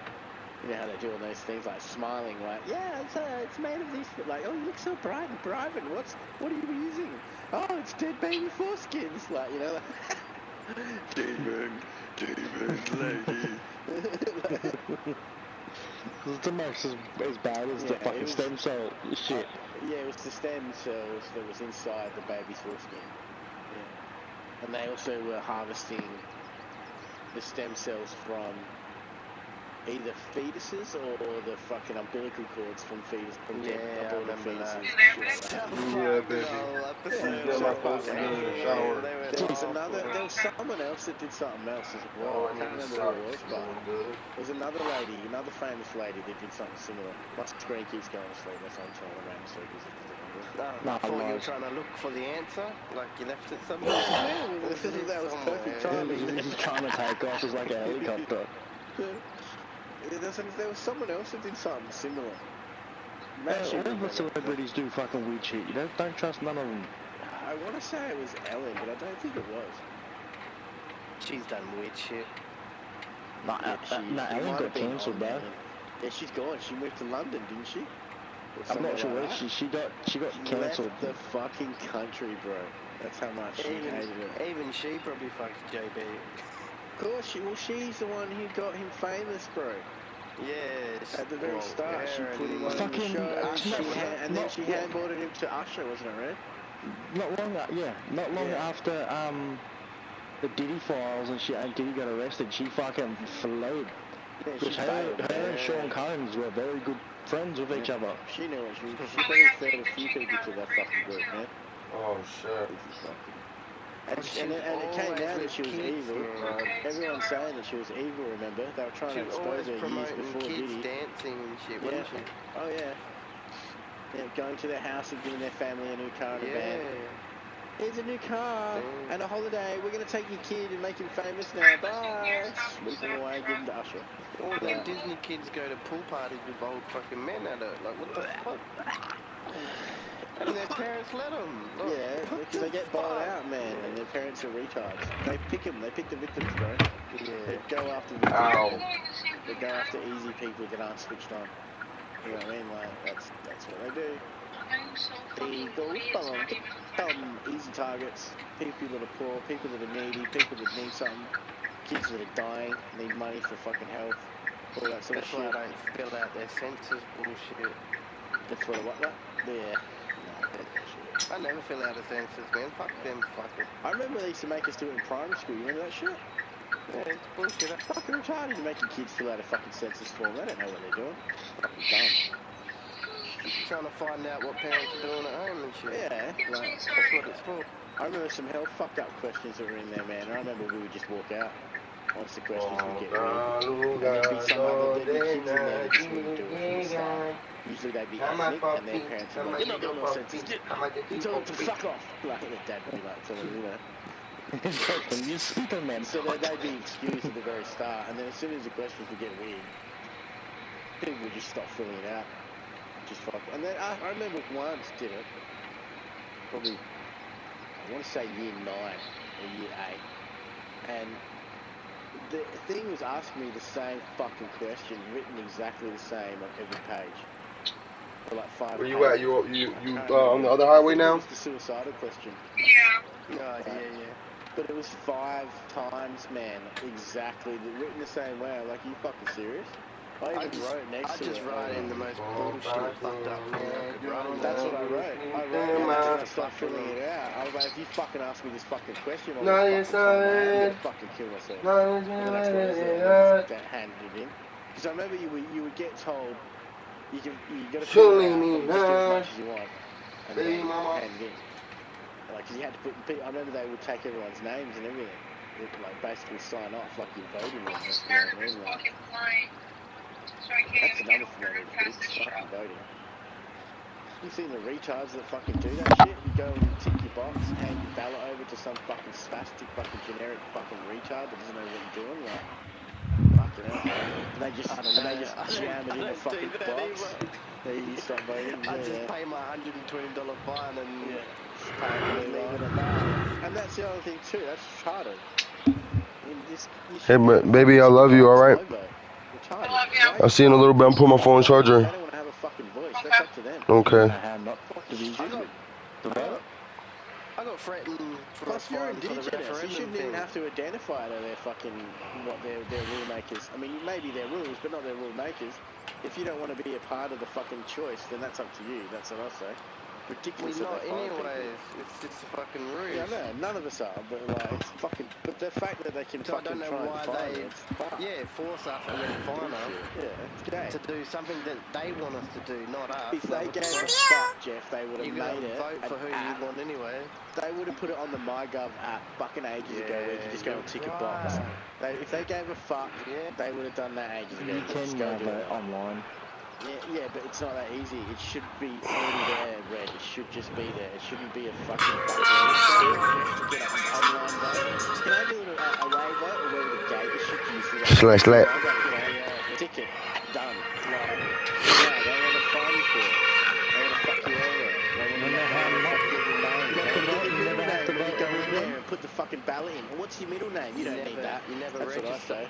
You know how they do all those things, like smiling, like, yeah, it's made of this. Like, oh, you look so bright and private. What are you using? Oh, it's dead baby foreskins. Like, you know, like, demon lady. It's almost as bad as the Yeah, fucking it was- stem cell shit. Yeah, it was the stem cells that was inside the baby's foreskin. Yeah. And they also were harvesting the stem cells from either fetuses or the fucking umbilical cords from dead aborted fetuses. Yeah, baby. Yeah, my clothes in the shower. There was someone else that did something else as well. I can't remember who it was, but there's another famous lady that did something similar. My screen keeps going to sleep, that's why I'm trying to run in circles. I thought you were trying to look for the answer, like you left it somewhere. That was perfect timing. He's trying to take off as like a helicopter. There was someone else that did something similar. All the celebrities do fucking weird shit. You don't trust none of them. I want to say it was Ellen, but I don't think it was. She's done weird shit. Ellen got cancelled, bro. Yeah, she's gone. She moved to London, didn't she? I'm not sure where she got cancelled. Left the fucking country, bro. That's how much she hated it. Even she probably fucked JB. Of course, she's the one who got him famous, bro. Yes. At the very start, she put him on the show, and then she handballed him to Usher, wasn't it, Red? Not long after the Diddy files and shit, and Diddy got arrested, she fucking flowed. Yeah, because her and Sean Combs were very good friends with each other. She knew it. She probably referred a few people to that fucking group, man. Oh shit. And it came out that she was evil. Everyone's saying that she was evil, remember? They were trying to expose her years before kids Diddy. dancing and shit, wasn't she? Oh, yeah. Yeah, going to their house and giving their family a new car and a van. Here's a new car and a holiday. We're going to take your kid and make him famous now. Bye. Sweep him away and give him to Usher. All them Disney kids go to pool parties with old fucking men at it. Like, what the fuck? And their parents let them. Look, yeah, because they get bought out, man, and their parents are retards. They pick them. They pick the victims, bro. Yeah. They go after victims. They go after easy people that aren't switched on. You know what I mean? Like, that's what they do. Easy targets. People that are poor, people that are needy, people that need something. Kids that are dying, need money for fucking health. All that sort of shit. That's why I don't fill out their census bullshit. That's what what? Yeah. I never fill out a census, man. Fuck them fuckers. I remember they used to make us do it in primary school. You remember that shit? Yeah, it's bullshit. That's fucking retarded. You're making kids fill out a fucking census form. They don't know what they're doing. Fucking dumb. Trying to find out what parents are doing at home and shit. Yeah, like, that's what it's for. I remember some hell fucked up questions that were in there, man. I remember we would just walk out once the questions would get read. And there'd be some other kids in there that just wouldn't do it from the start. Usually they'd be ethnic, and their parents would be like, you're not doing no census. You tell them to fuck off. Like, their dad would be like, telling them, you know. You stupid man. So they'd be excused at the very start, and then as soon as the questions would get weird, people would just stop filling it out. Just fuck. And then I remember once did it, probably, I want to say year 9 or year 8, and the thing was asking me the same fucking question, written exactly the same on every page. For like 5 Where you pages. at? You on the other highway now? It's the suicidal question. Yeah. Yeah. But it was 5 times, man, exactly, written the same way. I'm like, are you fucking serious? I just wrote next to it. I just write in the most bullshit, fucked up thing I could write. That's what I wrote. I wrote and I started filling it out. I was like, if you fucking ask me this fucking question, I'm going to fucking kill myself. And then that's what I handed it in. Because I remember you would get told, you got to fill it out, just do as much as you want. And then hand it in. Like, cause you had to put, I remember they would take everyone's names and everything. They'd, like, basically sign off like you're voting on this. You know what I mean? Like, that's another thing I would do, fucking voting. You seen the retards that fucking do that shit? You go and tick your box, hand your ballot over to some fucking spastic, fucking generic fucking retard that doesn't know what you're doing, like, fucking hell. And they just jam it in the fucking box. There you start voting. I just pay my $120 fine and leave it at that. And that's the other thing too, that's retarded. Hey, baby, I love you, alright? I'll see you in a little bit. I'm putting my phone on charger. They don't want to have a fucking voice. That's up to them. Okay. I got threatened for plus you're indigenous. You shouldn't even have to identify that they're fucking what they're rule makers. I mean, maybe they're rules, but not their rule makers. If you don't want to be a part of the fucking choice, then that's up to you. That's what I say. Ridiculous. Not anyways. It's just a fucking ruse. Yeah, no, none of us are, but like, it's fucking. But the fact that they can so fucking I don't know try why and they, force us and then fine us to do something that they want us to do, not us. If they gave a fuck, Jeff, they would have made it. Vote for who you want anyway. They would have put it on the MyGov app fucking ages ago, where you just go and tick a box. If they gave a fuck, they would have done that ages ago. You can vote online. Yeah, but it's not that easy. It should be already there, Red. It should just be there. It shouldn't be a fucking button. To get an online vote. Can I do a away vote or where the gate is should use for that? Slash. I fucking ballot in. What's your middle name? You don't need that. You never That's register. what I say.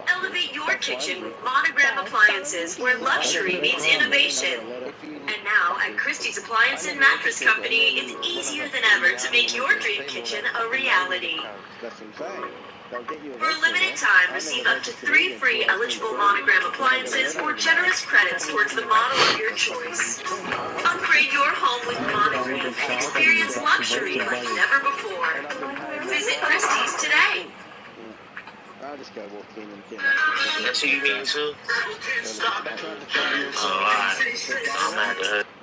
Elevate your kitchen with Monogram appliances, where luxury meets innovation. And now, at Christie's Appliance and Mattress Company, it's easier than ever to make your dream kitchen a reality. That's what I'm saying. They'll get you For a limited time, receive up to 3 free eligible Monogram appliances or generous credits towards the model of your choice. Upgrade your home with Monogram and experience luxury like never before. Visit Christie's today. I'll just go walk in and get That's who you mean too?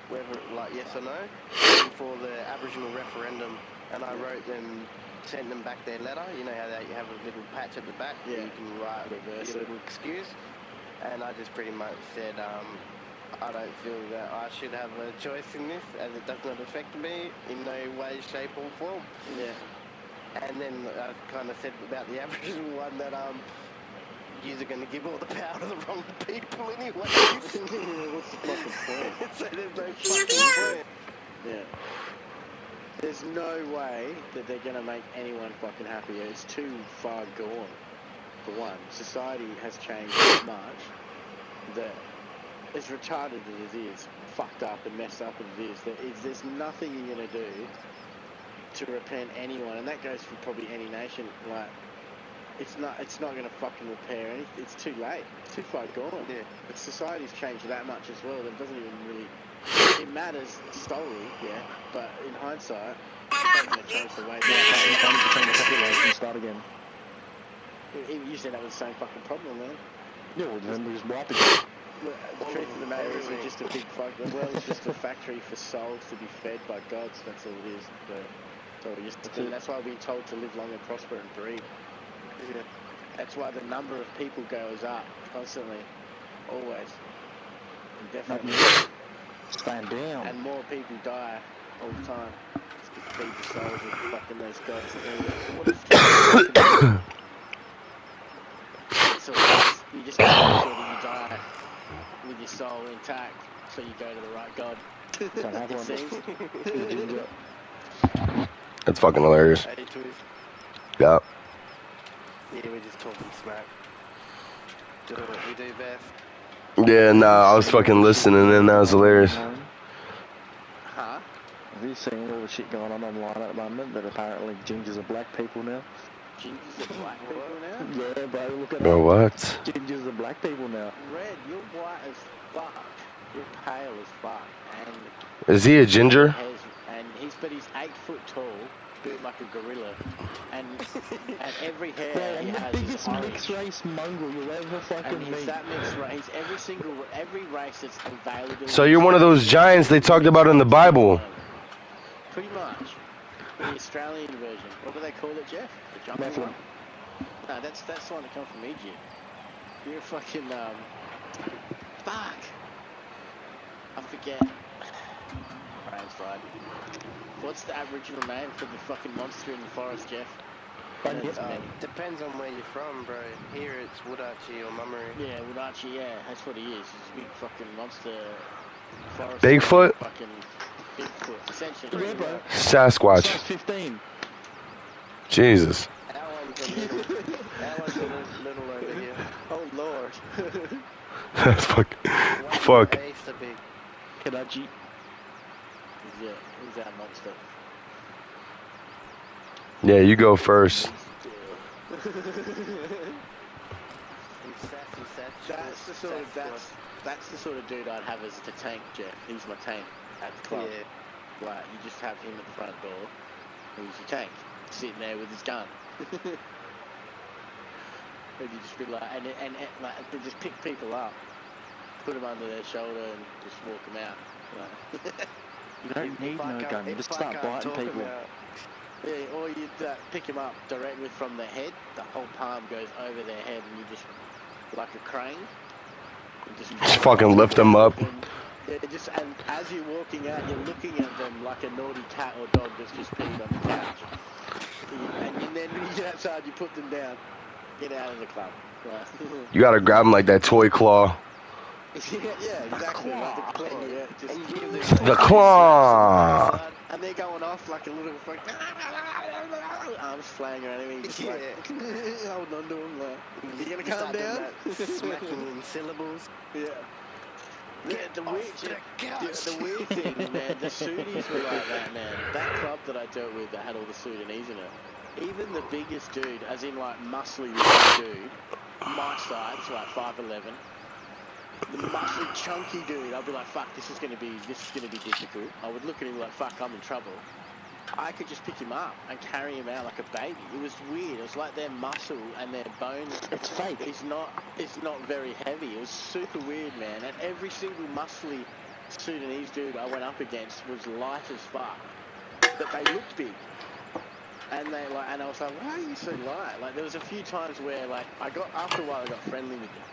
Whether, like, yes or no, for the Aboriginal referendum, and I wrote them, sent them back their letter. You know how you have a little patch at the back where you can write your little excuse, and I just pretty much said, I don't feel that I should have a choice in this, as it does not affect me in no way, shape, or form. Yeah. And then I kind of said about the Aboriginal one that you're going to give all the power to the wrong people anyway. What's the fucking point? So there's no fucking point. Yeah. There's no way that they're going to make anyone fucking happier. It's too far gone, for one. Society has changed so much that, as retarded as it is, fucked up and messed up as it is, there's nothing you're going to do to repent anyone, and that goes for probably any nation. Like, it's not going to fucking repair anything. It's too late. It's too far gone. Yeah. But society's changed that much as well. That it doesn't even really. It matters solely, yeah. But in hindsight, it's not going to change the way. Start again. You said that was the same fucking problem, man. Yeah, well then we just wipe again. The truth of the matter is, we're just a big fuck. The world's just a factory for souls to be fed by gods. That's all it is. That's why we're told to live long and prosper and breed. Yeah. That's why the number of people goes up constantly, always, and definitely. Stand down. And more people die all the time. Just to feed the souls of fucking those gods. What is so you just gotta make sure that you die with your soul intact, so you go to the right god. It seems. That's fucking hilarious. Yeah. Yeah, we're just talking smack. Do what we do best. Yeah, nah, I was fucking listening and that was hilarious. Huh? Have you seen all the shit going on online at the moment that apparently gingers are black people now? Gingers are black people now? Yeah, bro, look at Bro, that. what? Gingers are black people now. Red, you're white as fuck. You're pale as fuck. Is he a ginger? But he's 8 foot tall, built like a gorilla, and every hair Bro, he has the biggest is orange. mixed race mongrel you'll ever fucking meet. That mixed race, every race that's available. So you're one of those giants they talked about in the Bible. Pretty much. The Australian version. What do they call it, Jeff? The jungle one? No, that's the one that comes from Egypt. You're a fucking, fuck. I forget. Brain slide. What's the Aboriginal name for the fucking monster in the forest, Jeff? Depends on where you're from, bro. Here it's Woodarchie or Mummery. Yeah, Woodarchie, yeah. That's what he is. He's a big fucking monster. Forest Bigfoot? Fucking Bigfoot, essentially. Yeah, bro. Sasquatch. Size 15. Jesus. Our one's a little over here. Oh, Lord. That's fuck. Extra big. Kadachi. He's that monster. Yeah, you go first. That's the sort of dude I'd have as the tank, Jeff. He's my tank at the club. Yeah. Like, you just have him at the front door. He's your tank, sitting there with his gun. And you just be like, and like, they just pick people up, put them under their shoulder, and just walk them out. Like, you don't need no gun. You just start biting people. Yeah, or you pick them up directly from the head. The whole palm goes over their head, and you just, like a crane, just fucking lift them up. And as you're walking out, you're looking at them like a naughty cat or dog that's just peed on the couch. And then when you get outside, you put them down. Get out of the club. Right. You gotta grab them like that toy claw. Yeah, exactly. Like the claw. Yeah, the claw. And they're going off like a little fucking arms flying around him. He's just like holding on to him. Like, you gonna You calm start doing down? that smacking in syllables. Yeah. The weird thing, man, the Sudanese were like that, man. That club that I dealt with that had all the Sudanese in it, even the biggest dude, as in like muscly looking dude, my size, like 5'11", the muscly chunky dude, I'd be like, fuck, this is gonna be difficult. I would look at him like, fuck, I'm in trouble. I could just pick him up and carry him out like a baby. It was weird. It was like their muscle and their bone. It's fake. It's not very heavy. It was super weird, man. And every single muscly Sudanese dude I went up against was light as fuck, but they looked big. And I was like, why are you so light? Like, there was a few times where, like, after a while I got friendly with them,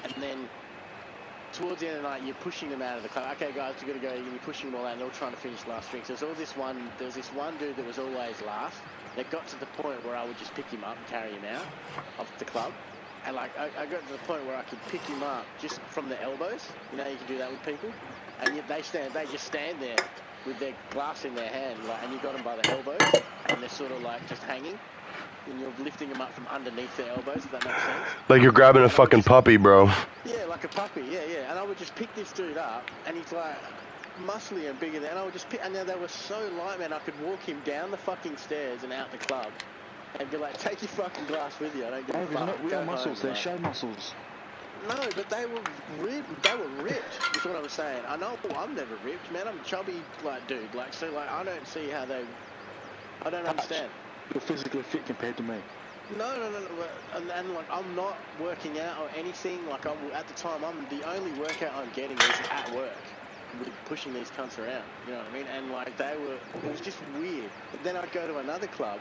and then towards the end of the night, you're pushing them out of the club. Okay, guys, we've got to go. You're pushing them all out, and they're all trying to finish last drinks. There was this one dude that was always last. That got to the point where I would just pick him up and carry him out of the club. And, like, I got to the point where I could pick him up just from the elbows. You know, you can do that with people. And yet they just stand there with their glass in their hand, like, and you got them by the elbows, and they're sort of, like, just hanging. And you're lifting them up from underneath their elbows, if that makes sense. Like you're grabbing a fucking puppy, bro. Yeah, like a puppy, yeah. And I would just pick this dude up, and he's like muscly and bigger than, and I would just pick, and now they were so light, man, I could walk him down the fucking stairs and out the club, and be like, take your fucking glass with you, I don't give a fuck. They're not real muscles, they're like, show muscles. No, but they were ripped, is what I was saying. I know, I'm never ripped, man, I'm a chubby, like, dude, like, so, like, I don't see how I don't understand. You're physically fit compared to me. No. And like, I'm not working out or anything. Like, at the time, the only workout I'm getting is at work with pushing these cunts around. You know what I mean? And like, it was just weird. But then I'd go to another club,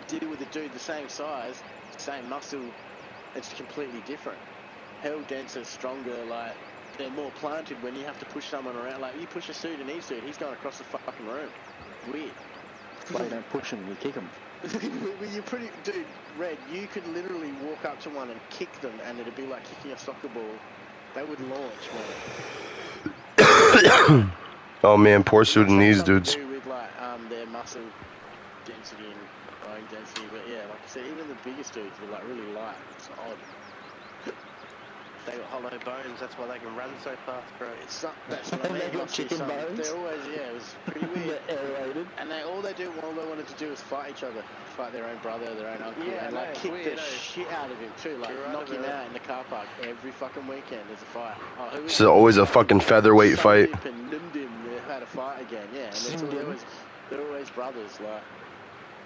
deal with a dude the same size, same muscle. It's completely different. Hell denser, stronger. Like, they're more planted when you have to push someone around. Like, you push a Sudanese dude, he's going across the fucking room. Weird. Well, you don't push him, you kick him. You're pretty, dude, Red, you could literally walk up to one and kick them, and it'd be like kicking a soccer ball. They would launch, man. Oh man, poor Sudanese dudes. To do with like their muscle density and bone density, but yeah, like I said, even the biggest dudes were like really light. It's odd. They got hollow bones, that's why they can run so fast, bro. That's what I mean. They got chicken bones. They're always, yeah, it was pretty weird. They're aerated. And all they wanted to do was fight each other. Fight their own brother, their own uncle, and like kick the shit out of him too. Like knock him out in the car park every fucking weekend. There's a fight. It's always a fucking featherweight fight. And Nimdim, they had a fight again, yeah. And they're always brothers. Like,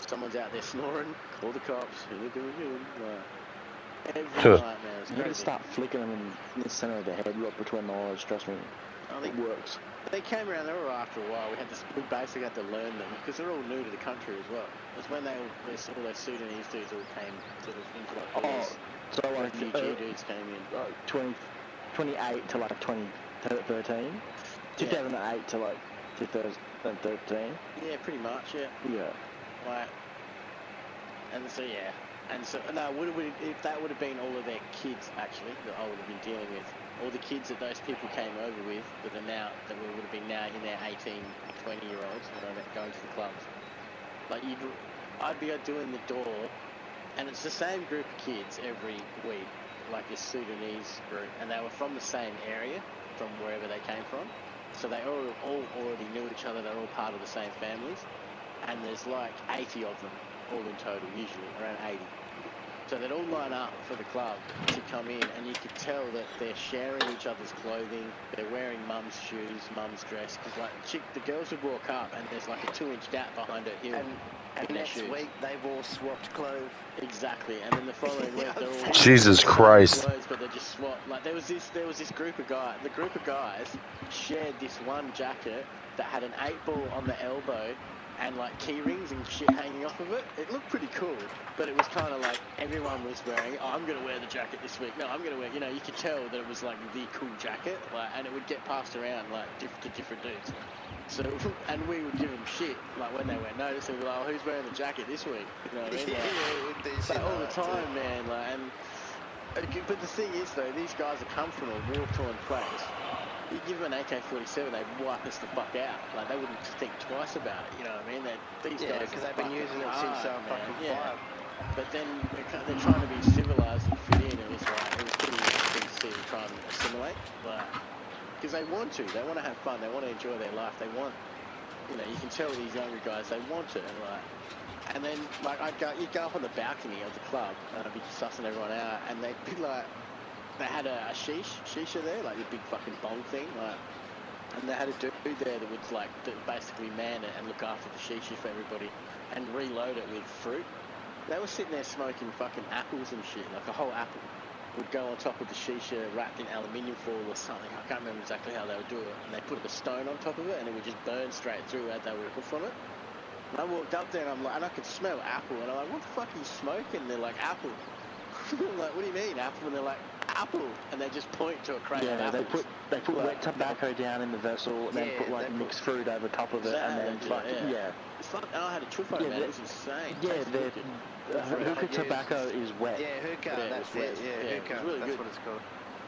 someone's out there snoring, call the cops. Who they doing? Like, every night, man. It's You crazy. can start flicking them in the centre of the head, right between the eyes. Trust me, it works. They came around. They were after a while. We basically had to learn them because they're all new to the country as well. It's when all those Sudanese dudes all came sort of into like so like refugee dudes came in. 28 to like 2013, 2008 to like 2013. Yeah, pretty much. Yeah. Yeah. Like, and so yeah. And so, no, if that would have been all of their kids, actually, that I would have been dealing with, all the kids that those people came over with, that would have been now in their 18, 20-year-olds, going to the clubs. Like, I'd be doing the door, and it's the same group of kids every week, like this Sudanese group, and they were from the same area, from wherever they came from. So they all already knew each other, they're all part of the same families, and there's like 80 of them, all in total, usually, around 80. So they'd all line up for the club to come in, and you could tell that they're sharing each other's clothing, they're wearing mum's shoes, mum's dress, because like, the girls would walk up, and there's like a 2-inch gap behind her heel. And next week, they've all swapped clothes. Exactly, and then the following week, they're all... Jesus Christ. Clothes, but they're just swapped. Like, there was this group of guys, the group of guys shared this one jacket that had an 8-ball on the elbow, and like key rings and shit hanging off of it. It looked pretty cool, but it was kind of like everyone was wearing, I'm going to wear the jacket this week. No, I'm going to wear, you could tell that it was like the cool jacket, like, and it would get passed around like to different dudes. So, and we would give them shit, like when they went notice, they'd be like, who's wearing the jacket this week? You know what I mean? Like, all the time, man. Like, but the thing is though, these guys have come from a war-torn place. You give them an AK-47, they'd wipe us the fuck out. Like, they wouldn't think twice about it, you know what I mean? These guys because they've been using it since man. fucking five. But then they're trying to be civilized and fit in. It was pretty interesting to see them try and assimilate, because they want to have fun, they want to enjoy their life, they want, you know, you can tell these younger guys, they want it, like. And then, like, you'd go up on the balcony of the club, and I'd be sussing everyone out, and they'd be like, they had a shisha there, like the big fucking bong thing, like, and they had a dude there that would, like, basically man it and look after the shisha for everybody, and reload it with fruit. They were sitting there smoking fucking apples and shit, like a whole apple would go on top of the shisha wrapped in aluminium foil or something. I can't remember exactly how they would do it. And they put a stone on top of it, and it would just burn straight through as they would puff on it. And I walked up there, and I'm like, and I could smell apple, and I'm like, what the fuck are you smoking? And they're like, apple. I'm like, what do you mean, apple? And they're like, apple, and they just point to a crate of apples. They put wet tobacco down in the vessel, and then put like mixed fruit over top of it, and then It's like, and I had a chuffo, man. It was insane. Yeah, hookah tobacco is wet. Yeah, hookah. That's it. Yeah, hookah. It's really that's good. what it's called.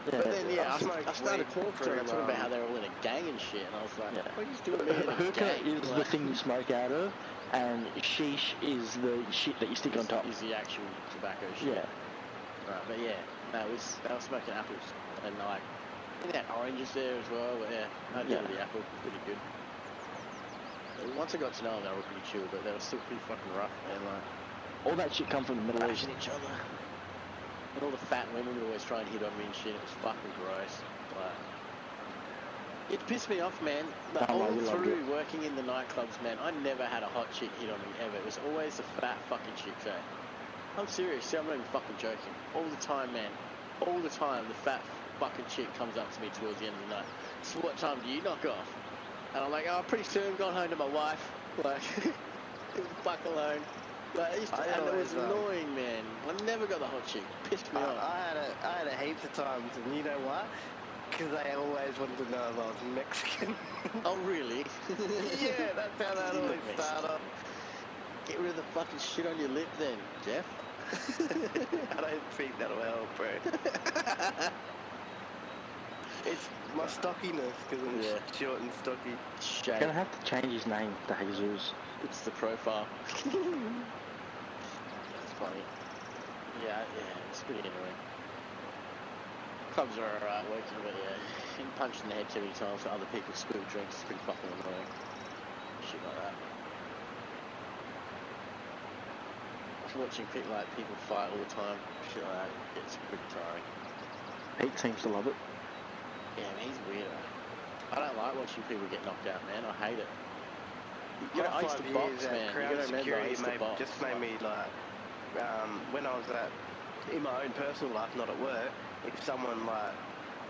But then, I started weed talking to them, talking about how they were all in a gang and shit, and I was like, what are you doing in a hookah gang? is the thing you smoke out of, and sheesh is the shit that you stick on top. Is the actual tobacco shit. Yeah. Right, but they were smoking apples, and like, they had oranges there as well, but I did with the apple, pretty good. Once I got to know them, they were pretty chill, but they were still pretty fucking rough, and like, all that shit come from the Middle East. each other. And all the fat women would always try and hit on me and shit. It was fucking gross. Like, it pissed me off, man. All through working in the nightclubs, man, I never had a hot chick hit on me ever. It was always the fat fucking chicks, eh? I'm serious. See, I'm not even fucking joking. All the time, man. All the time, the fat fucking chick comes up to me towards the end of the night. So what time do you knock off? And I'm like, oh, pretty soon, gone home to my wife. Like, leave the fuck alone. Like, and it was annoying, man. I never got the hot chick. Pissed me off. I had a heaps of times, and you know what? Because they always wanted to know if I was Mexican. Oh, really? Yeah, that's how that always started. Get rid of the fucking shit on your lip then, Jeff. I don't think that'll help, bro. It's my stockiness, because I'm short and stocky. You're gonna have to change his name to Jesus. It's the profile. That's funny. Yeah, it's pretty annoying. Clubs are alright working, but getting punched in the head too many times for other people's spilled drinks is pretty fucking annoying. Shit like that. Watching people fight all the time, shit like that, it's pretty tiring. Pete seems to love it. Yeah, man, he's weird. I don't like watching people get knocked out, man. I hate it. I used to box, man. Crown security just made me like, when I was in my own personal life, not at work, if someone like,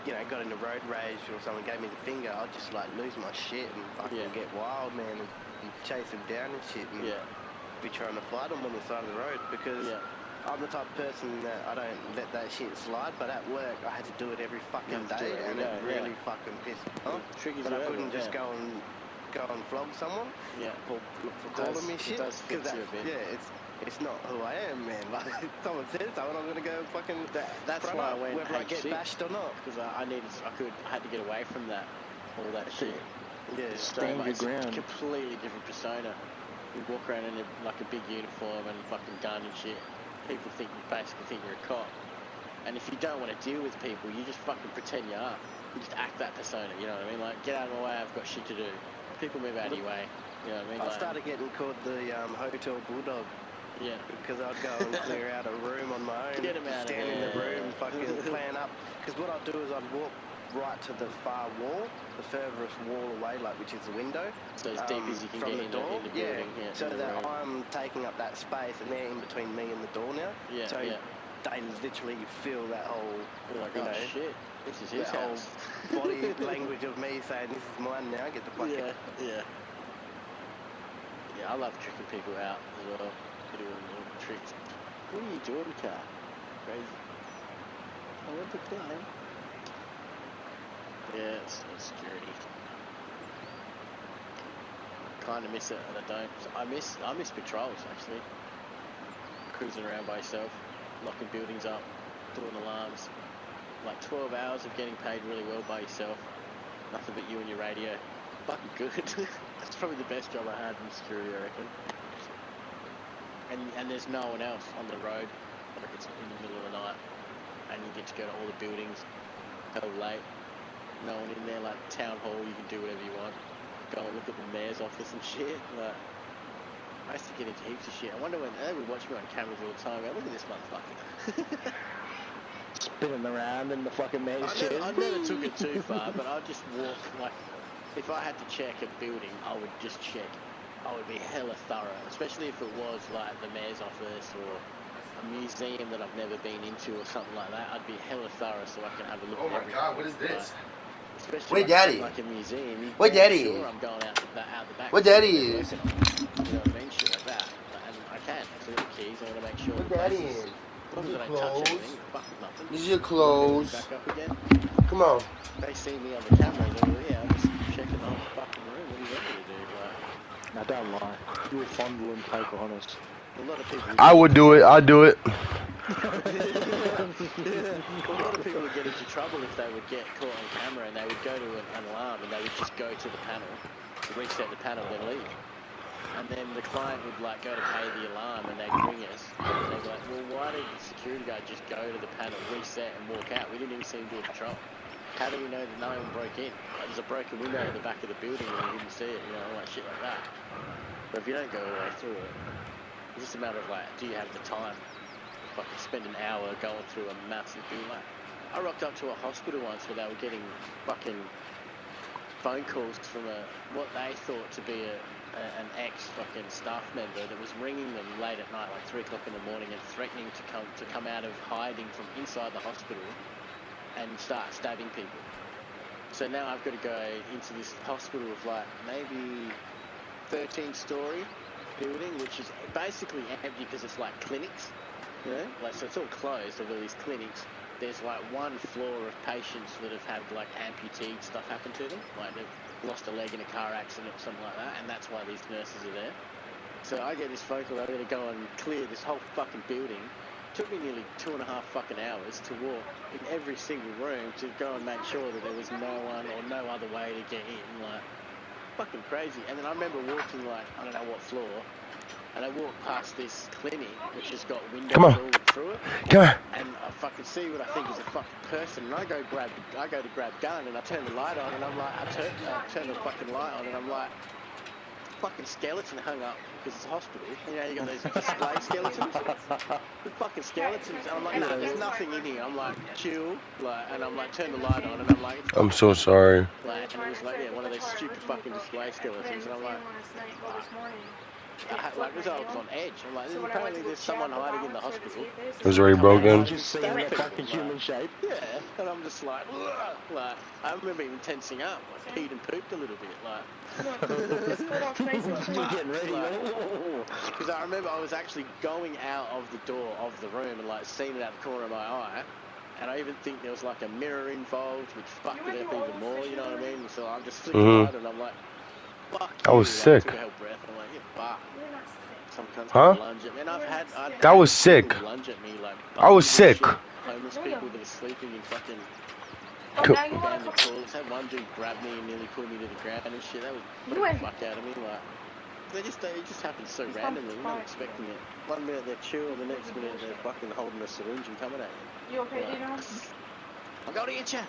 you know, got in a road rage or someone gave me the finger, I'd just like lose my shit and fucking get wild, man, and chase them down and shit, and be trying to fight them on the side of the road, because I'm the type of person that I don't let that shit slide, but at work I had to do it every fucking day, and it really fucking pissed me off. But I couldn't just go and flog someone, or look for calling me shit, because it's not who I am, man. Like, if someone says something, I'm gonna go fucking. That's why I went whether I get bashed or not, because I had to get away from that, all that shit. Yeah, stand your ground. It's a completely different persona. You walk around in like a big uniform and fucking gun and shit. People basically think you're a cop. And if you don't want to deal with people, you just fucking pretend you are. You just act that persona, you know what I mean? Like, get out of my way, I've got shit to do. People move out of your way, you know what I mean? I started getting called the Hotel Bulldog. Yeah. Because I'd go and clear out a room on my own. Get him out stand in the room, fucking plan up. Because what I'd do is I'd walk right to the far wall, the furthest wall away, like, which is the window. So as deep as you can from get the door. in the building. Yeah, so that I'm taking up that space, and they're in between me and the door now. Yeah, so they literally feel that whole, like, you know, shit, this is his house. Whole body language of me saying, this is mine now, get the fuck out. Yeah, I love tricking people out as well. Doing little tricks. What are you doing, car? Crazy. I want to climb. Yeah, it's security. Kind of miss it, and I don't. I miss patrols, actually. Cruising around by yourself, locking buildings up, doing alarms. Like 12 hours of getting paid really well by yourself. Nothing but you and your radio. Fucking good. That's probably the best job I had in security, I reckon. And there's no one else on the road. Like it's in the middle of the night, and you get to go to all the buildings hell late. No one in there. Like town hall, you can do whatever you want. Go and look at the mayor's office and shit. Like I used to get into heaps of shit. I wonder when they would watch me on cameras all the time. Go, look at this motherfucker. Spinning around in the fucking mayor's chair. I never took it too far, but I'd just walk, like, if I had to check a building, I would just check. I would be hella thorough, especially if it was, like, the mayor's office or a museum that I've never been into or something like that. I'd be hella thorough so I can have a look at everything. Oh my god, what is this? Especially Wait, Daddy. Like a museum. Wait, Daddy. Sure, I'm going out the back. What Daddy is? You know what I mean? Shit like that. And I can. So the keys, I want to make sure. What Daddy is? As long as I don't touch anything, fuck with nothing. These are your clothes. Back up again. Come on. They see me on the camera and they're like, yeah, I'm just checking the whole fucking room. What do you want me to do? Like, now don't lie. You'll fondle and poke honest. A lot of people. I would do it. I'd do it. A lot of people would get into trouble if they would get caught on camera and they would go to an alarm and they would just go to the panel, reset the panel, then leave. And then the client would like go to pay the alarm and they'd ring us and they'd be like, well, why did the security guard just go to the panel, reset and walk out? We didn't even see him do a patrol. How do we know that no one broke in? Like, there's a broken window at the back of the building and we didn't see it, you know, like shit like that. But if you don't go all the way through it, it's just a matter of like, do you have the time? Fucking spend an hour going through a massive thing. Like, I rocked up to a hospital once where they were getting fucking phone calls from what they thought to be an ex-fucking staff member that was ringing them late at night, like 3 o'clock in the morning, and threatening to come out of hiding from inside the hospital and start stabbing people. So now I've got to go into this hospital of like maybe 13-story building, which is basically empty because it's like clinics, you know, like, so it's all closed of all these clinics. There's like one floor of patients that have had like amputee stuff happen to them, like they've lost a leg in a car accident or something like that, and that's why these nurses are there. So I get this phone call, I'm going to go and clear this whole fucking building. Took me nearly 2.5 fucking hours to walk in every single room to go and make sure that there was no one or no other way to get in, like, fucking crazy. And then I remember walking like, I don't know what floor, and I walked past this clinic which has got windows all through it. Come on. And I fucking see what I think is a fucking person, and I go to grab gun, and I turn the light on, and I'm like, I turn the fucking light on, and I'm like, fucking skeleton hung up because it's a hospital. You know, you got those display skeletons. The fucking skeletons. And I'm like, no, there's nothing in here. I'm like, chill, like, and I'm like, turn the light on, and I'm like, I'm so sorry. like, and it was like, yeah, one of those stupid fucking display skeletons, and I'm like, like, I was on edge. I'm like, apparently there's someone hiding in the hospital. It was already broken. Just seeing that fucking human shape. Yeah, and I'm just like, I remember even tensing up, like, peed and pooped a little bit, like. Getting ready. Because I remember I was actually going out of the door of the room and like seeing it out the corner of my eye. And I even think there was like a mirror involved, which fucked it up even more, you know what I mean? So I'm just flicking out and I'm like, fuck. I was sick. I took a hell breath. I'm like, yeah, fuck. Some cunts huh? lunge at me. And I'd that was sick. Lunge at me, like, I was sick. Shit. Homeless people that are sleeping in fucking down the toilets. Had one dude grab me and nearly pulled me to the ground and shit. That was the fuck out of me. Like, it just happens so randomly. You're not expecting it. 1 minute they're chill, and the next minute they're fucking holding a syringe and coming at you. You okay, Dino? I'm going to get you.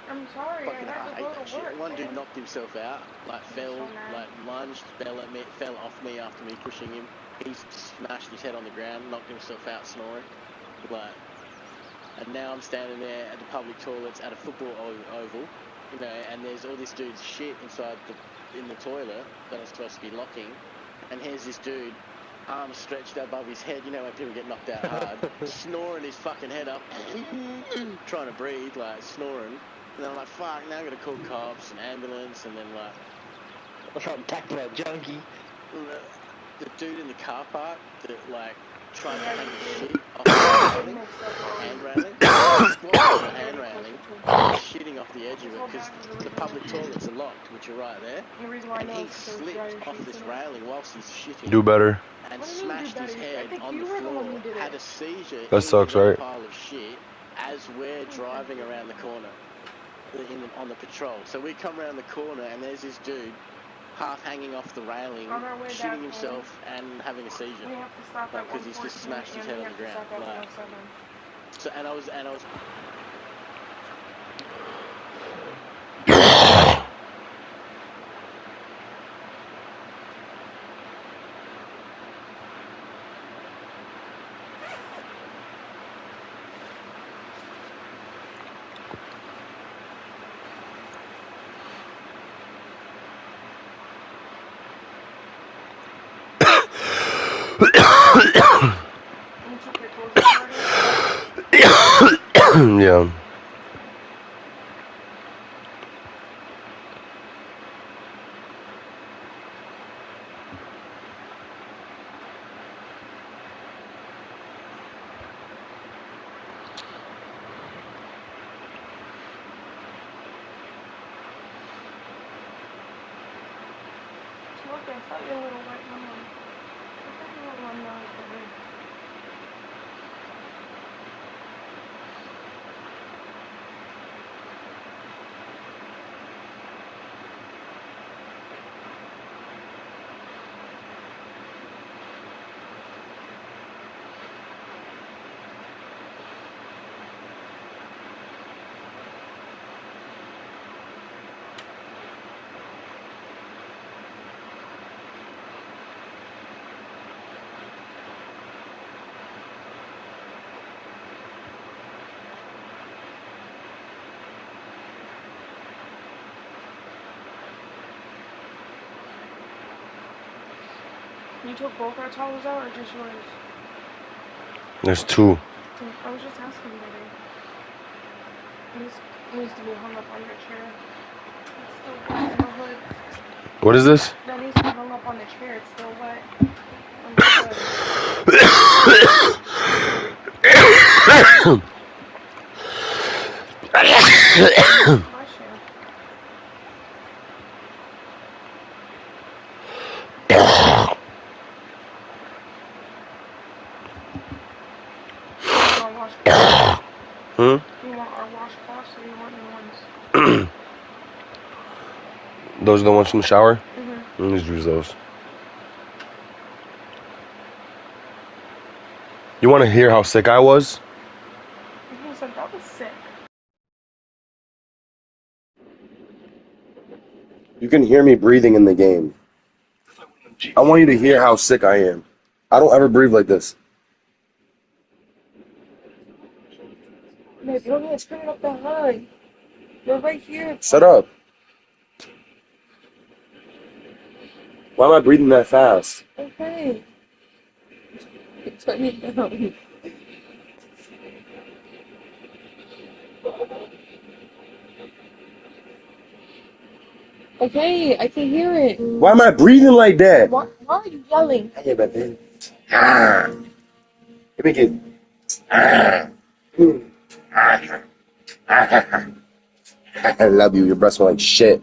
I'm sorry. Fucking, I hate that shit. One dude knocked himself out, like lunged, fell off me after me pushing him. He smashed his head on the ground, knocked himself out snoring. Like, and now I'm standing there at the public toilets at a football oval, you know, and there's all this dude's shit inside in the toilet that I'm supposed to be locking, and here's this dude, arms stretched above his head, you know when people get knocked out hard, snoring his fucking head up, trying to breathe, like snoring. And then I'm like, fuck, now I'm gonna call cops and ambulance, and then like, I'm tackling that junkie. The dude in the car park that like tried to hang the shit off the hand railing, the hand railing, shitting off the edge of it because the public toilets are locked, which are right there, and he slipped off this railing whilst he's shitting. Do better. And smashed his head on the floor, had a seizure that sucks, in right? a pile of shit as we're driving around the corner. on the patrol. So we come around the corner and there's this dude half hanging off the railing, shitting himself and having a seizure. We have to stop at because he's just smashed his head on the ground. Like, so and I was Yeah. Look, I thought you were a little white mama. I thought you were one nose for her. You took both our towels out or just yours? There's two. I was just asking whether this needs to be hung up on your chair. It's still wet in the hood. What is this? That needs to be hung up on the chair. It's still wet on the hood. Hmm? You want our washcloths or you want new ones? Those are the ones from the shower? Mm-hmm. Let me just use those. You want to hear how sick I was? He said that was sick. You can hear me breathing in the game. I want you to hear how sick I am. I don't ever breathe like this. Babe, you don't need to scream up the hood. You're right here. Shut up. Why am I breathing that fast? Okay. Turn it down. Okay, I can hear it. Why am I breathing like that? Why are you yelling? Hey, baby. Ah. Let me get. Ah. I love you. Your breath smells like shit.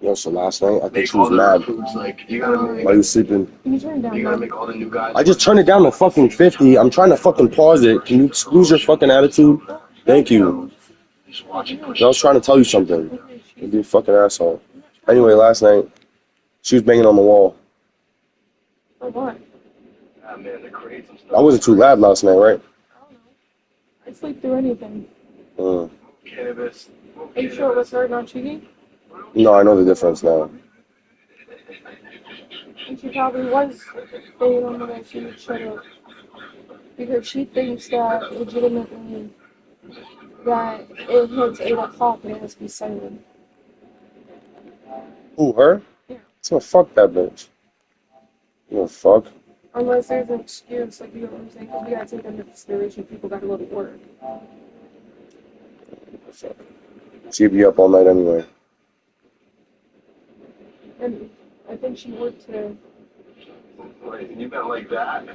Yo, so last night, I think she was mad. Why you sleeping? Can you turn it down? I just turned it down to fucking 50. I'm trying to fucking pause it. Can you lose your fucking attitude? Thank you. I was trying to tell you something. You'd be a fucking asshole. Anyway, last night, she was banging on the wall. For what? I wasn't too loud last night, right? I sleep through anything. Mm. Are you sure it was her, not Chigi? No, I know the difference now. And she probably was banging on the wall. She would shut up. Because she thinks that legitimately that it hits 8 o'clock and it has to be silent. Who, her? Yeah. So fuck that bitch. You know, fuck. Unless there's an excuse, like, you know what I'm saying? Because we gotta take into consideration people gotta go to work. She'd be up all night anyway. And I think she worked today. Wait, you meant like that?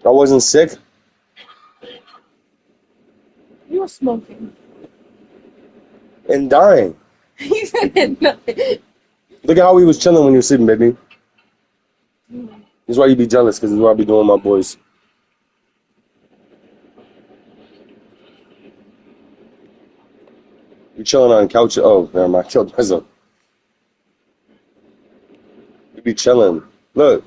I wasn't sick? was smoking. And dying. He said nothing. Look at how he was chilling when you were sleeping, baby. This is why you be jealous, because this is what I be doing with my boys. You chilling on couch. Oh, never mind. I killed myself. You be chilling. Look.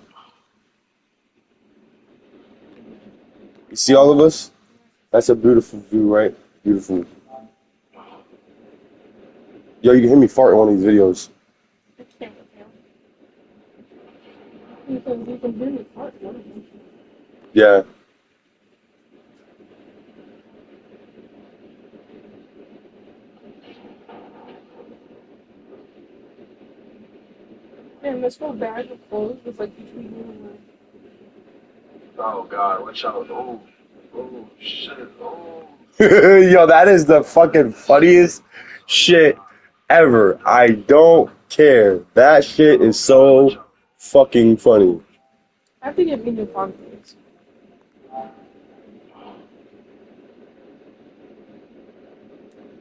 You see all of us? That's a beautiful view, right? Beautiful. Yo, you can hear me fart in one of these videos. I can't because you can hear me fart. Yeah. Man, this whole bag of clothes was like between you and me. Oh God, watch out. Oh shit. Oh. Yo, that is the fucking funniest shit ever. I don't care. That shit is so fucking funny. I have to get me new confidence.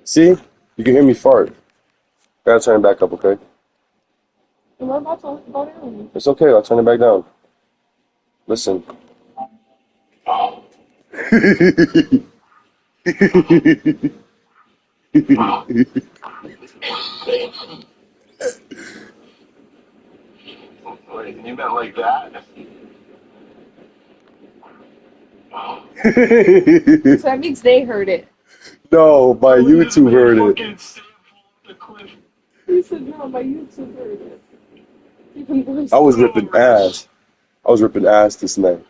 See? You can hear me fart. Gotta turn it back up, okay? And what about to go down? It's okay, I'll turn it back down. Listen. Wait, you meant like that? So that means they heard it. No, my YouTube heard it. He said, no, my YouTube heard it. I was ripping ass. I was ripping ass this night.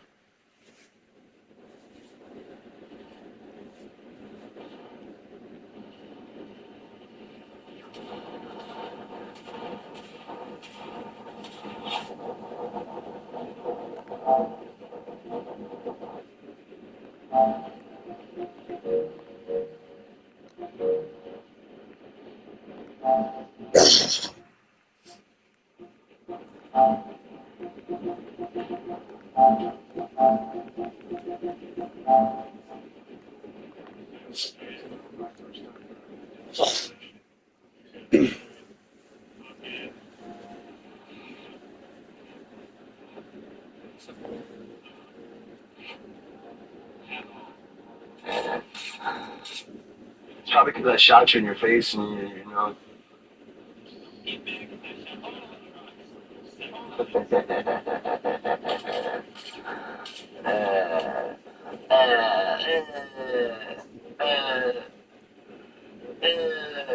It's probably because I shot you in your face and you know.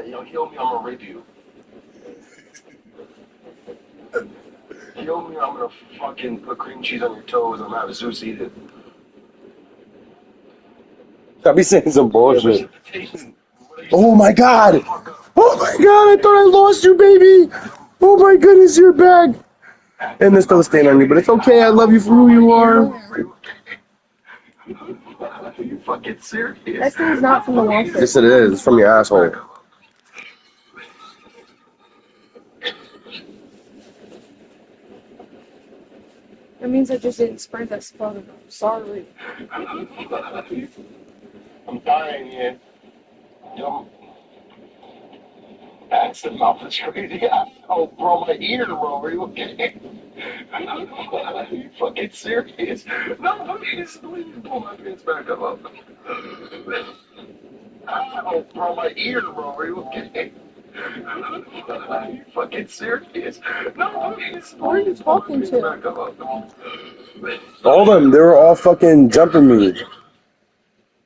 Yo, heal me, I'm gonna rape you. Heal me, I'm gonna fucking put cream cheese on your toes. I'm gonna have Zeus eat it. I be saying some bullshit. Oh my god! Oh my god, I thought I lost you, baby! Oh my goodness, you're back! And there's still a stain on you, but it's okay, I love you for who you are. Are you fucking serious? That stain's not from the washer. Yes, it is. It's from your asshole. That means I just didn't spray that spot enough. Sorry. I'm dying, yeah. Yo, that's the mouth is crazy. Oh, bro, my ear, bro. Are you okay? Are you fucking serious? No, please pull my pants back up. Oh, bro, my ear, bro. Are you okay? Are you fucking serious? No, please. Who are you talking to? Back up. All of them, they were all fucking jumping me.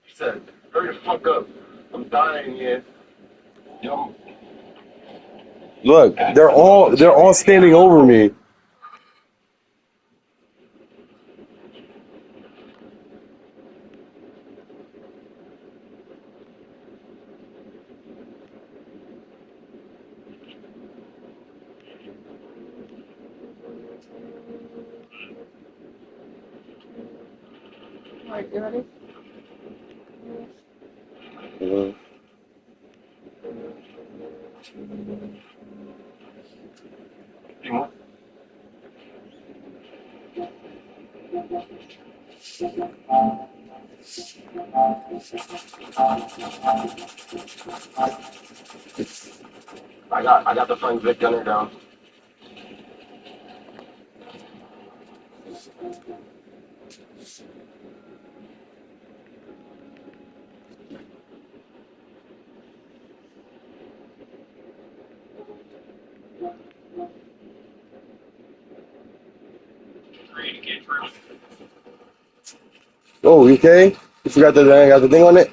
He said, hurry the fuck up. I'm dying, yeah. Yo. Look, they're all standing over me. Alright, you ready? Mm-hmm. I got the Frank Vic gunner down. Oh, you okay? You forgot that I got the thing on it?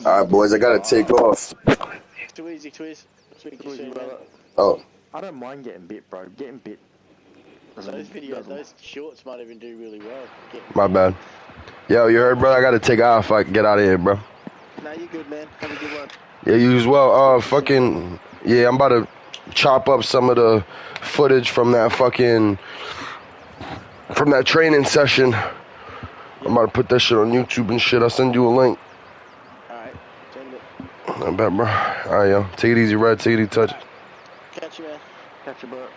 Alright, boys, I gotta take off. Too easy, Twiz. Speak to you soon, man. Brother. Oh. I don't mind getting bit, bro. Getting bit. Those shorts might even do really well. My bad. Yo, you heard, bro? I gotta take off. I can get out of here, bro. Nah, you good, man. Have a good one. Yeah, you as well. Yeah, I'm about to chop up some of the footage from that training session. I'm about to put that shit on YouTube and shit. I'll send you a link. Alright, send it. I bet, bro. Alright, yo. Take it easy, Red. Take it easy, touch. Catch you, man. Catch you, bro.